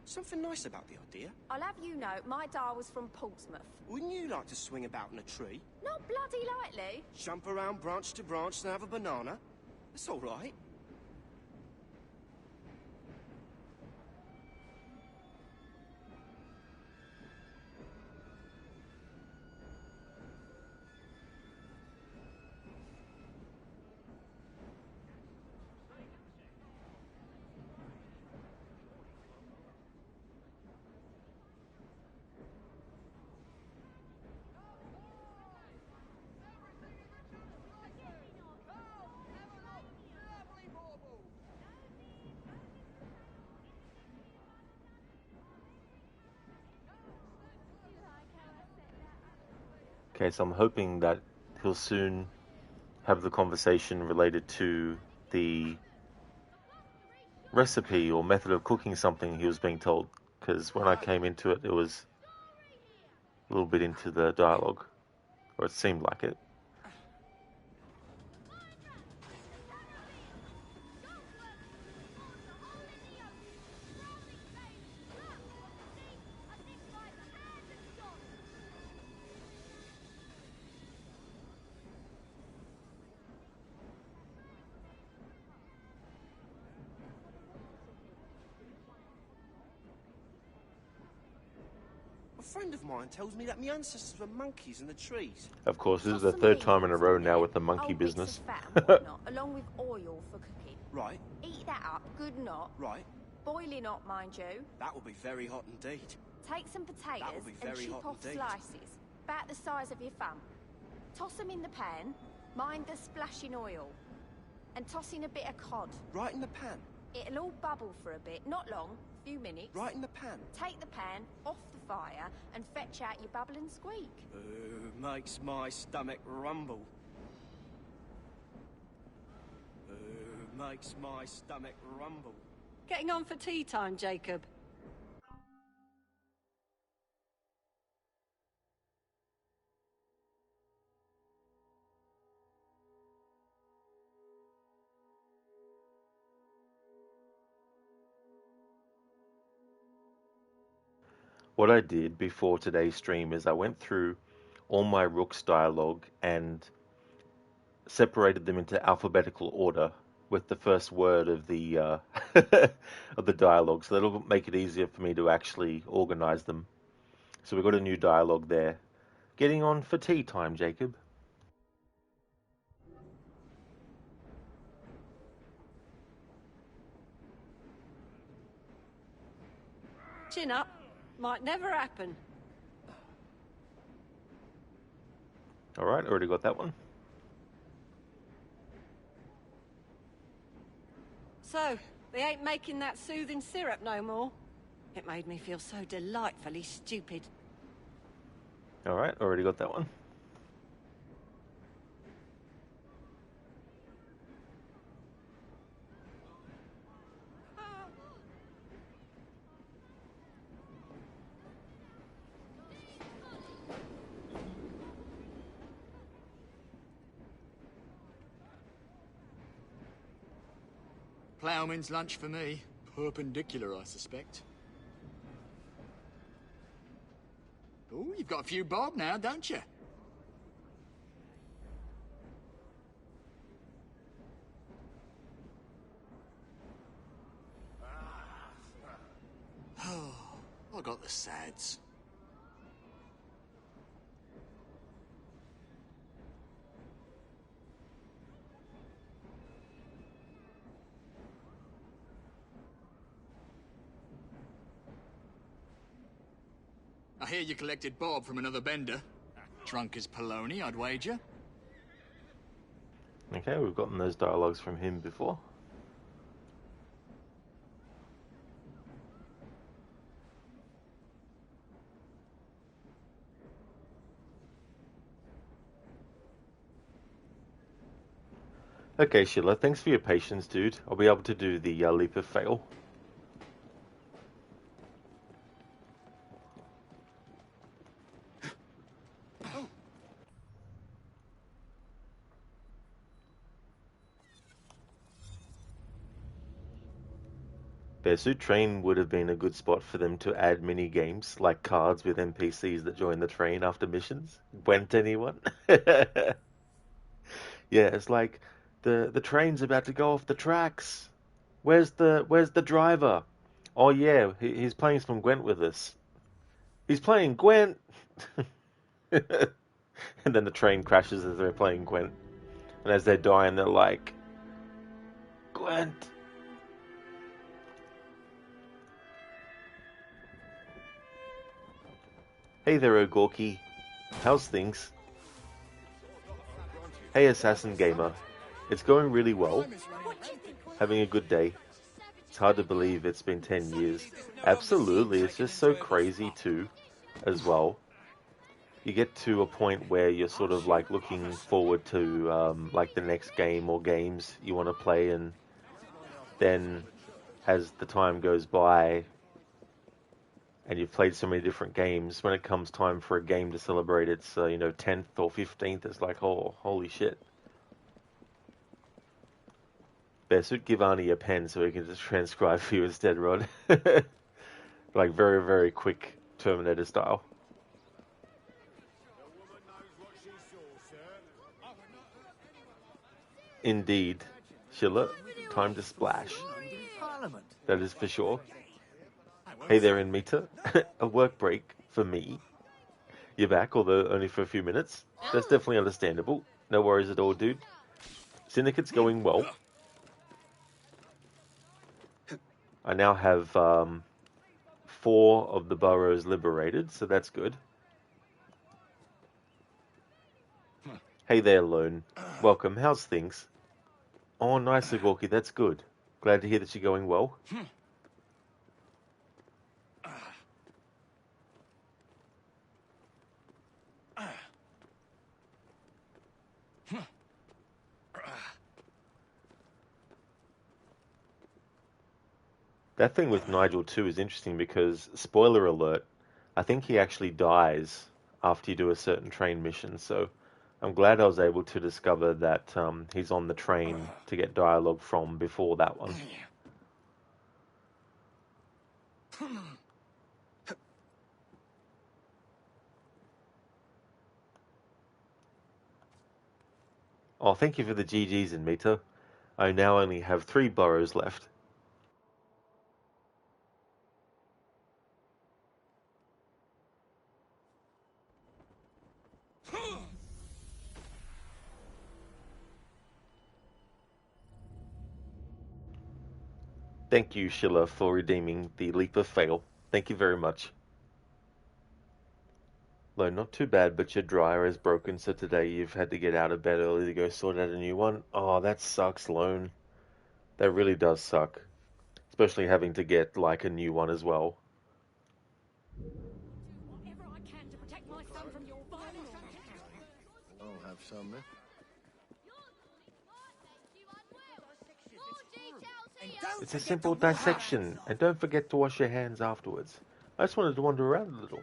Something nice about the idea. I'll have you know, my da was from Portsmouth. Wouldn't you like to swing about in a tree? Not bloody likely. Jump around branch to branch and have a banana? That's all right. Okay, so I'm hoping that he'll soon have the conversation related to the recipe or method of cooking something he was being told. Because when I came into it, it was a little bit into the dialogue, or it seemed like it. A friend of mine tells me that my ancestors were monkeys in the trees. Of course, this is the third time in a row now with the monkey business. Whatnot, along with oil for cooking. Right. Eat that up, good not. Right. Boiling hot, mind you. That will be very hot indeed. Take some potatoes and chip off slices, about the size of your thumb. Toss them in the pan, mind the splashing oil. And toss in a bit of cod. Right in the pan? It'll all bubble for a bit, not long, few minutes. Right in the pan? Take the pan off the fire and fetch out your bubble and squeak. Makes my stomach rumble. Makes my stomach rumble. Getting on for tea time, Jacob? What I did before today's stream is I went through all my Rook's dialogue and separated them into alphabetical order with the first word of the of the dialogue, so that'll make it easier for me to actually organize them. So we've got a new dialogue there. Getting on for tea time, Jacob. Chin up. Might never happen. All right, already got that one. So, they ain't making that soothing syrup no more. It made me feel so delightfully stupid. All right, already got that one. Ploughman's lunch for me. Perpendicular, I suspect. Oh, you've got a few bob now, don't you? Oh, I got the sads. I hear you collected bob from another bender. Drunk as Polony, I'd wager. Okay, we've gotten those dialogues from him before. Okay, Sheila, thanks for your patience, dude. I'll be able to do the leap of fail. Bearsuit Train would have been a good spot for them to add mini games like cards with NPCs that join the train after missions. Went anyone? Yeah, it's like the train's about to go off the tracks. Where's the driver? Oh yeah, he's playing some Gwent with us. He's playing Gwent. And then the train crashes as they're playing Gwent. And as they're dying, they're like, Gwent. Hey there, Ogorki. How's things? Hey, Assassin Gamer. It's going really well. Having a good day. It's hard to believe it's been 10 years. Absolutely, it's just so crazy too, as well. You get to a point where you're sort of like looking forward to like the next game or games you want to play, and then as the time goes by and you've played so many different games, when it comes time for a game to celebrate its 10th or 15th, it's like, oh, holy shit. Bearsuit, give Arnie a pen so he can just transcribe for you instead, Rod. Like very, very quick Terminator style. Indeed. Schiller, time to splash. That is for sure. Hey there, Inmeta. A work break for me. You're back, although only for a few minutes. That's definitely understandable. No worries at all, dude. Syndicate's going well. I now have 4 of the boroughs liberated, so that's good. Hey there, Lone. Welcome. How's things? Oh, nice, Igorki. That's good. Glad to hear that you're going well. That thing with Nigel too is interesting because, spoiler alert, I think he actually dies after you do a certain train mission, so I'm glad I was able to discover that he's on the train to get dialogue from before that one. Oh, thank you for the GGs in Meta. I now only have 3 boroughs left. Thank you, Schiller, for redeeming the leap of fail. Thank you very much. Lo, not too bad, but your dryer is broken, so today you've had to get out of bed early to go sort out a new one. Oh, that sucks, Lone. That really does suck. Especially having to get, like, a new one as well. I'll have some, eh? It's a simple dissection, and don't forget to wash your hands afterwards. I just wanted to wander around a little.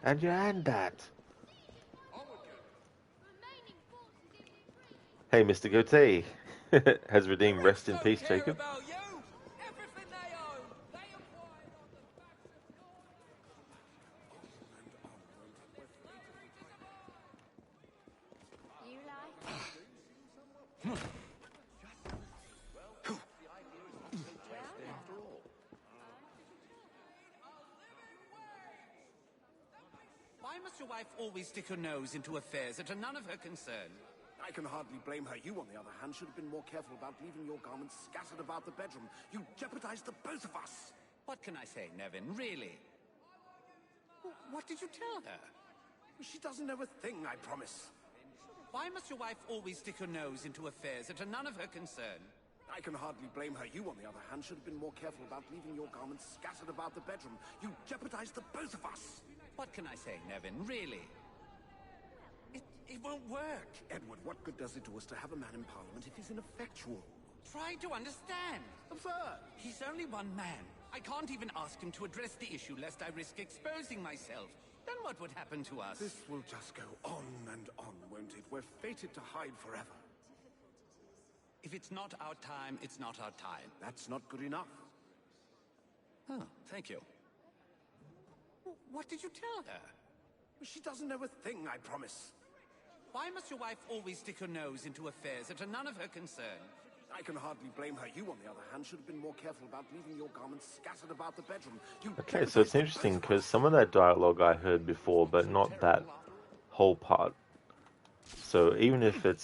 And your hand that. Hey, Mr. Goatee. Has redeemed rest in peace, Jacob. Why must your wife always stick her nose into affairs that are none of her concern? I can hardly blame her. You, on the other hand, should have been more careful about leaving your garments scattered about the bedroom. You jeopardized the both of us. What can I say, Nevin? Really? What did you tell her? She doesn't know a thing, I promise. Why must your wife always stick her nose into affairs that are none of her concern? I can hardly blame her. You, on the other hand, should have been more careful about leaving your garments scattered about the bedroom. You jeopardized the both of us. What can I say, Nevin? Really? It won't work. Edward, what good does it do us to have a man in Parliament if he's ineffectual? Try to understand. Absurd. He's only one man. I can't even ask him to address the issue lest I risk exposing myself. Then what would happen to us? This will just go on and on, won't it? We're fated to hide forever. If it's not our time, it's not our time. That's not good enough. Oh, thank you. What did you tell her? She doesn't know a thing, I promise. Why must your wife always stick her nose into affairs that are none of her concern? I can hardly blame her. You, on the other hand, should have been more careful about leaving your garments scattered about the bedroom. Okay, so it's interesting because some of that dialogue I heard before, but not that whole part. So even if it's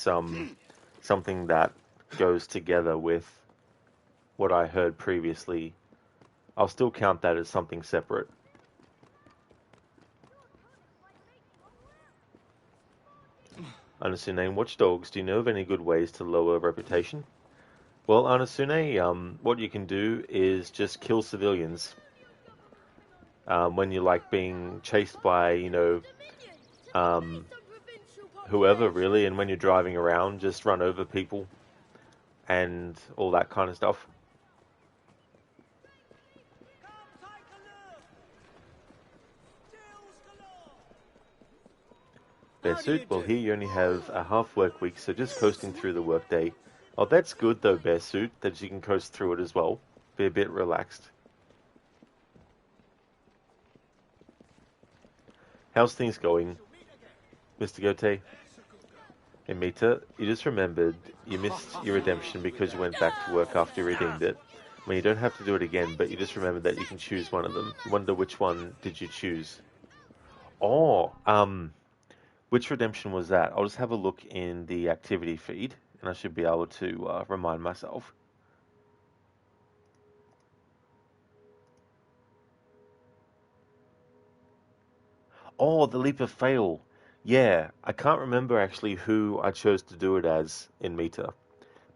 something that goes together with what I heard previously, I'll still count that as something separate. Anasune, Watchdogs, do you know of any good ways to lower reputation? Well, Anasune, what you can do is just kill civilians. When you like being chased by, whoever really, and when you're driving around, just run over people and all that kind of stuff. Bear Suit, well here you only have a half work week, so just coasting through the workday. Oh, that's good though, Bear Suit, that you can coast through it as well. Be a bit relaxed. How's things going, Mr. Gote? Hey, Mita, you just remembered you missed your redemption because you went back to work after you redeemed it. I mean, you don't have to do it again, but you just remembered that you can choose one of them. You wonder which one did you choose? Oh, which redemption was that? I'll just have a look in the activity feed, and I should be able to remind myself. Oh, the leap of fail. Yeah, I can't remember actually who I chose to do it as in Meta,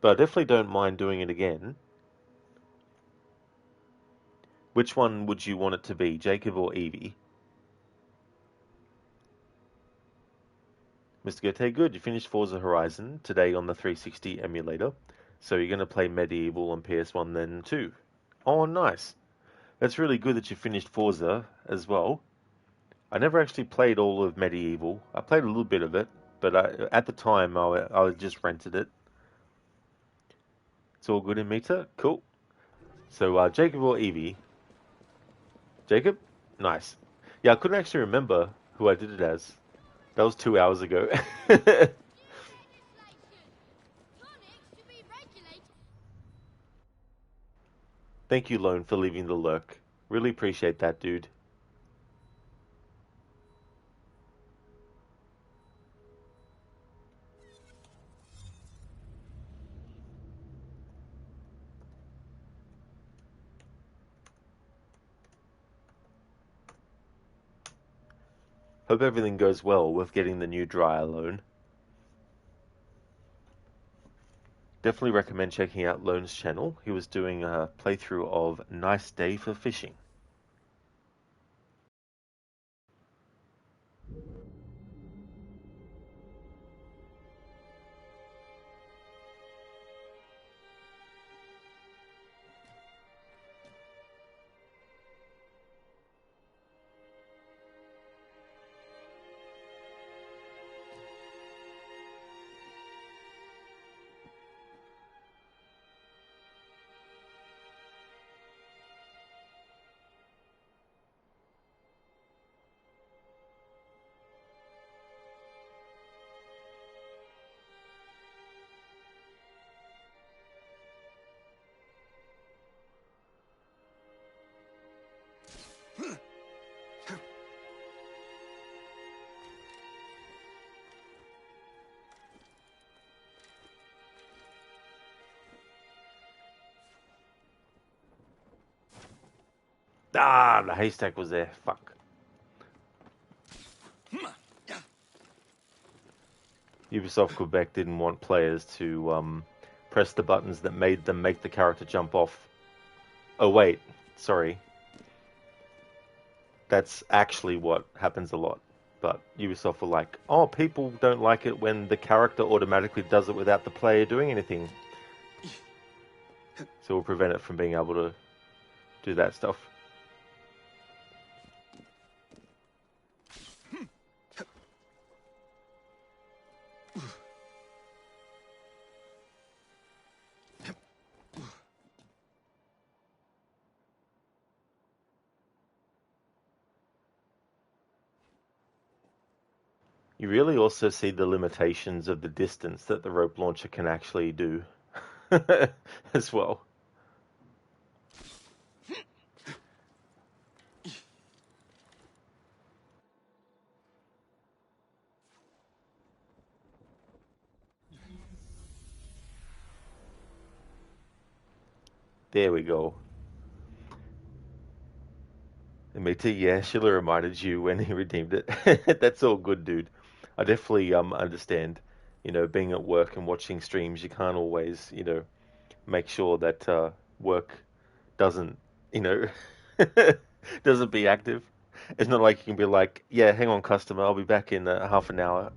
but I definitely don't mind doing it again. Which one would you want it to be, Jacob or Evie? Mr. Gote, good. You finished Forza Horizon today on the 360 emulator, so you're going to play Medieval on PS1 then too. Oh, nice. That's really good that you finished Forza as well. I never actually played all of Medieval. I played a little bit of it, but at the time I just rented it. It's all good in Meta? Cool. So Jacob or Evie? Jacob? Nice. Yeah, I couldn't actually remember who I did it as. That was 2 hours ago. Thank you, Lone, for leaving the lurk. Really appreciate that, dude. Hope everything goes well with getting the new dryer loan. Definitely recommend checking out Lone's channel. He was doing a playthrough of Nice Day for Fishing. Ah, the haystack was there. Fuck. Ubisoft Quebec didn't want players to press the buttons that made them make the character jump off. Oh wait, sorry. That's actually what happens a lot. But Ubisoft were like, oh, people don't like it when the character automatically does it without the player doing anything. So we'll prevent it from being able to do that stuff. You really also see the limitations of the distance that the rope launcher can actually do as well. There we go. And me too, yeah, Schiller reminded you when he redeemed it. That's all good, dude. I definitely understand, being at work and watching streams, you can't always, make sure that work doesn't, you know, doesn't be active. It's not like you can be like, yeah, hang on, customer, I'll be back in half an hour.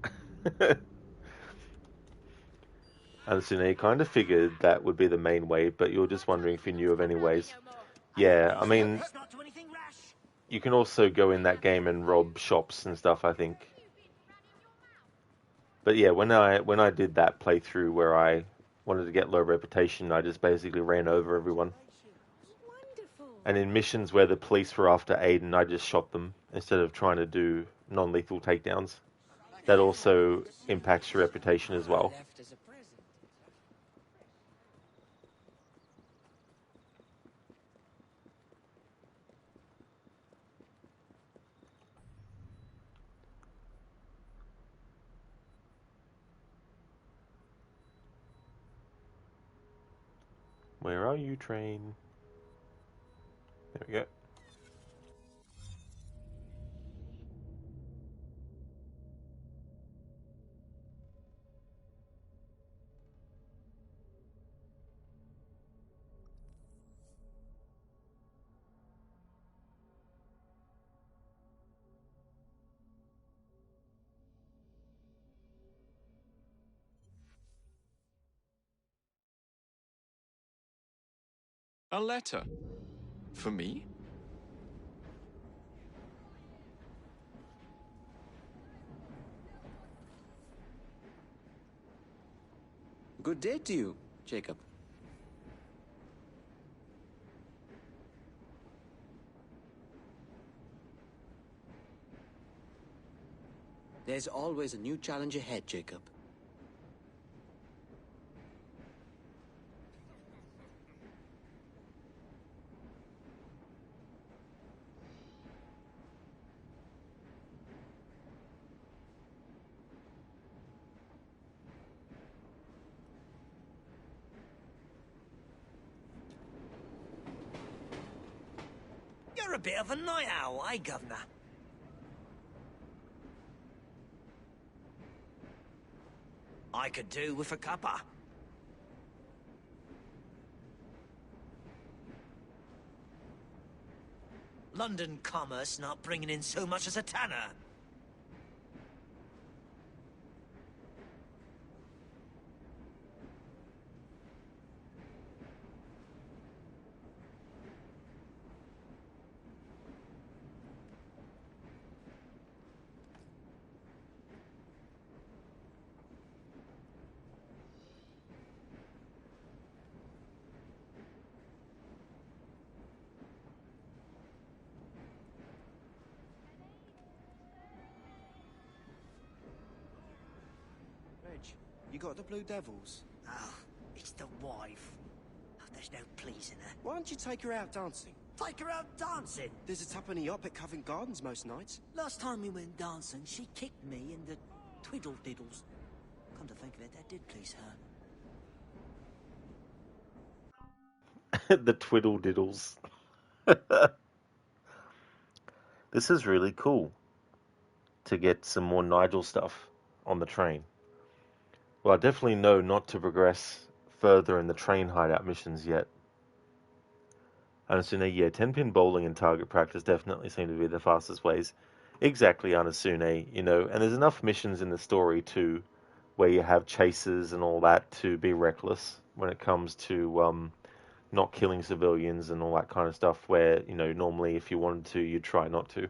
And so you kind of figured that would be the main way, but you're just wondering if you knew of any ways. Yeah, I mean, you can also go in that game and rob shops and stuff, I think. But yeah, when I did that playthrough where I wanted to get low reputation, I just basically ran over everyone. And in missions where the police were after Aiden, I just shot them instead of trying to do non-lethal takedowns. That also impacts your reputation as well. Where are you, Train? There we go. A letter? For me? Good day to you, Jacob. There's always a new challenge ahead, Jacob. You're a bit of a night owl, eh, Governor? I could do with a cuppa. London commerce not bringing in so much as a tanner. Reg, you got the Blue Devils? Oh, it's the wife. Oh, there's no pleasing her. Why don't you take her out dancing? Take her out dancing? There's a tuppenny up at Covent Gardens most nights. Last time we went dancing, she kicked me in the twiddle diddles. Come to think of it, that did please The twiddle diddles. This is really cool to get some more Nigel stuff on the train. Well, I definitely know not to progress further in the train hideout missions yet. Anasune, yeah, 10-pin bowling and target practice definitely seem to be the fastest ways. Exactly, Anasune, and there's enough missions in the story too, where you have chases and all that to be reckless when it comes to not killing civilians and all that kind of stuff, where, normally if you wanted to, you'd try not to.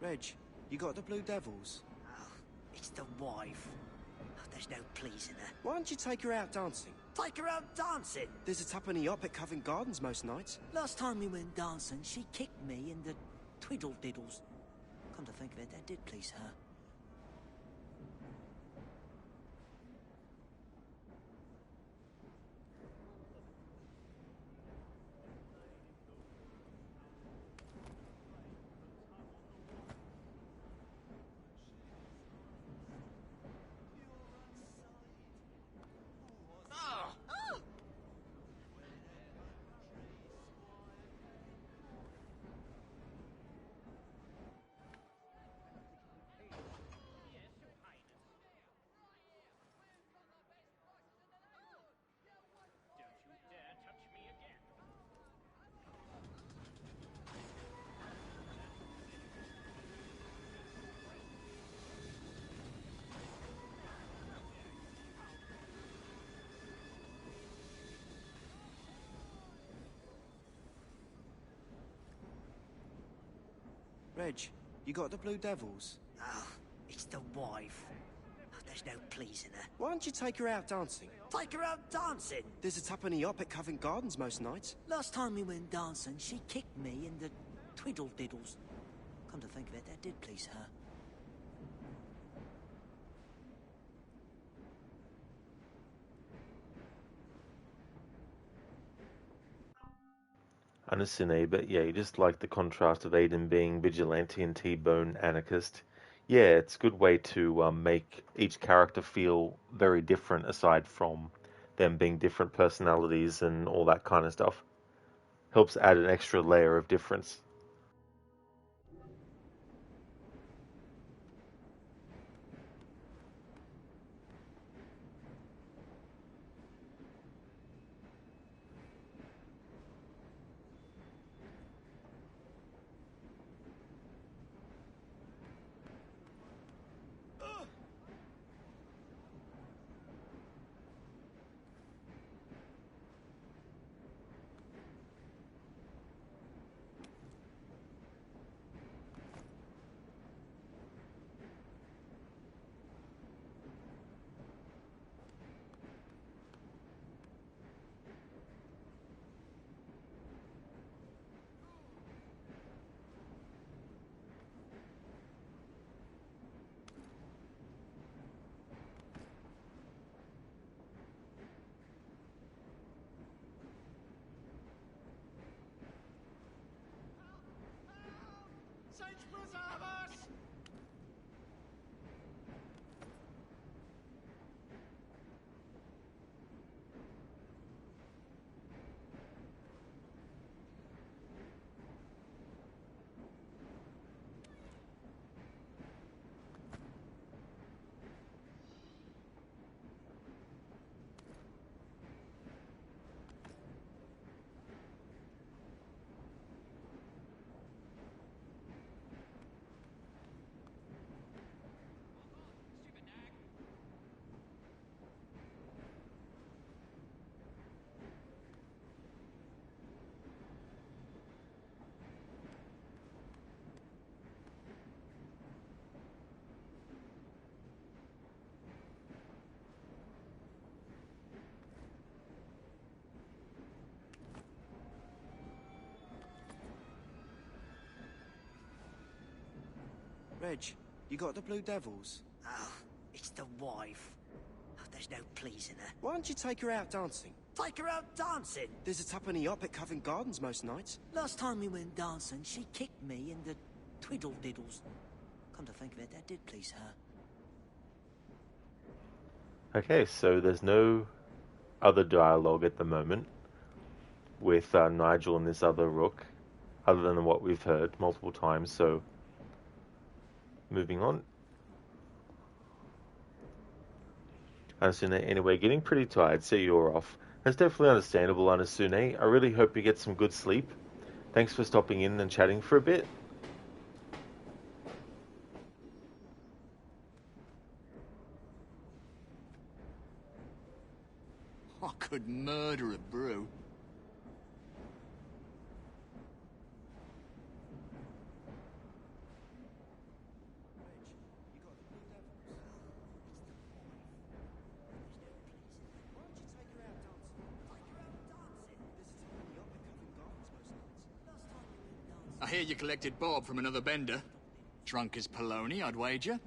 Reg, you got the Blue Devils? Oh, it's the wife. Oh, there's no pleasing her. Why don't you take her out dancing? Take her out dancing? There's a tuppenny up at Covent Gardens most nights. Last time we went dancing, she kicked me in the twiddle diddles. Come to think of it, that did please her. Reg, you got the Blue Devils? Oh, it's the wife. Oh, there's no pleasing her. Why don't you take her out dancing? Take her out dancing? There's a tuppenny up at Covent Gardens most nights. Last time we went dancing, she kicked me in the twiddle diddles. Come to think of it, that did please her. Understand, but yeah, you just like the contrast of Aiden being vigilante and T-Bone anarchist. Yeah, it's a good way to make each character feel very different aside from them being different personalities and all that kind of stuff. Helps add an extra layer of difference. Saints preserve us! Reg, you got the Blue Devils? Oh, it's the wife. Oh, there's no pleasing her. Why don't you take her out dancing? Take her out dancing? There's a tuppenny up at Covent Gardens most nights. Last time we went dancing, she kicked me in the twiddle diddles. Come to think of it, that did please her. Okay, so there's no other dialogue at the moment with Nigel and this other rook, other than what we've heard multiple times, so moving on. Anasune, anyway, getting pretty tired, so you're off. That's definitely understandable, Anasune. I really hope you get some good sleep. Thanks for stopping in and chatting for a bit. I could murder a brew. hear you collected Bob from another bender. Drunk as Polony, I'd wager.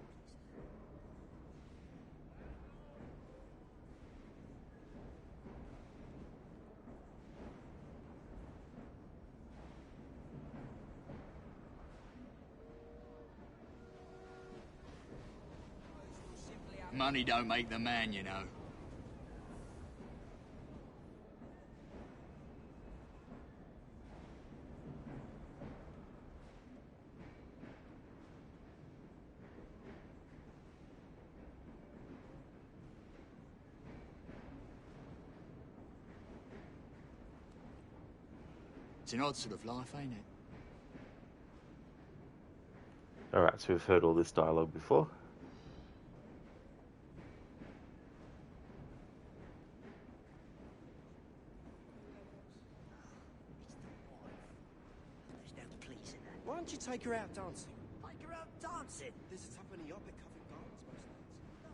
Money don't make the man, you know. It's an odd sort of life, ain't it? Alright, so we've heard all this dialogue before. Why don't you take her out dancing? Take her out dancing? There's a tuppenny up at Covent Gardens most nights.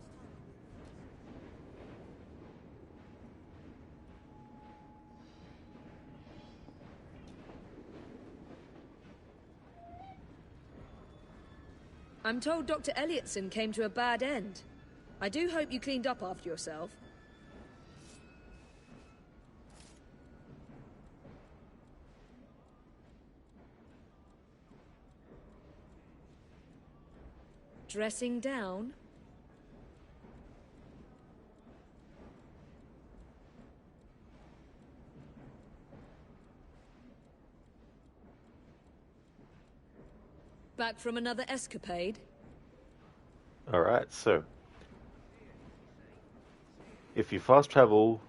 I'm told Dr. Elliotson came to a bad end. I do hope you cleaned up after yourself. Dressing down? Back from another escapade? Alright, so if you fast travel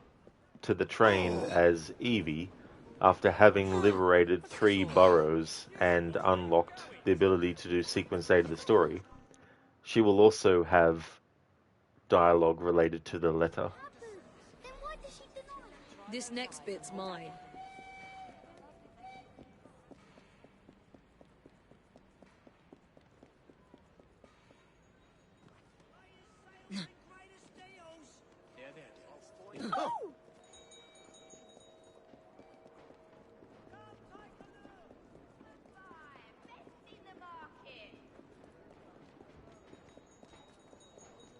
to the train as Evie, after having liberated 3 boroughs and unlocked the ability to do sequence A to the story, she will also have dialogue related to the letter. This next bit's mine.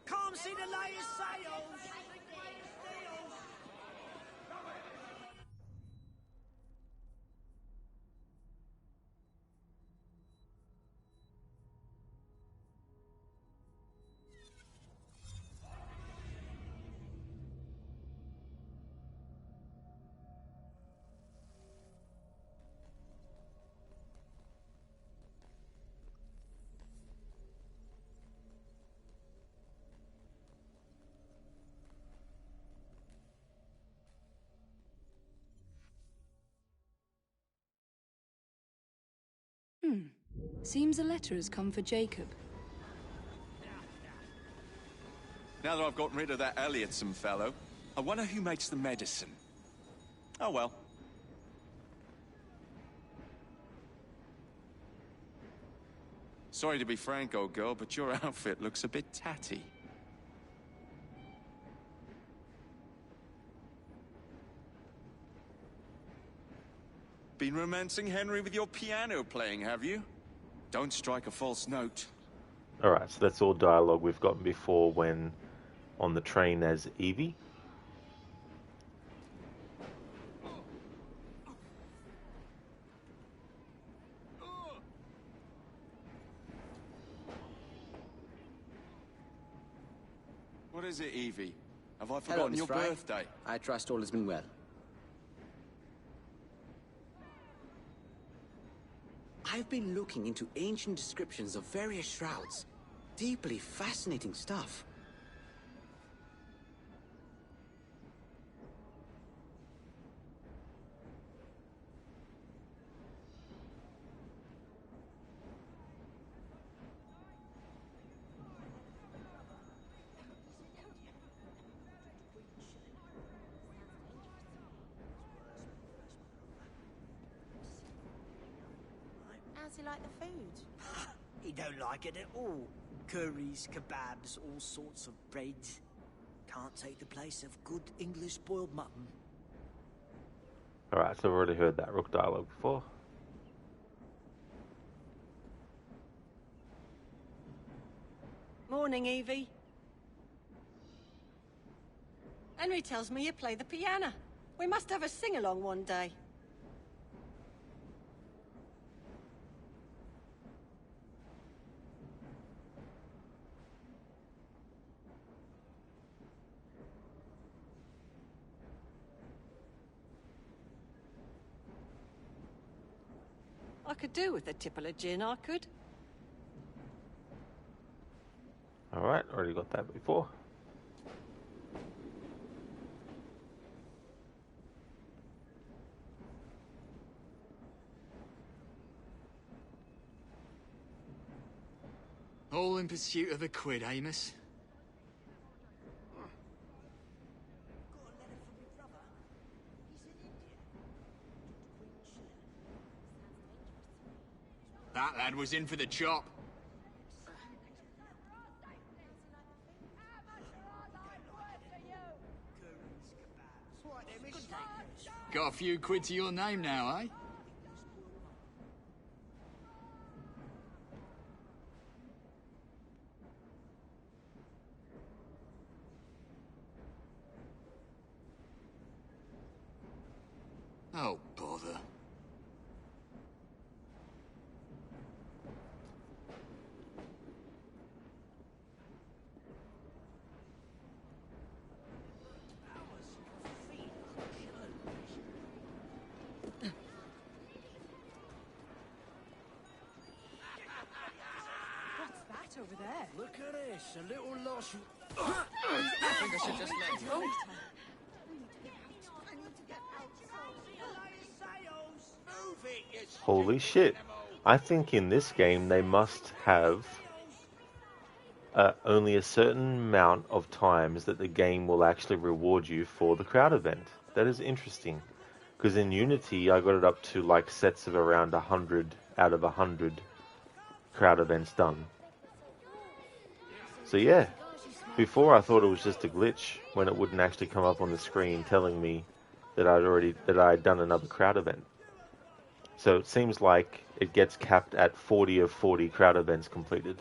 Come see the latest sales! Seems a letter has come for Jacob. Now that I've gotten rid of that Elliotson fellow, I wonder who makes the medicine. Oh well. Sorry to be frank, old girl, but your outfit looks a bit tatty. Been romancing Henry with your piano playing, have you? Don't strike a false note. Alright, so that's all dialogue we've gotten before when on the train as Evie. What is it, Evie? Have I forgotten your birthday? I trust all has been well. I've been looking into ancient descriptions of various shrouds. Deeply fascinating stuff. How's he like the food? He don't like it at all. Curries, kebabs, all sorts of breads. Can't take the place of good English boiled mutton. Alright, so I've already heard that Rook dialogue before. Morning, Evie. Henry tells me you play the piano. We must have a sing-along one day. I could do with a tipple of gin, I could. Alright, already got that before. All in pursuit of a quid, Amos? That lad was in for the chop. Got a few quid to your name now, eh? Oh, bother. What's that over there? Look at this, a little lost... I think I should just let you. Holy shit. I think in this game they must have only a certain amount of times that the game will actually reward you for the crowd event. That is interesting. Because in Unity I got it up to like sets of around 100 out of 100 crowd events done. So yeah, before I thought it was just a glitch when it wouldn't actually come up on the screen telling me that I'd done another crowd event. So it seems like it gets capped at 40 of 40 crowd events completed.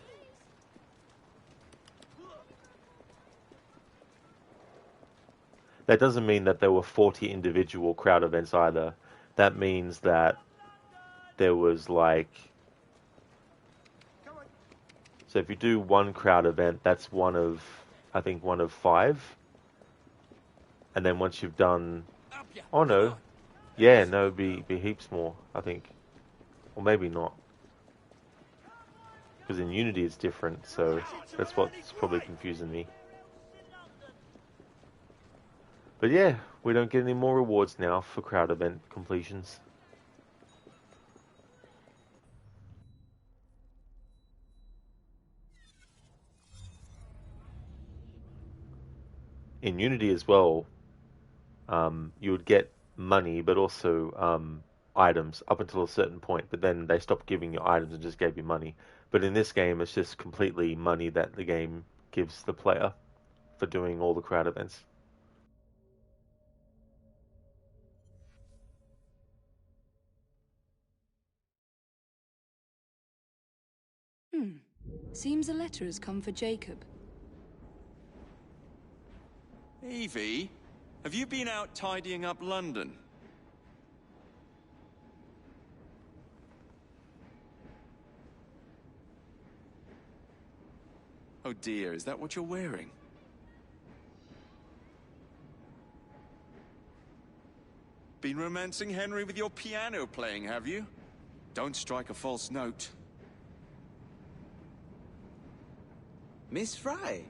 That doesn't mean that there were 40 individual crowd events either. That means that there was like... So if you do one crowd event, that's one of 5. And then once you've done... Oh no. Yeah, no, it'd be heaps more, I think. Or maybe not. Because in Unity it's different, so that's what's probably confusing me. But yeah, we don't get any more rewards now for crowd event completions. In Unity as well, you would get money, but also items up until a certain point, but then they stopped giving you items and just gave you money. But in this game, it's just completely money that the game gives the player for doing all the crowd events. Seems a letter has come for Jacob. Evie, have you been out tidying up London? Oh dear, is that what you're wearing? Been romancing Henry with your piano playing, have you? Don't strike a false note. Miss Fry.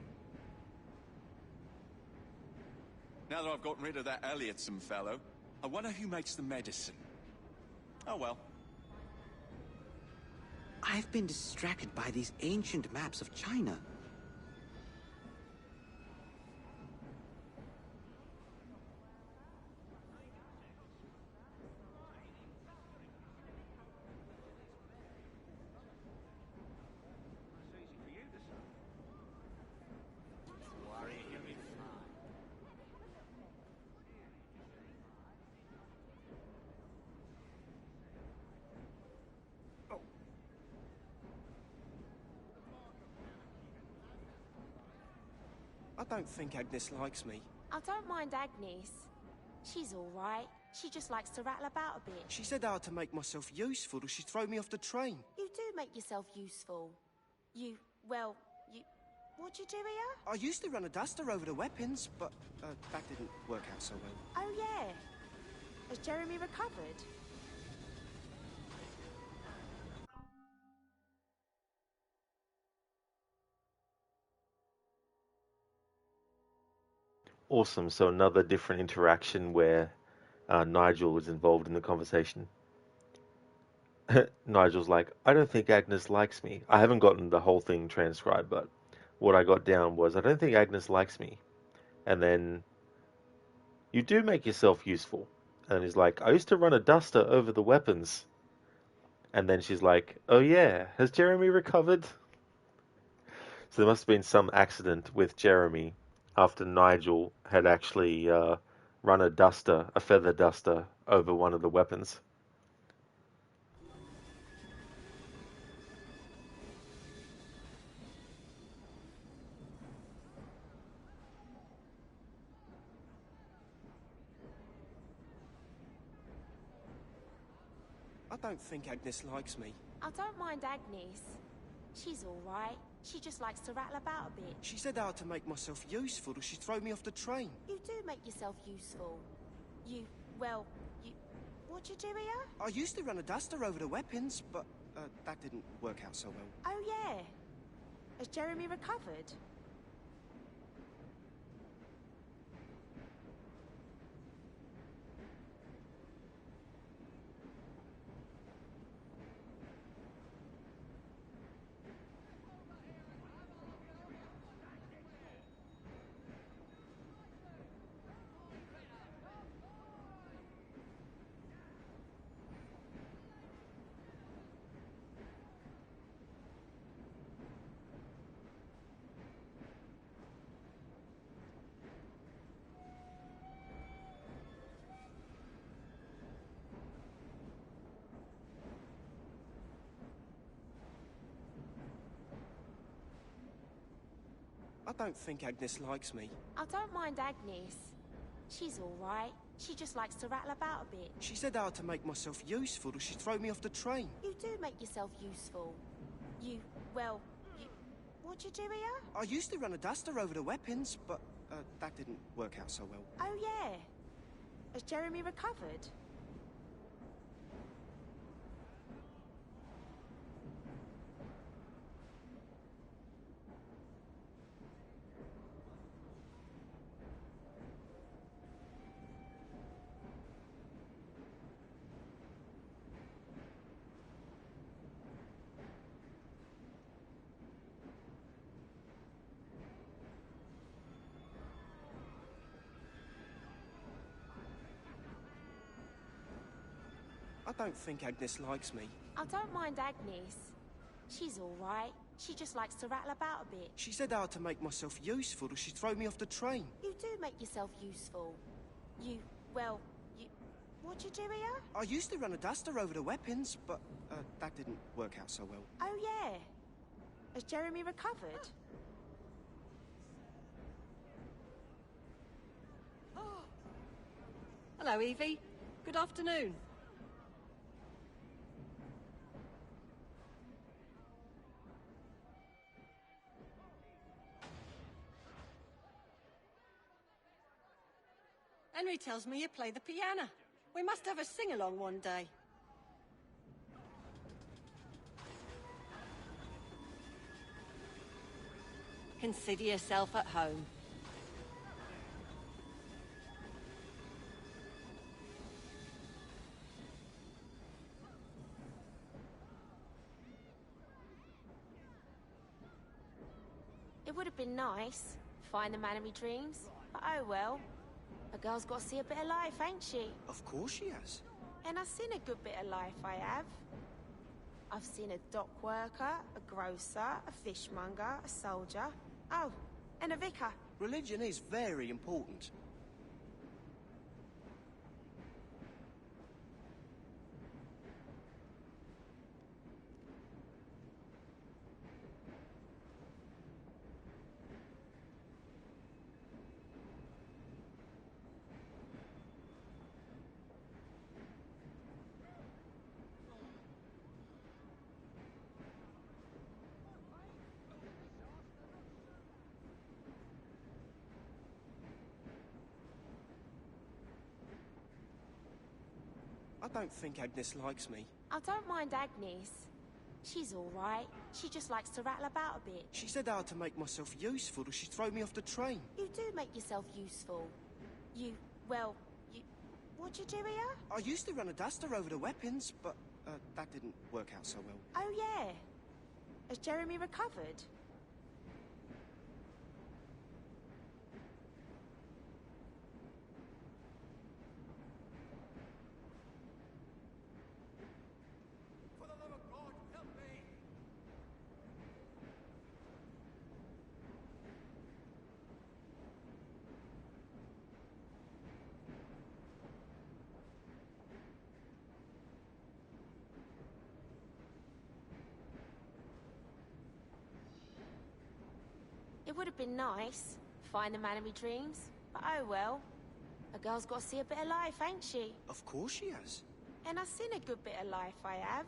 Now that I've gotten rid of that Elliotson fellow, I wonder who makes the medicine. Oh well. I've been distracted by these ancient maps of China. don't think Agnes likes me. I don't mind Agnes. She's all right. She just likes to rattle about a bit. She said I had to make myself useful or she'd throw me off the train. You do make yourself useful. Well, what do you do here? I used to run a duster over the weapons, but that didn't work out so well. Oh, yeah. Has Jeremy recovered? Awesome. So another different interaction where Nigel was involved in the conversation. Nigel's like, I don't think Agnes likes me. I haven't gotten the whole thing transcribed, but what I got down was, I don't think Agnes likes me. And then, you do make yourself useful. And he's like, I used to run a duster over the weapons. And then she's like, oh yeah, has Jeremy recovered? So there must have been some accident with Jeremy after Nigel had actually run a feather duster, over one of the weapons. I don't think Agnes likes me. I don't mind Agnes. She's all right. She just likes to rattle about a bit. She said I had to make myself useful or she'd throw me off the train. You do make yourself useful. What do you do here? I used to run a duster over the weapons, but that didn't work out so well. Oh, yeah. Has Jeremy recovered? I don't think Agnes likes me. I don't mind Agnes. She's all right. She just likes to rattle about a bit. She said I had to make myself useful or she'd throw me off the train. You do make yourself useful. What do you do here? I used to run a duster over the weapons, but that didn't work out so well. Oh, yeah. Has Jeremy recovered? I don't think Agnes likes me. I don't mind Agnes. She's all right. She just likes to rattle about a bit. She said I had to make myself useful or she'd throw me off the train. You do make yourself useful. What do you do here? I used to run a duster over the weapons, but that didn't work out so well. Oh, yeah. Has Jeremy recovered? Hello, Evie. Good afternoon. Henry tells me you play the piano. We must have a sing-along one day. Consider yourself at home. It would have been nice. Find the man of me dreams. But oh well. A girl's got to see a bit of life, ain't she? Of course she has. And I've seen a good bit of life, I have. I've seen a dock worker, a grocer, a fishmonger, a soldier. Oh, and a vicar. Religion is very important. I don't think Agnes likes me. I don't mind Agnes. She's all right. She just likes to rattle about a bit. She said I had to make myself useful or she'd throw me off the train. You do make yourself useful. Well, what do you do here? I used to run a duster over the weapons, but that didn't work out so well. Oh, yeah. Has Jeremy recovered? For the love of God, help me! It would have been nice, find the man of my dreams, but oh well. A girl's got to see a bit of life, ain't she? Of course she has. And I've seen a good bit of life, I have.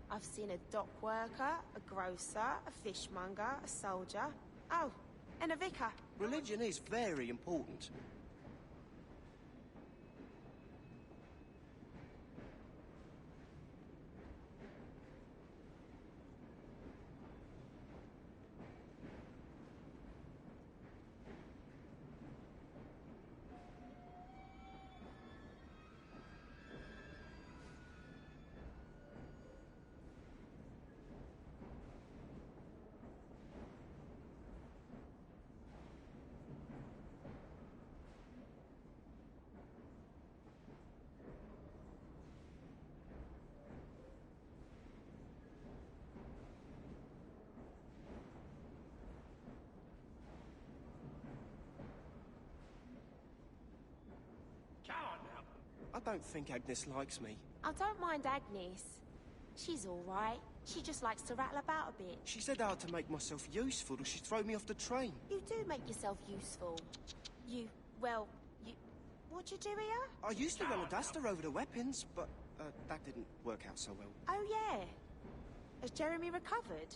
I've seen a dock worker, a grocer, a fishmonger, a soldier. Oh, and a vicar. Religion is very important. I don't think Agnes likes me. I don't mind Agnes. She's all right. She just likes to rattle about a bit. She said I had to make myself useful or she'd throw me off the train. You do make yourself useful. What do you do here? I used to run a duster over the weapons, but that didn't work out so well. Oh, yeah. Has Jeremy recovered?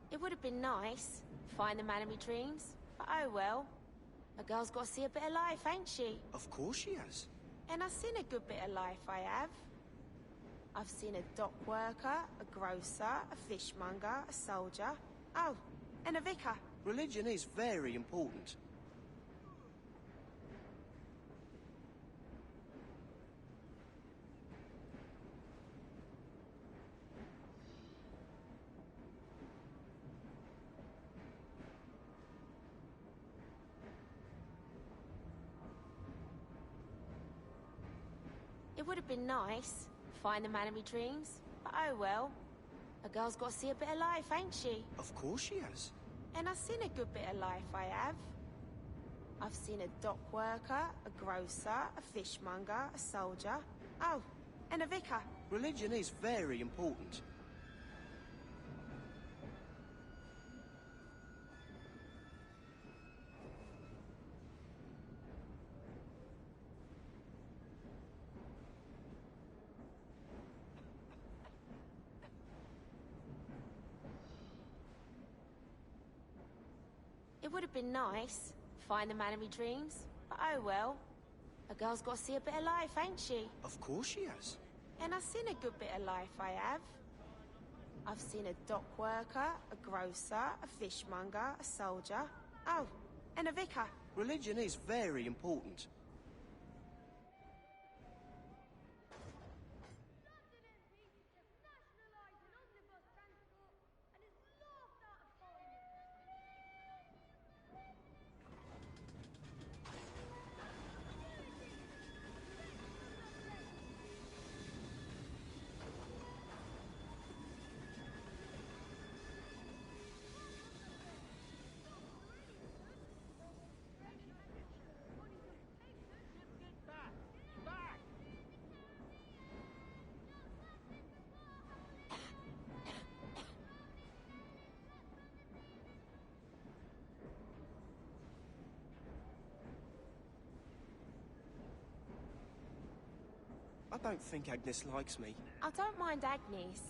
It would have been nice, find the man of my dreams, but oh well. A girl's got to see a bit of life, ain't she? Of course she has. And I've seen a good bit of life, I have. I've seen a dock worker, a grocer, a fishmonger, a soldier. Oh, and a vicar. Religion is very important. It would have been nice, find the man of my dreams, but oh well. A girl's got to see a bit of life, ain't she? Of course she has. And I've seen a good bit of life, I have. I've seen a dock worker, a grocer, a fishmonger, a soldier. Oh, and a vicar. Religion is very important. It would have been nice, find the man of my dreams, but oh well. A girl's got to see a bit of life, ain't she? Of course she has. And I've seen a good bit of life, I have. I've seen a dock worker, a grocer, a fishmonger, a soldier. Oh, and a vicar. Religion is very important. I don't think Agnes likes me. I don't mind Agnes.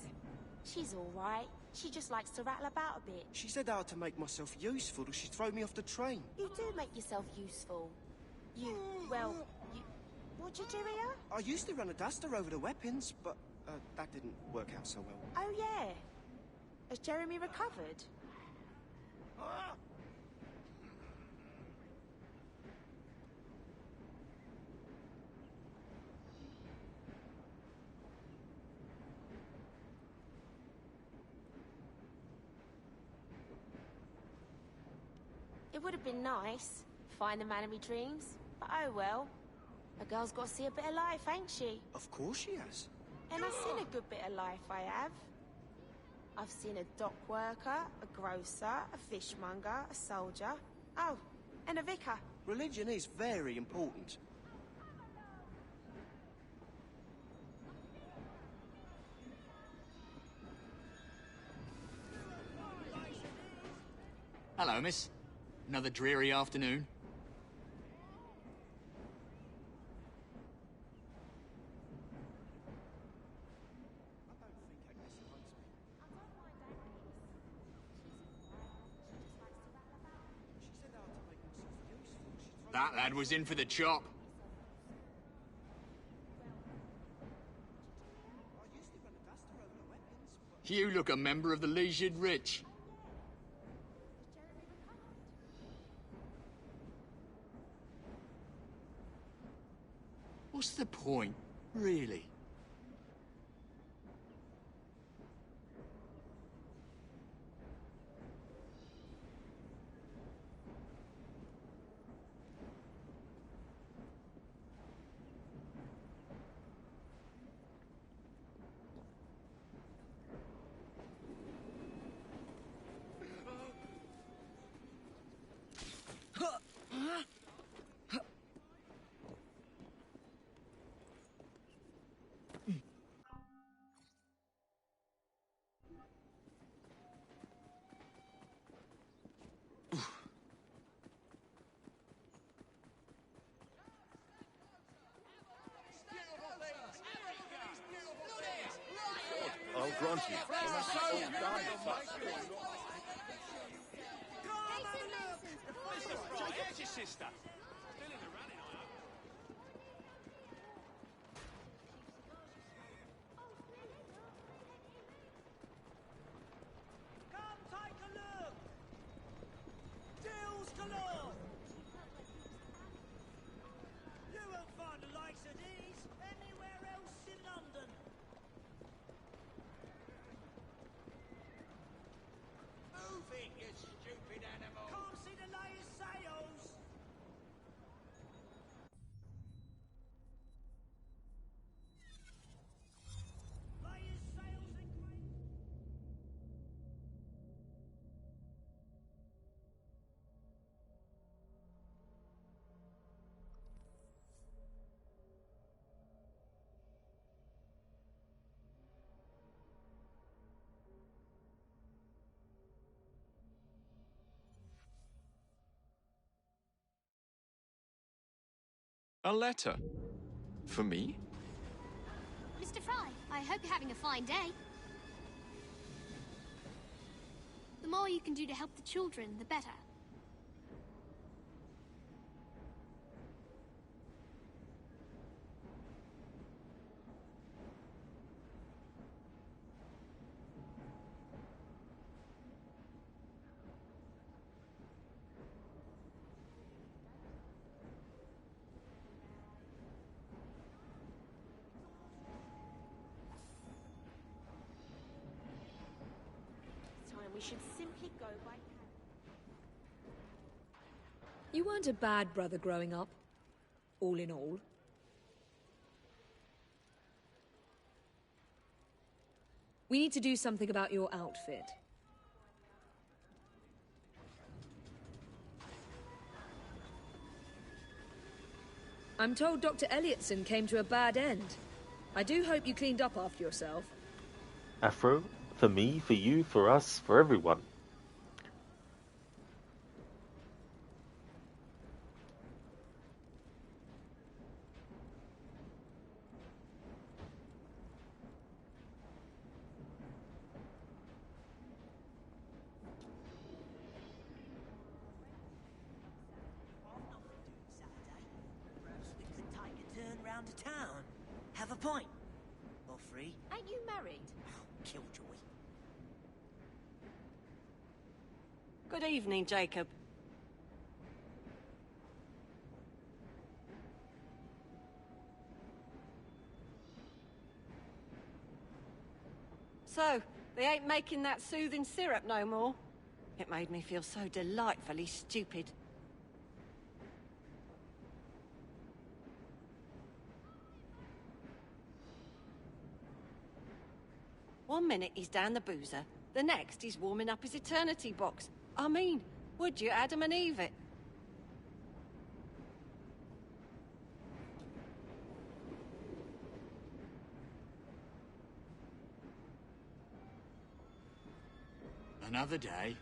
She's all right. She just likes to rattle about a bit. She said I had to make myself useful or she'd throw me off the train. You do make yourself useful. Well, what'd you do here? I used to run a duster over the weapons, but that didn't work out so well. Oh, yeah. Has Jeremy recovered? It would have been nice, find the man of my dreams, but oh well. A girl's got to see a bit of life, ain't she? Of course she has. And I've seen a good bit of life, I have. I've seen a dock worker, a grocer, a fishmonger, a soldier. Oh, and a vicar. Religion is very important. Hello, miss. Another dreary afternoon. That lad was in for the chop. You look a member of the leisured rich. What's the point, really? I'll grant you. Here's your sister. Still in the running, I hope. Come take a look! Deals galore! You won't find the likes of these anywhere else in London. Move it, you stupid animal! Can't see the latest sales! Latest sales and great... A letter? For me? Mr. Fry, I hope you're having a fine day. The more you can do to help the children, the better. Time we should simply go by... You weren't a bad brother growing up, all in all. We need to do something about your outfit. I'm told Dr. Elliotson came to a bad end. I do hope you cleaned up after yourself. Afro, for me, for you, for us, for everyone. round to town. Have a pint. Or free. Ain't you married? Killjoy. Good evening, Jacob. So, they ain't making that soothing syrup no more. It made me feel so delightfully stupid. One minute he's down the boozer, the next he's warming up his eternity box. I mean, would you Adam and Eve it? Another day.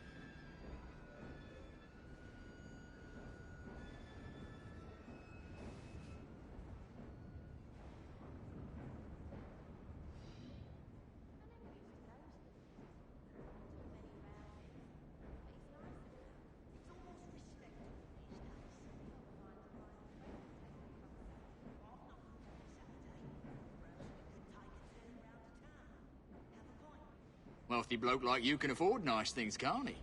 Wealthy bloke like you can afford nice things, can't he?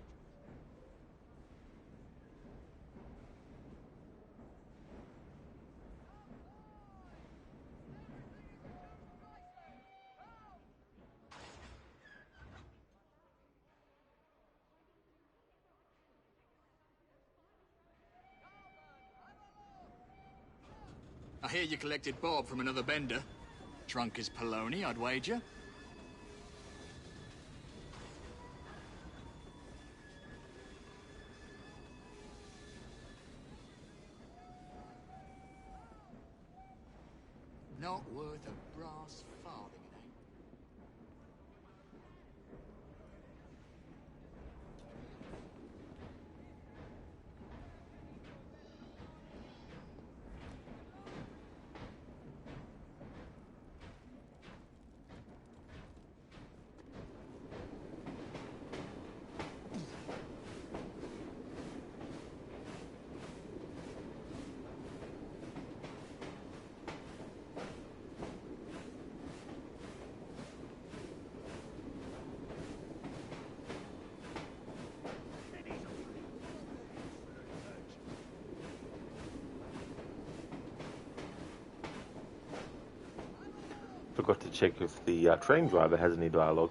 I hear you collected Bob from another bender. Drunk as Polony, I'd wager. Not worth a brass farthing, it ain't. Forgot to check if the train driver has any dialogue.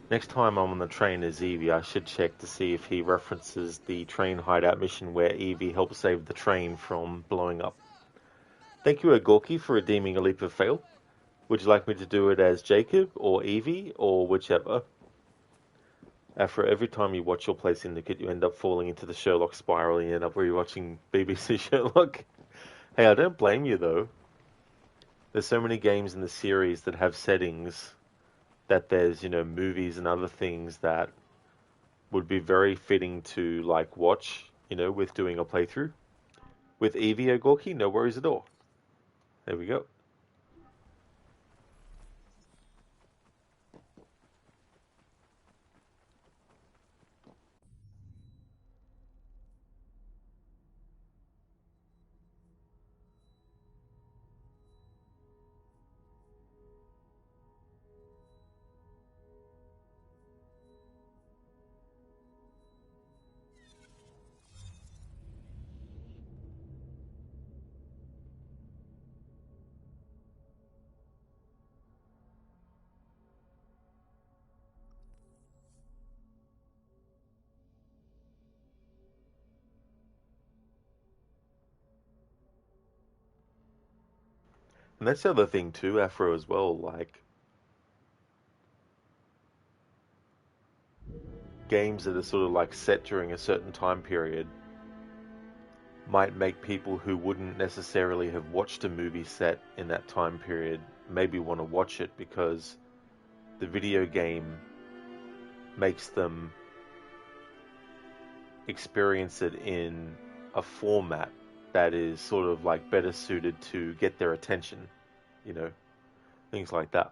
Next time I'm on the train as Evie, I should check to see if he references the Train Hideout mission where Evie helps save the train from blowing up. Thank you, Agorki, for redeeming a leap of fail. Would you like me to do it as Jacob or Evie or whichever? After every time you watch or play Syndicate, you end up falling into the Sherlock spiral and you end up rewatching BBC Sherlock. Hey, I don't blame you though. There's so many games in the series that have settings that there's, movies and other things that would be very fitting to, watch, with doing a playthrough. With Evie Ogorki, no worries at all. There we go. And that's the other thing too, Afro, as well, games that are sort of set during a certain time period might make people who wouldn't necessarily have watched a movie set in that time period maybe want to watch it because the video game makes them experience it in a format that is sort of better suited to get their attention, things like that.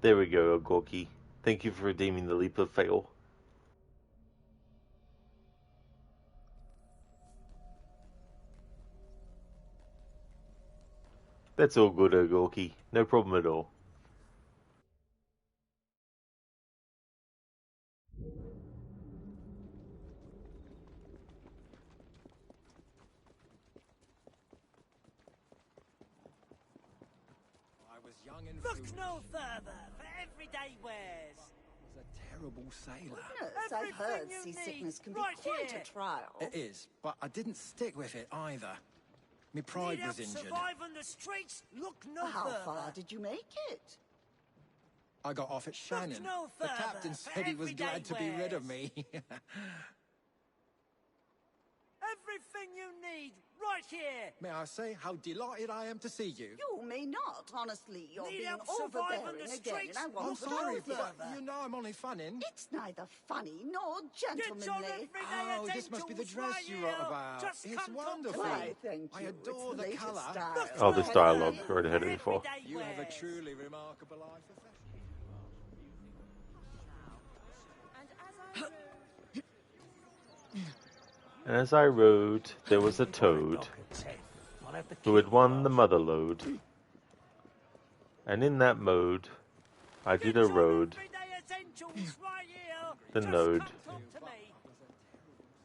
There we go, Gorky. Thank you for redeeming the leap of fail. That's all good, Gorky. No problem at all. Look no further for everyday wares. He's a terrible sailor. Goodness, I've heard seasickness can be quite a trial. It is, but I didn't stick with it either. My pride was injured. Survive on the streets. Look no How further. far did you make it? I got off at Shannon. no The further captain for said he was everyday glad to be rid of wares. me. Everything you need, right here. May I say how delighted I am to see you? You may not. Honestly, you're Need being help survive on overbearing the again, streets? and I I'm won't put sorry, up with but it. you know I'm only funning. It's neither funny nor gentlemanly. Oh, this must be the dress you wrote about. It's wonderful. Why, thank I you. adore It's the latest colour. style. Oh, this dialogue. Already heard it before. You have a truly remarkable eye for fashion. And as I rode, there was a toad who had won the mother lode. And in that mode, I did a road, the node,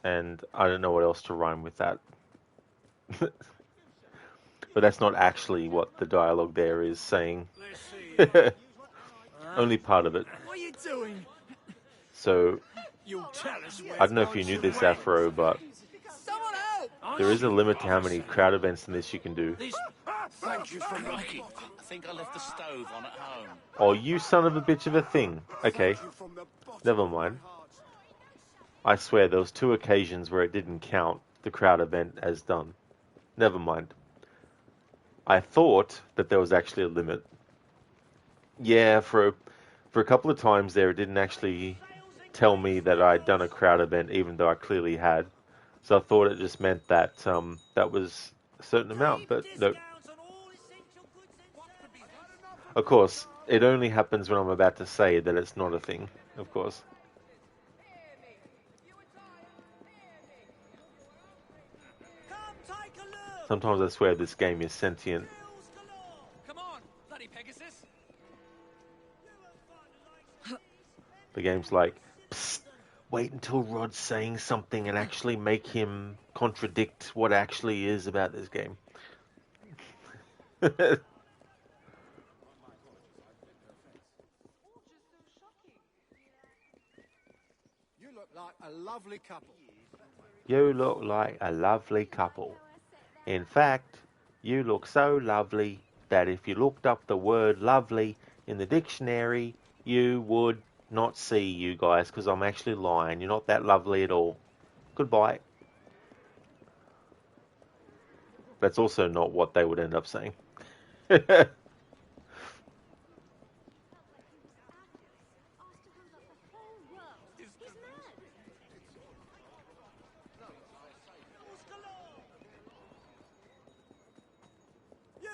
and I don't know what else to rhyme with that. But that's not actually what the dialogue there is saying. Only part of it. What are you doing? So, You'll tell us where I don't know if you knew this, Afro, but Someone help! there is a limit to how many crowd events in this you can do. Thank you for lucky. I think I left the stove on at home. Oh, you son of a bitch of a thing. Okay, never mind. I swear there was 2 occasions where it didn't count the crowd event as done. Never mind. I thought that there was actually a limit. Yeah, for a couple of times there, it didn't actually tell me that I'd done a crowd event, even though I clearly had. So I thought it just meant that that was a certain amount, but no. Of course, it only happens when I'm about to say that it's not a thing, of course. Sometimes I swear this game is sentient. Come on, bloody Pegasus. The game's like, psst, wait until Rod's saying something and actually make him contradict what actually is about this game. You look like a lovely couple. You look like a lovely couple. In fact, you look so lovely that if you looked up the word lovely in the dictionary, you would not see, you guys, because I'm actually lying. You're not that lovely at all. Goodbye. That's also not what they would end up saying. You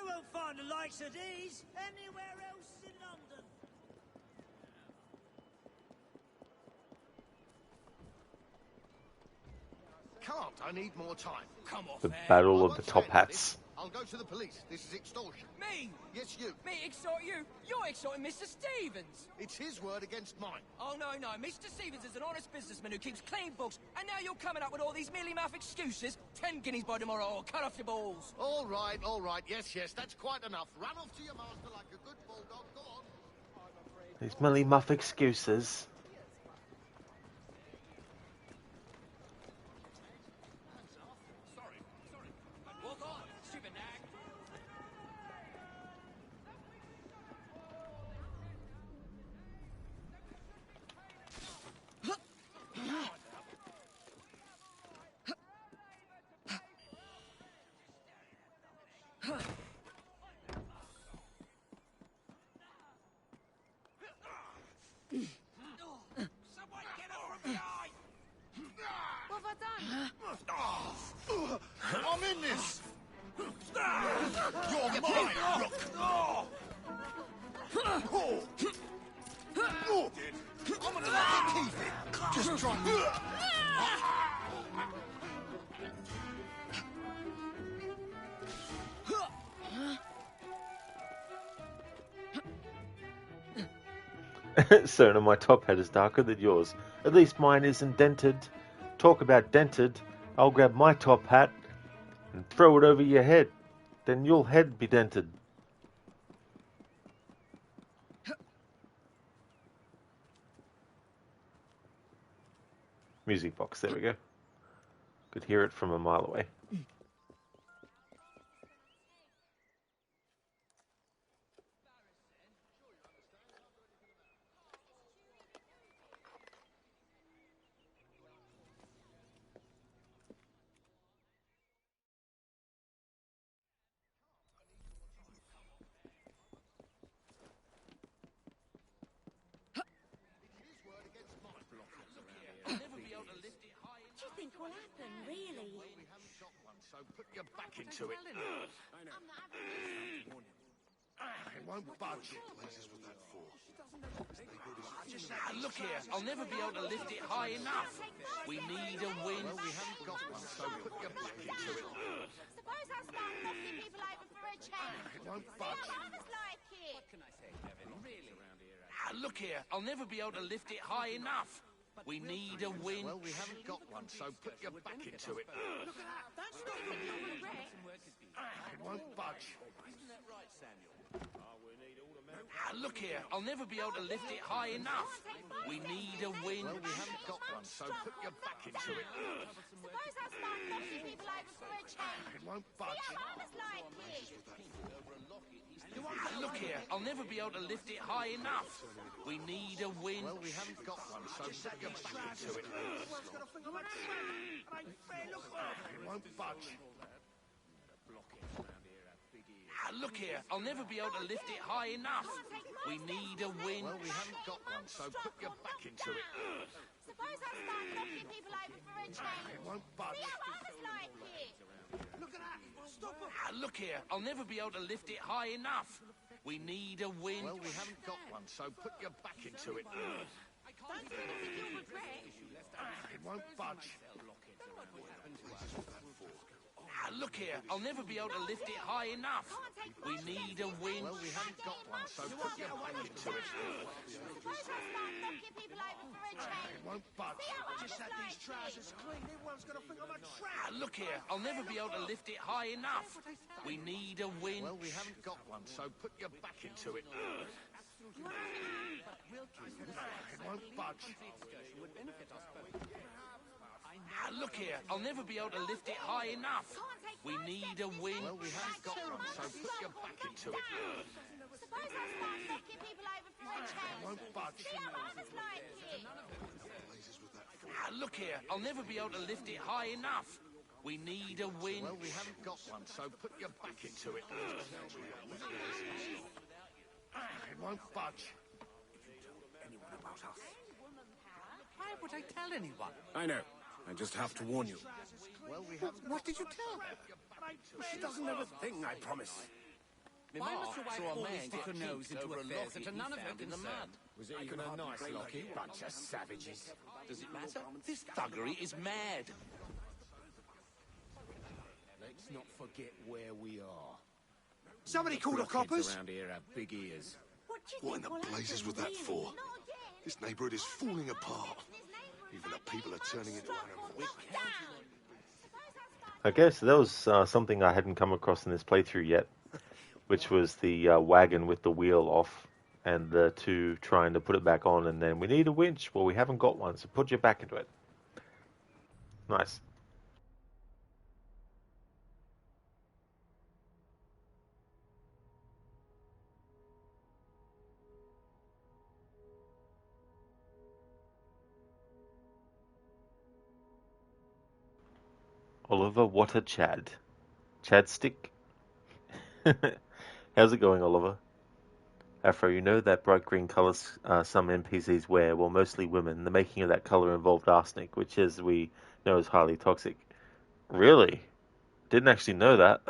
won't find the likes of these anywhere else in London. Can't. I need more time. Come off. The battle of the top hats. I'll go to the police. This is extortion. Me? Yes, you. Me extort you? You're extorting Mr. Stevens. It's his word against mine. Oh, no. Mr. Stevens is an honest businessman who keeps clean books, and now you're coming up with all these mealy-mouth excuses. 10 guineas by tomorrow, or cut off your balls. All right. Yes, that's quite enough. Run off to your master like a good bulldog. Go on. These mealy-muff excuses. Walk on, stupid nag. What have I done? I'm in this. You're mine, Rook. I'm gonna let you keep it. Just try me. Sona, my top hat is darker than yours. At least mine isn't dented. Talk about dented. I'll grab my top hat and throw it over your head. Then your head be dented. Music box, there we go. Could hear it from a mile away. What do you think will happen, really? Well, we haven't got one, so put your back into it. I know. It won't budge. Blazes with that for? Look here, I'll never be able to lift it high enough. We need a win. Well, we haven't got one, so put your back into it. Suppose I start knocking people over for a change. It won't budge. Others like it. What can I say, Kevin? Really? Look here, I'll never be able to lift it high enough. We need a win. Well, we haven't got one, so put your back into it. Look at that. That's not going to be a wreck. It won't budge. Isn't that right, Samuel? Look here, I'll never be able to lift it high enough. We need a win. Well, we haven't got one, so put your back into it. Suppose I start knocking people over for a change. It won't budge. Others like it. Look here, I'll never be able to lift it high enough. We need a win. Well, we haven't got one, so put your back into it. It won't budge. Look here, I'll never be able to lift it high enough. We need a win. Well, we haven't got one, so put your back into it. Suppose I start knocking people over for a change. It won't budge. Others like it. Look at that! Stop it! Look here, I'll never be able to lift it high enough. We need a win. Well, we haven't got one, so put your back into it. Don't think you'll regret. It won't budge. Look here, I'll never be able to lift it high enough. We need a win. Well, we haven't got one, so put your back into it. Suppose I start knocking people over for a change. It won't budge. Just had these trousers clean. Everyone's gonna think I'm a tramp. Look here, I'll never be able to lift it high enough. We need a win. Well, we haven't got one, so put your back into it. It won't budge. Look here, I'll never be able to lift it high enough. We need a win. Well, we haven't got one, so put your back into it. Suppose I start knocking people over for a change. It won't budge. Others like it. Look here, I'll never be able to lift it high enough. We need a win. Well, we haven't got one, so put your back into it. It won't budge. Anyone about us? Why would I tell anyone? I know. I just have to warn you. Well, we haven't. What did you tell her? She doesn't have a thing, I promise. Why must your wife always stick her nose into affairs that are none of her concern? Was it even a nice locket? Bunch of savages. Does it matter? This thuggery is mad. Let's not forget where we are. Somebody call the coppers. Around here have big ears. What in the blazes was that for? This neighbourhood is falling apart. Even the people are turning into animals. Okay, so that was something I hadn't come across in this playthrough yet, which was the wagon with the wheel off and the two trying to put it back on, and then we need a winch. Well, we haven't got one, so put your back into it. Nice. Oliver, what a Chad. Chadstick? How's it going, Oliver? Afro, you know that bright green colour some NPCs wear, well, mostly women. The making of that colour involved arsenic, which, as we know, is highly toxic. Really? Didn't actually know that.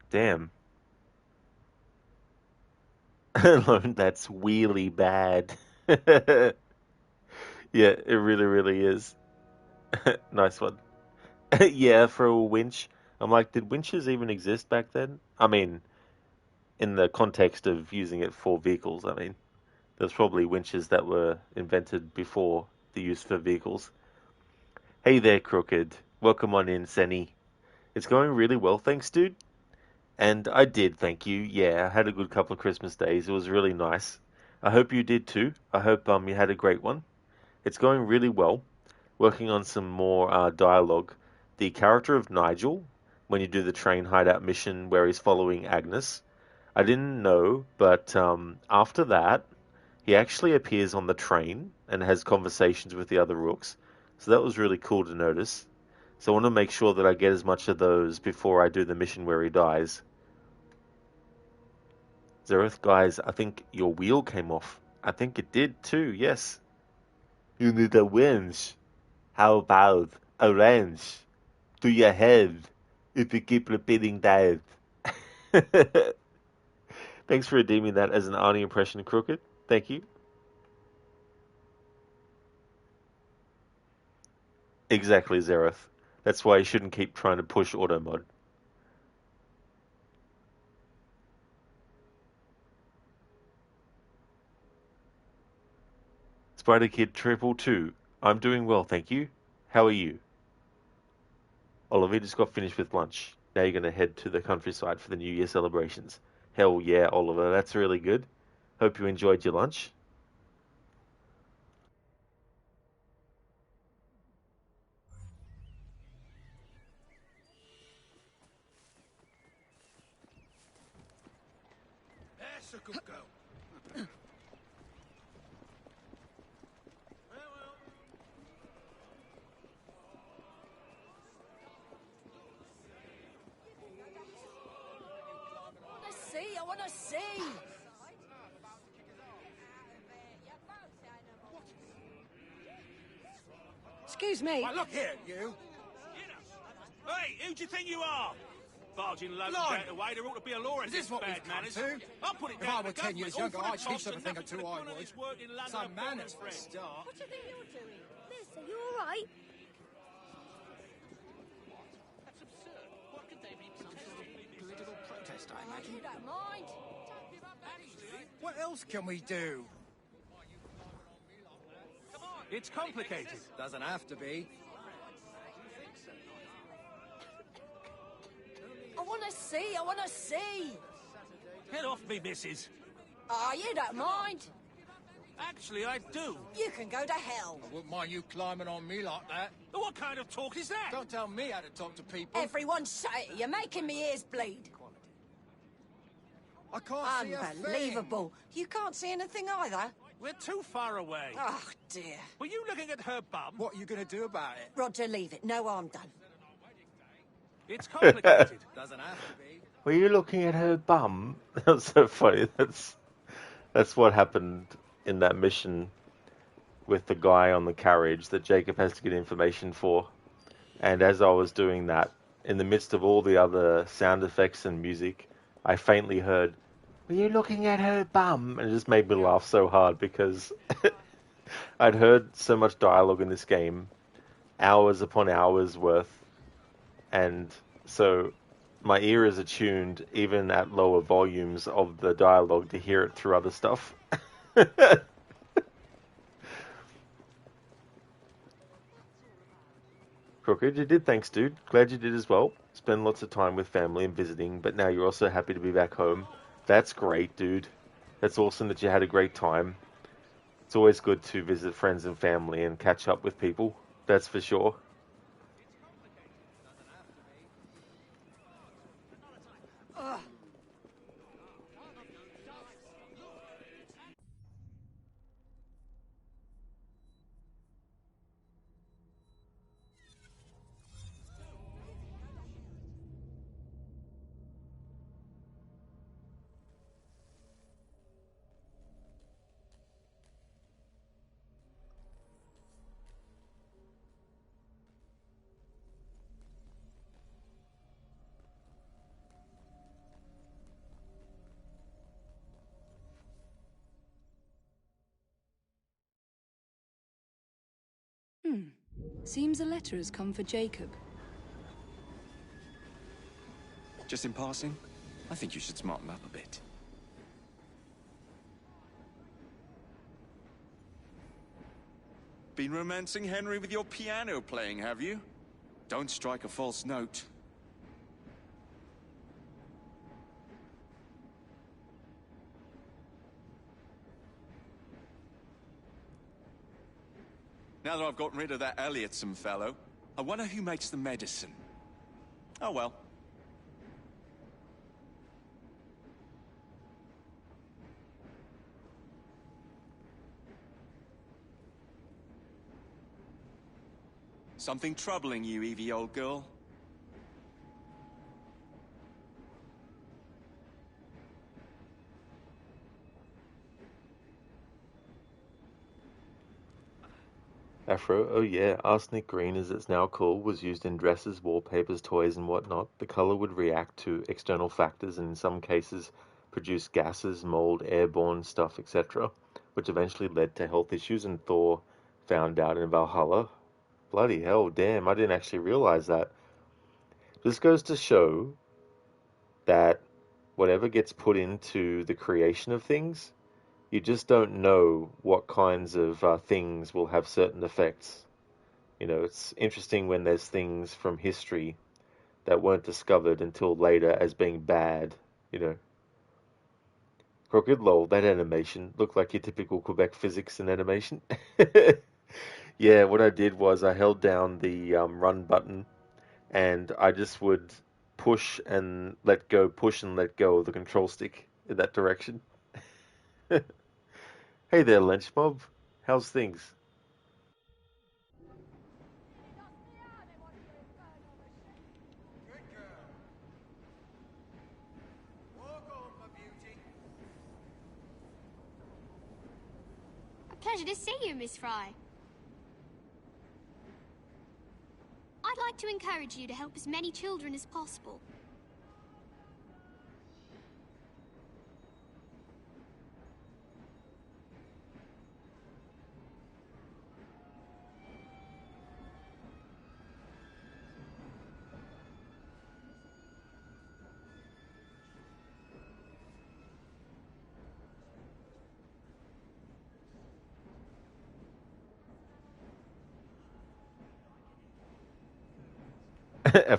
Damn. alone, that's really bad. Yeah, it really, really is. Nice one. Yeah, for a winch. I'm like, did winches even exist back then? I mean, in the context of using it for vehicles, I mean, there's probably winches that were invented before the use for vehicles. Hey there, Crooked. Welcome on in, Senny. It's going really well, thanks, dude. And I did, thank you. Yeah, I had a good couple of Christmas days. It was really nice. I hope you did too. I hope you had a great one. It's going really well. Working on some more dialogue. The character of Nigel, when you do the Train Hideout mission where he's following Agnes, I didn't know, but after that, he actually appears on the train and has conversations with the other rooks. So that was really cool to notice. So I want to make sure that I get as much of those before I do the mission where he dies. Zereth, guys, I think your wheel came off. I think it did too, yes. You need a winch. How about a wrench to your head if you keep repeating that? Thanks for redeeming that as an Arnie impression, Crooked. Thank you. Exactly, Zereth. That's why you shouldn't keep trying to push auto mod. Spider Kid Triple Two. I'm doing well, thank you. How are you? Oliver just got finished with lunch. Now you're going to head to the countryside for the New Year celebrations. Hell yeah, Oliver, that's really good. Hope you enjoyed your lunch. That's a good girl. I wanna see! Excuse me. Well, look here, you. Hey, who do you think you are? Barging loads out the way, there ought to be a law Is against this what bad we've come manners. to? I'll put it If down I to were the 10 years government, younger, all for I'd the teach cost and everything nothing to for the I good of would. this work in London Some and manners foreign for a friends. start. What do you think you're doing? Liz, are you alright? That's absurd. What could they be some sort of political protest, I imagine? You don't mind? What else can we do? It's complicated. Doesn't have to be. I wanna see! Get off me, missus. Oh, you don't mind? Actually, I do. You can go to hell. I wouldn't mind you climbing on me like that. What kind of talk is that? Don't tell me how to talk to people. Everyone shut it. You're making me ears bleed. I can't see a thing. Unbelievable. You can't see anything either. We're too far away. Oh, dear. Were you looking at her bum? What are you going to do about it? Roger, leave it. No harm done. It's complicated. Doesn't have to be. Were you looking at her bum? That's so funny. That's what happened in that mission with the guy on the carriage that Jacob has to get information for. And as I was doing that, in the midst of all the other sound effects and music, I faintly heard, "Were you looking at her bum?" And it just made me laugh so hard because I'd heard so much dialogue in this game, hours upon hours worth, and so my ear is attuned even at lower volumes of the dialogue to hear it through other stuff. Crooked, you did, thanks, dude. Glad you did as well. Spend lots of time with family and visiting, but now you're also happy to be back home. That's great, dude. That's awesome that you had a great time. It's always good to visit friends and family and catch up with people. That's for sure. Seems a letter has come for Jacob. Just in passing, I think you should smarten up a bit. Been romancing Henry with your piano playing, have you? Don't strike a false note. Now that I've gotten rid of that Elliotson fellow, I wonder who makes the medicine. Oh well. Something troubling you, Evie, old girl? Afro, oh yeah, arsenic green as it's now called was used in dresses, wallpapers, toys and whatnot. The color would react to external factors and in some cases produce gases, mold, airborne stuff, etc., which eventually led to health issues and Thor found out in Valhalla. Bloody hell, damn, I didn't actually realize that. This goes to show that whatever gets put into the creation of things, you just don't know what kinds of things will have certain effects. You know, it's interesting when there's things from history that weren't discovered until later as being bad, you know. Crooked lol, that animation looked like your typical Quebec physics and animation. Yeah, what I did was I held down the run button and I just would push and let go of the control stick in that direction. Hey there, Lynch Mob. How's things? A pleasure to see you, Miss Fry. I'd like to encourage you to help as many children as possible.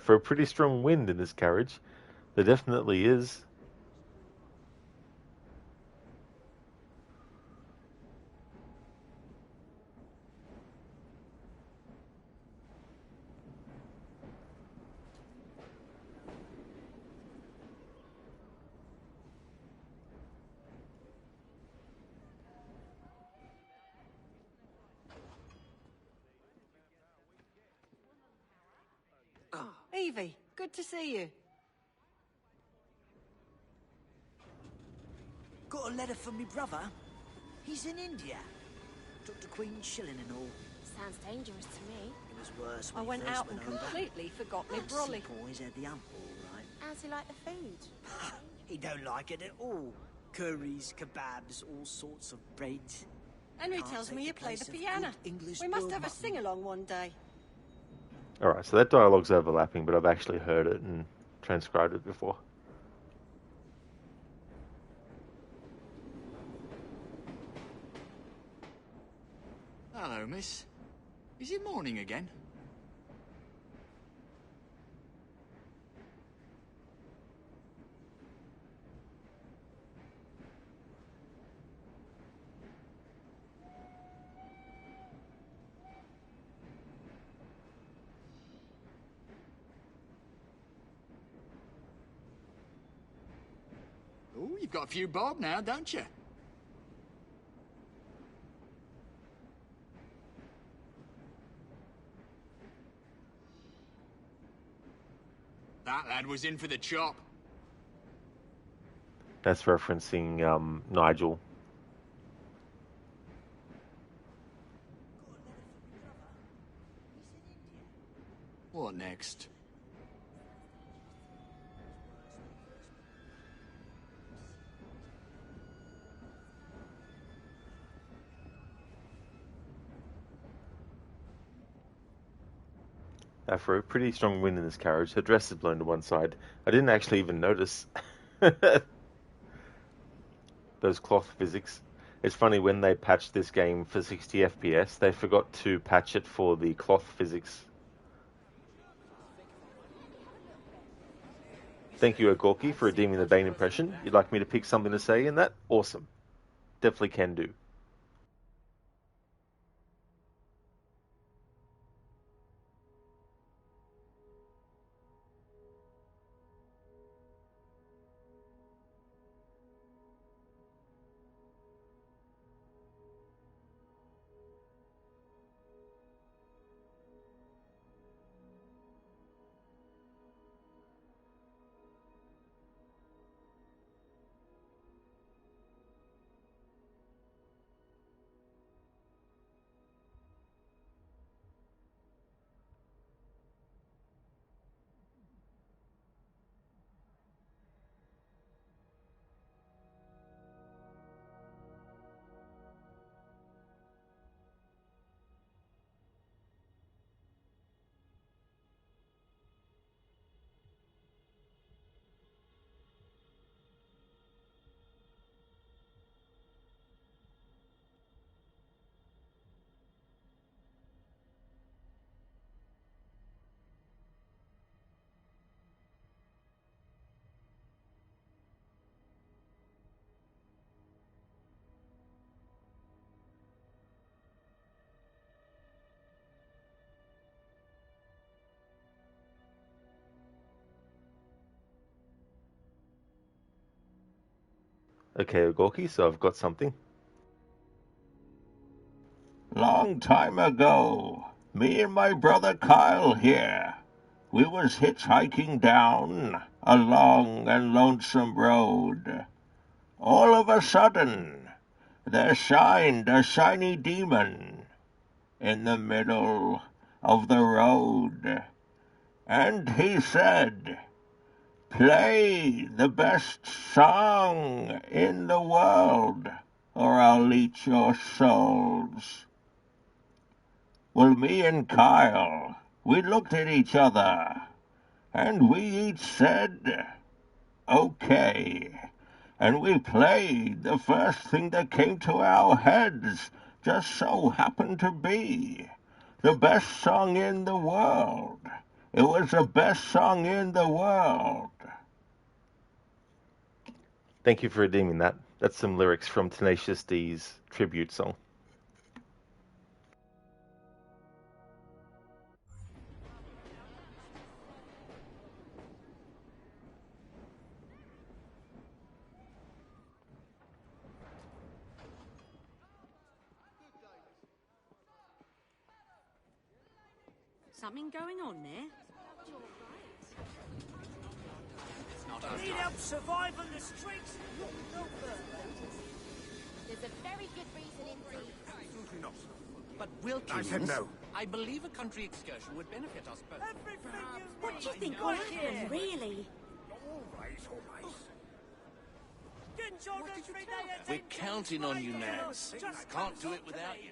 For a pretty strong wind in this carriage. There definitely is. Evie, good to see you. Got a letter from me brother. He's in India. Took the Queen's shilling and all. Sounds dangerous to me. It was worse I when he went first out and over. completely forgot my Them brolly. boys had the hump all right. How's he like the food? He don't like it at all. Curries, kebabs, all sorts of breads. Henry Can't tells take me you the play the place of piano. good English We must boiled have a mutton. sing-along one day. Alright, so that dialogue's overlapping, but I've actually heard it and transcribed it before. Hello, miss. Is it morning again? Oh, you've got a few bob now, don't you? That lad was in for the chop. That's referencing Nigel. What next? Afro, pretty strong wind in this carriage. Her dress is blown to one side. I didn't actually even notice. Those cloth physics. It's funny, when they patched this game for 60 FPS, they forgot to patch it for the cloth physics. Thank you, Ogorki, for redeeming the Bane impression. You'd like me to pick something to say in that? Awesome. Definitely can do. Okay, Ogorki, so I've got something. Long time ago, me and my brother Kyle here, we was hitchhiking down a long and lonesome road. All of a sudden, there shined a shiny demon in the middle of the road, and he said, "Play the best song in the world, or I'll eat your souls." Well, me and Kyle, we looked at each other, and we each said, "Okay." And we played the first thing that came to our heads, just so happened to be the best song in the world. It was the best song in the world. Thank you for redeeming that. That's some lyrics from Tenacious D's tribute song. Something going on there? Need help surviving the streets? No further. There's a very good reason indeed. But Wilkins, I said no. I believe a country excursion would benefit us both. What do you think will happen, really? We're counting on you, Nance. I can't do it without you.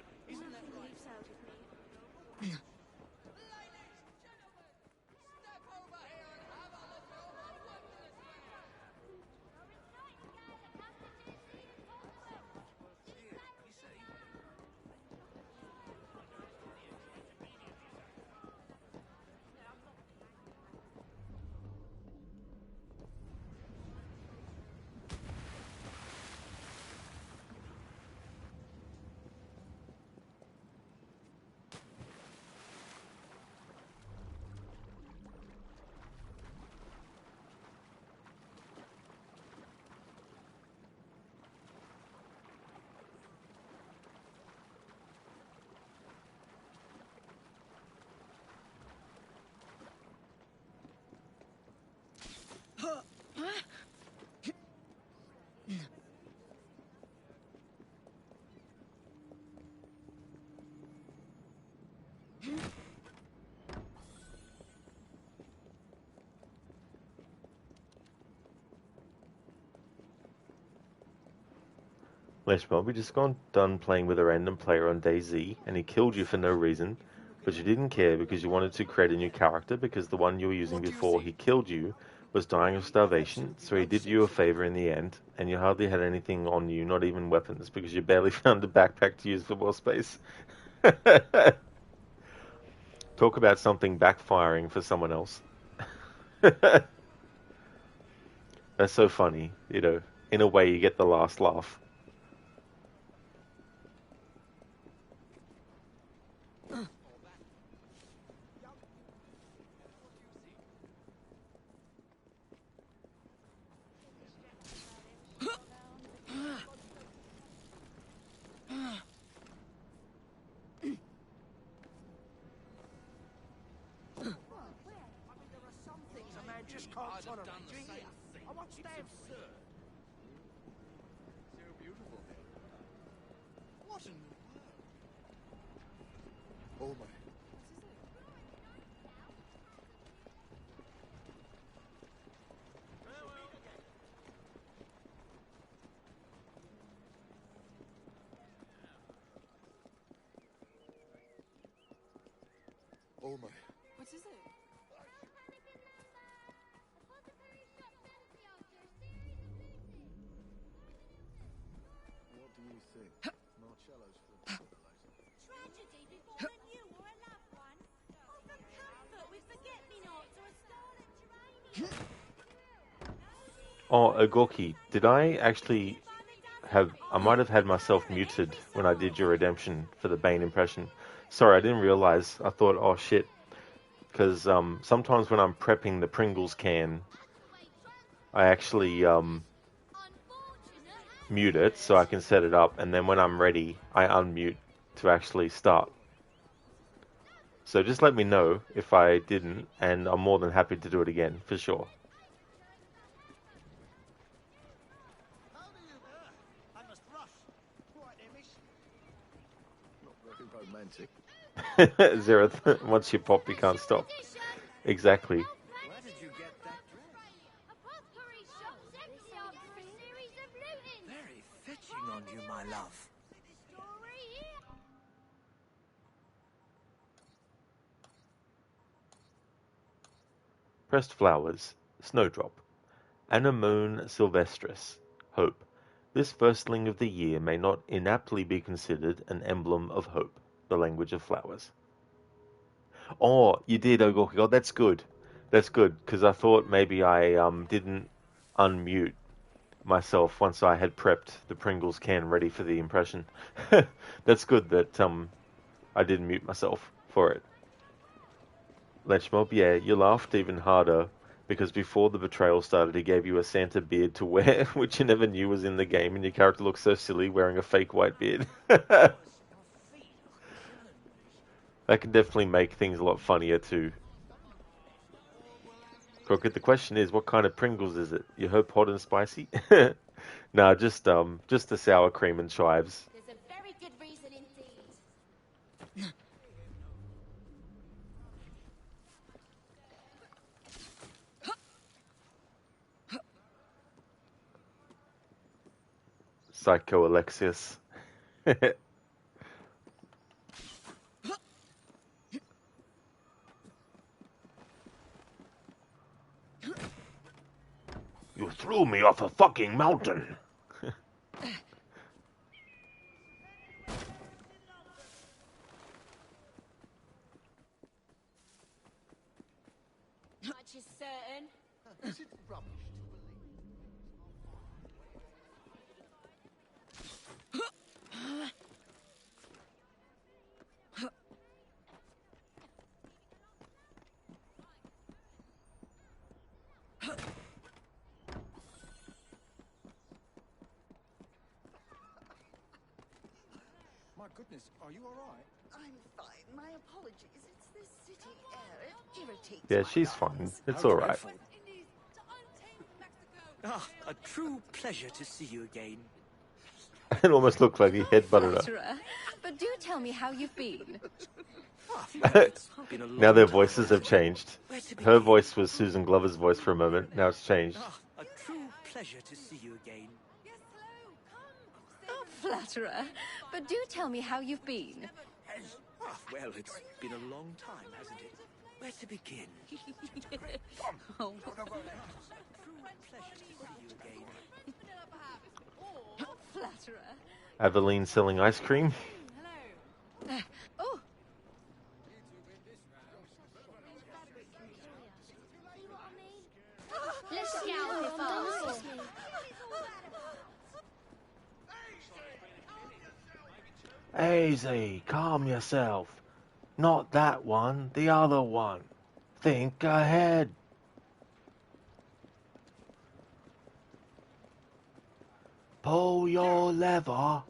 Lesh Bob, we just got done playing with a random player on day Z, and he killed you for no reason. But you didn't care because you wanted to create a new character because the one you were using before he killed you was dying of starvation, so he did you a favor in the end, and you hardly had anything on you, not even weapons, because you barely found a backpack to use for more space. Talk about something backfiring for someone else. That's so funny, you know. In a way, you get the last laugh. Just can't tolerate. Do you hear? I won't stand for it. So beautiful here. What in the world? Oh my. Oh my. What is it? What do you think? Marcello's for Tragedy before a new or a loved one? Or for comfort with forget-me-nots or a scarlet geranium? Oh, Agorki, did I actually have... I might have had myself muted when I did your redemption for the Bane impression. Sorry, I didn't realize. I thought, oh shit. Because sometimes when I'm prepping the Pringles can, I actually mute it so I can set it up, and then when I'm ready, I unmute to actually start. So just let me know if I didn't, and I'm more than happy to do it again, for sure. I must rush. Right there, miss. Not very romantic. Zereth, once you pop, you can't stop. Exactly. Where did you get that dress? Apothecary shops empty after a series of lootings. Very fetching on you, my love. Story here. Pressed flowers, snowdrop. Anemone sylvestris, hope. This firstling of the year may not inaptly be considered an emblem of hope, the language of flowers. Oh, you did, Ogorki. Oh, that's good. That's good, because I thought maybe I didn't unmute myself once I had prepped the Pringles can ready for the impression. That's good that I didn't mute myself for it. Lechmob, yeah, you laughed even harder because before the betrayal started, he gave you a Santa beard to wear, which you never knew was in the game, and your character looks so silly wearing a fake white beard. That can definitely make things a lot funnier too. Crooked, the question is, what kind of Pringles is it? You hope hot and spicy? Nah, just the sour cream and chives. There's a very good reason indeed. Psycho Alexius. You threw me off a fucking mountain. Much is certain. Is it rubbish My goodness, are you all right? I'm fine. My apologies. It's this city air. It irritates Yeah, my she's fine. lungs. It's How alright. dreadful. Ah, a true pleasure to see you again. It almost looked like he headbutted her. Flatterer. But do tell me how you've been. Now their voices have changed. Her voice was Susan Glover's voice for a moment. Now it's changed. Ah, a true pleasure to see you again. Oh, flatterer. But do tell me how you've been. Well, it's been a long time, hasn't it? Where to begin? Oh. Flatterer. Aveline selling ice cream. Oh. Let's get out of here fast. Easy, calm yourself. Not that one, the other one. Think ahead. Pull your lever.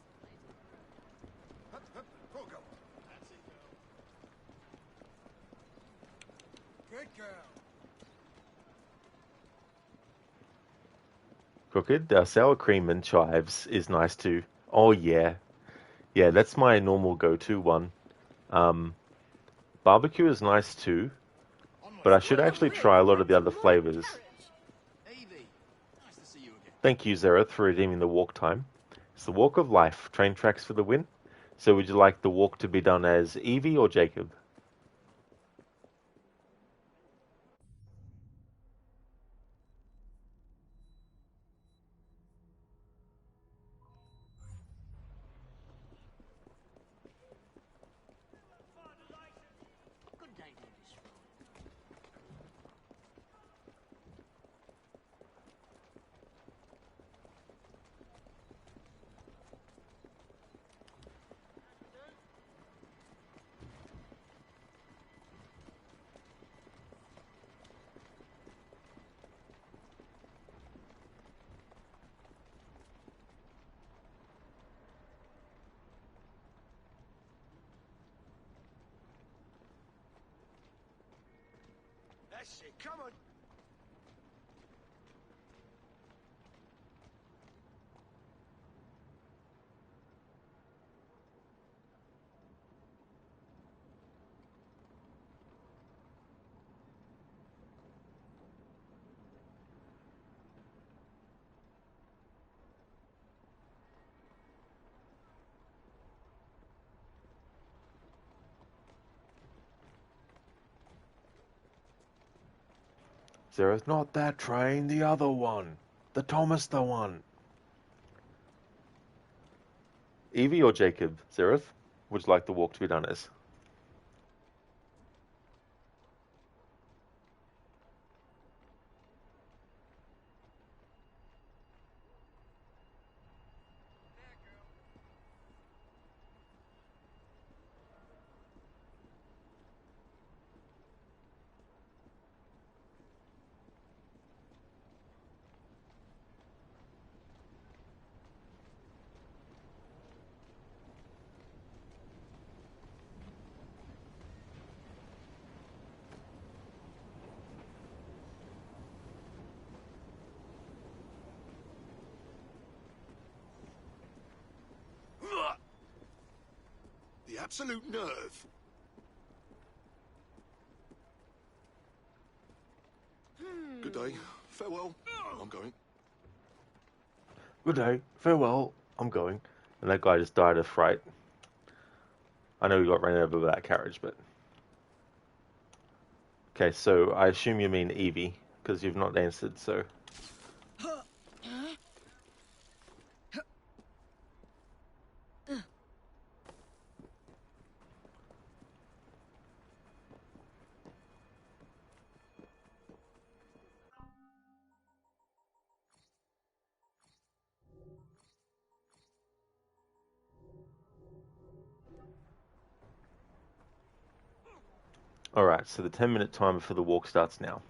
Good girl. Crooked, sour cream and chives is nice too. Oh yeah. Yeah, that's my normal go-to one. Barbecue is nice too, but I should actually try a lot of the other flavors. Evie, nice to see you again. Thank you, Zereth, for redeeming the walk time. It's the walk of life. Train tracks for the win. So would you like the walk to be done as Evie or Jacob? That's it, come on. Zereth, not that train, the other one. The Thomas the one. Evie or Jacob? Zereth, would you like the walk to be done as? The absolute nerve. Good day. Farewell. I'm going. Good day, farewell, I'm going. And that guy just died of fright. I know he got ran over by that carriage, but... Okay, so I assume you mean Evie, because you've not answered, so... Alright, so the 10-minute timer for the walk starts now.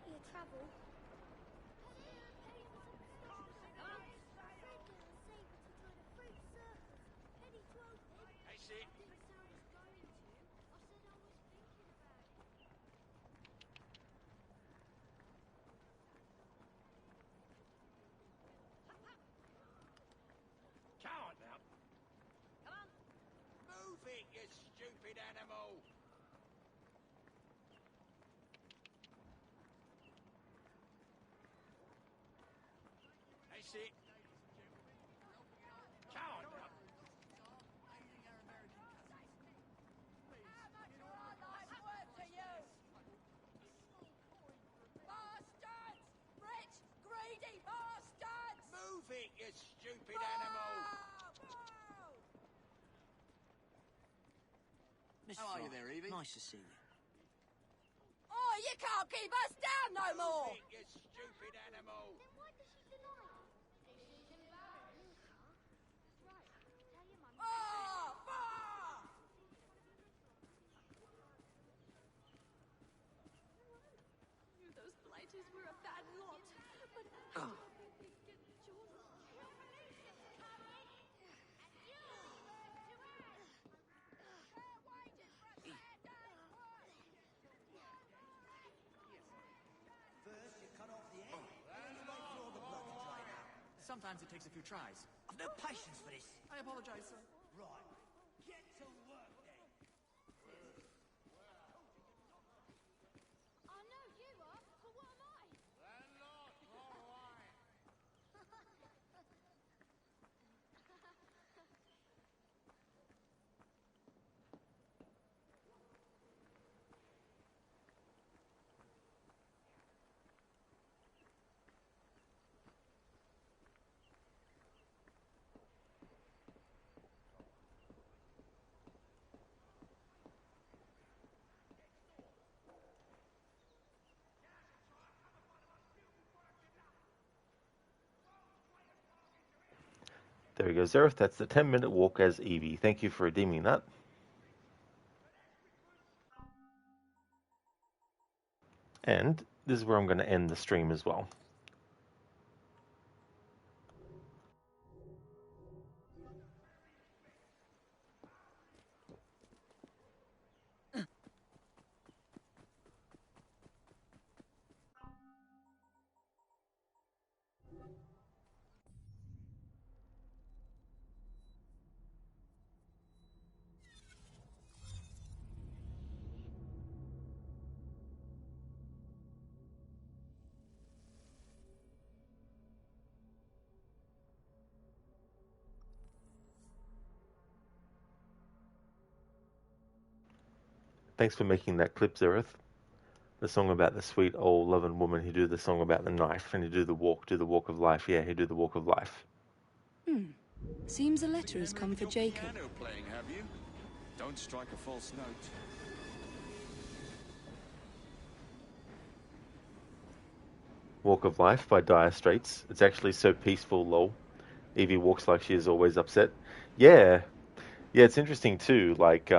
plenty of trouble. That's it. Coward now. Come on. Move it, you stupid animal. That's it. Coward now. Greedy bastards! Move it, you stupid animal. How are you there, Evie? Nice to see you. Oh, you can't keep us down no more! Move it, you stupid animal. Then why does she deny it? She's embarrassed. Right, tell your mum. Oh, far! Knew those blighters were a bad lot, but First, you cut off the end, and then you wait for all the blood to drain out. Sometimes it takes a few tries. I've no patience for this. I apologize, sir. Right, get to work then. I know you are, but what am I? Landlord, all right. There we go, Zareth. That's the 10-minute walk as Evie. Thank you for redeeming that. And this is where I'm going to end the stream as well. Thanks for making that clip, Zareth. The song about the sweet old loving woman who do the song about the knife and who do the walk of life. Yeah, who do the walk of life. Seems a letter has come for Jacob. Piano playing, have you? Don't strike a false note. Walk of Life by Dire Straits. It's actually so peaceful, lol. Evie walks like she is always upset. Yeah, it's interesting too. Like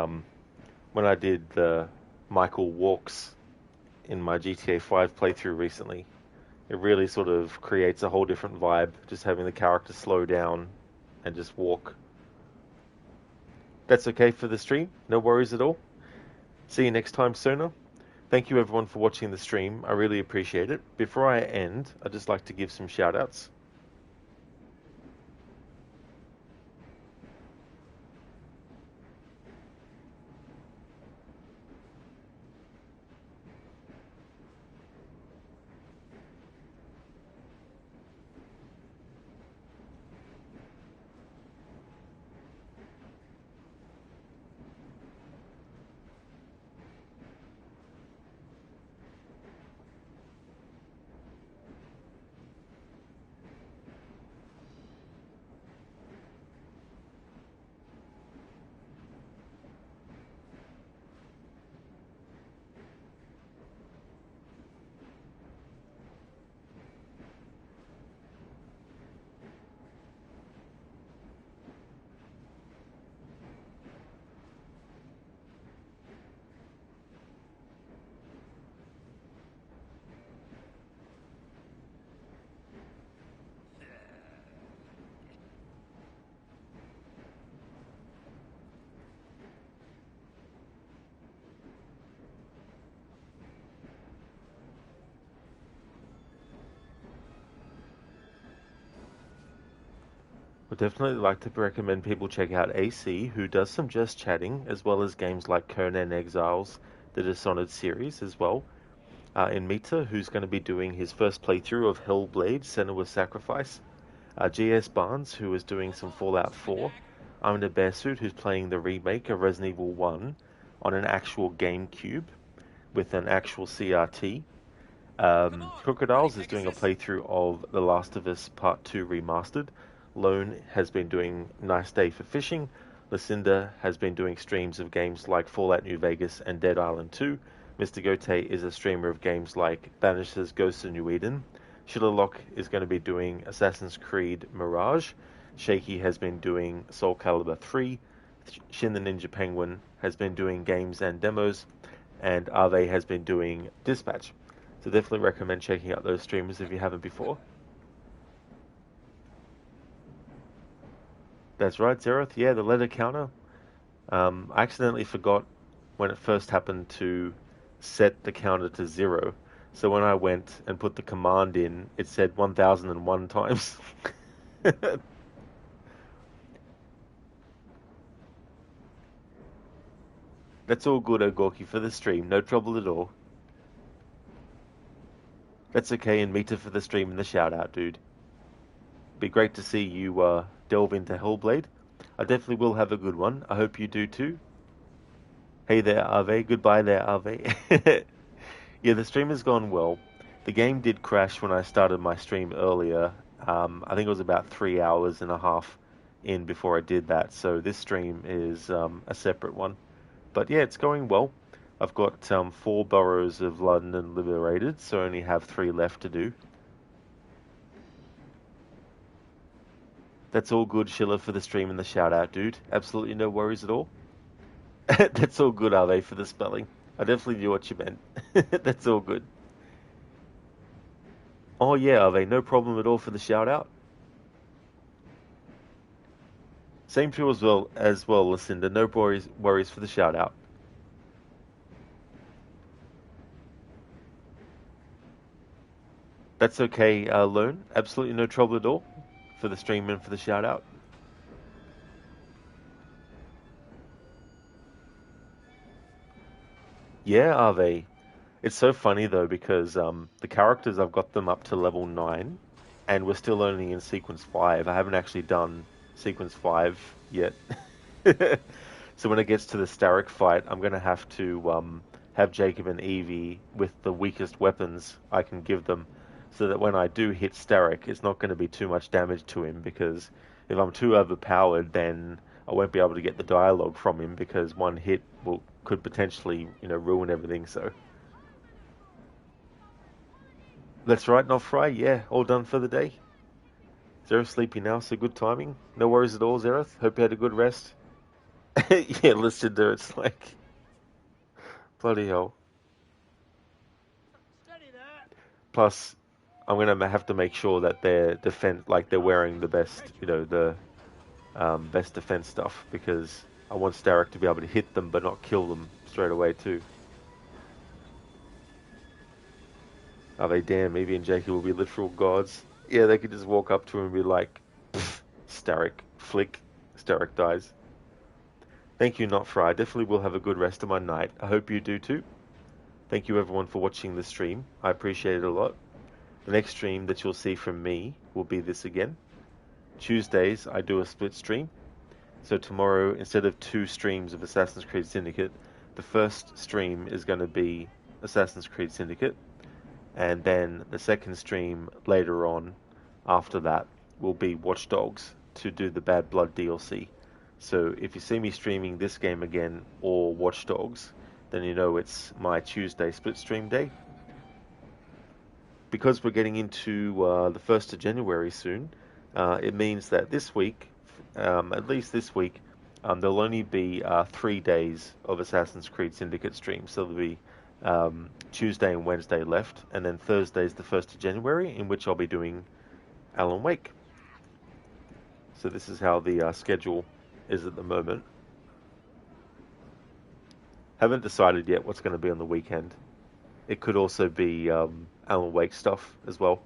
when I did the Michael walks in my GTA 5 playthrough recently, it really sort of creates a whole different vibe. Just having the character slow down and just walk. That's okay for the stream. No worries at all. See you next time, Sona. Thank you everyone for watching the stream. I really appreciate it. Before I end, I'd just like to give some shout outs. would definitely like to recommend people check out AC, who does some just chatting, as well as games like Conan Exiles, the Dishonored series as well. In Mita, who's going to be doing his first playthrough of Hellblade, Senua's Sacrifice. GS Barnes, who is doing some Fallout 4. I'm in a Bearsuit, who's playing the remake of Resident Evil 1 on an actual GameCube with an actual CRT. Crocodiles is doing a playthrough of The Last of Us Part 2 Remastered. Lone has been doing Nice Day for Fishing. Lucinda has been doing streams of games like Fallout New Vegas and Dead Island 2. Mr. Gote is a streamer of games like Banishers Ghosts of New Eden. Shillerlock is going to be doing Assassin's Creed Mirage. Shaky has been doing Soul Calibur 3. Shin the Ninja Penguin has been doing games and demos. And Ave has been doing Dispatch. So definitely recommend checking out those streamers if you haven't before. That's right, Zerath. Yeah, the letter counter. I accidentally forgot when it first happened to set the counter to 0. So when I went and put the command in, it said 1001 times. That's all good, Ogorki, for the stream. No trouble at all. That's okay, and Mita for the stream and the shout out, dude. Be great to see you delve into Hellblade. I definitely will have a good one. I hope you do too. Hey there, Ave. Goodbye there, Ave. Yeah, the stream has gone well. The game did crash when I started my stream earlier. I think it was about 3 hours and a half in before I did that. So this stream is a separate one. But yeah, it's going well. I've got 4 boroughs of London liberated, so I only have 3 left to do. That's all good, Schiller, for the stream and the shout out, dude. Absolutely no worries at all. That's all good, Ave, for the spelling. I definitely knew what you meant. That's all good. Oh yeah, Ave, no problem at all for the shout out. Same to you as well, Lucinda. No worries for the shout out. That's okay, Lone. Absolutely no trouble at all for the stream and for the shout out. Yeah, Ave. It's so funny though because the characters, I've got them up to level 9 and we're still only in sequence 5. I haven't actually done sequence 5 yet. So when it gets to the Starrick fight, I'm going to have to have Jacob and Evie with the weakest weapons I can give them, so that when I do hit Starrick, it's not going to be too much damage to him, because if I'm too overpowered, then I won't be able to get the dialogue from him, because one hit could potentially, ruin everything. So that's right, not Fry. Yeah, all done for the day. Zereth sleepy now, so good timing. No worries at all, Zereth. Hope you had a good rest. Yeah, listed there. It's like bloody hell. Plus, I'm gonna have to make sure that they're they're wearing the best, the best defense stuff, because I want Starrick to be able to hit them but not kill them straight away too. Are they damn? Evie and Jacob will be literal gods. Yeah, they could just walk up to him and be like, Starrick, flick, Starrick dies. Thank you, Not Fry. Definitely will have a good rest of my night. I hope you do too. Thank you everyone for watching the stream. I appreciate it a lot. The next stream that you'll see from me will be this again. Tuesdays, I do a split stream. So tomorrow, instead of 2 streams of Assassin's Creed Syndicate, the first stream is going to be Assassin's Creed Syndicate. And then the second stream later on, after that, will be Watch Dogs to do the Bad Blood DLC. So if you see me streaming this game again or Watch Dogs, then you know it's my Tuesday split stream day. Because we're getting into the 1st of January soon, it means that this week, at least this week, there'll only be 3 days of Assassin's Creed Syndicate streams. So there'll be Tuesday and Wednesday left, and then Thursday's the 1st of January, in which I'll be doing Alan Wake. So this is how the schedule is at the moment. Haven't decided yet what's going to be on the weekend. It could also be Alan Wake stuff as well.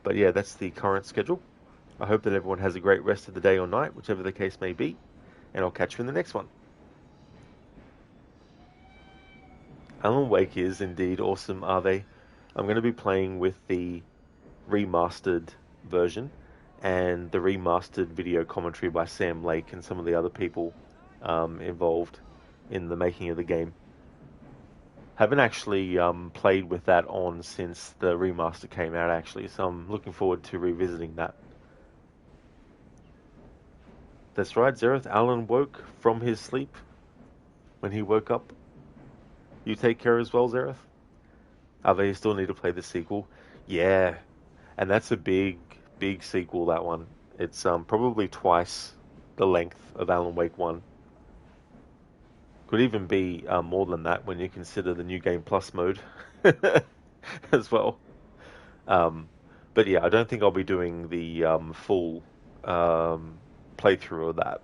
But yeah, that's the current schedule. I hope that everyone has a great rest of the day or night, whichever the case may be, and I'll catch you in the next one. Alan Wake is indeed awesome, are they? I'm going to be playing with the remastered version and the remastered video commentary by Sam Lake and some of the other people involved in the making of the game. Haven't actually played with that on since the remaster came out, actually, so I'm looking forward to revisiting that. That's right, Zereth. Alan woke from his sleep when he woke up. You take care as well, Zereth? Ave, you still need to play the sequel? Yeah, and that's a big sequel, that one. It's probably twice the length of Alan Wake 1. Could even be more than that when you consider the New Game Plus mode as well. But yeah, I don't think I'll be doing the full playthrough of that.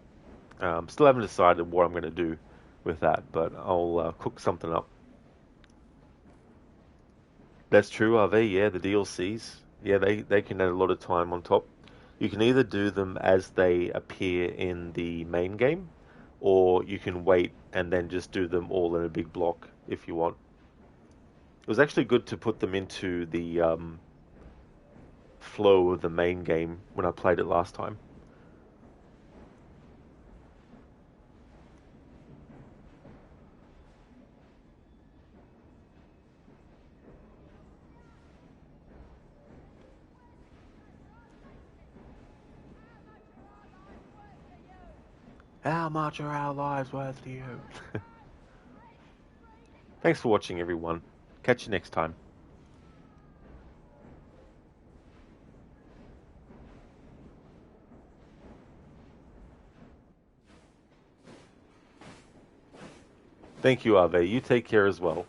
Still haven't decided what I'm going to do with that, but I'll cook something up. That's true, RV. Yeah, the DLCs. Yeah, they can add a lot of time on top. You can either do them as they appear in the main game, or you can wait and then just do them all in a big block if you want. It was actually good to put them into the flow of the main game when I played it last time. How much are our lives worth to you? Thanks for watching, everyone. Catch you next time. Thank you, Ave. You take care as well.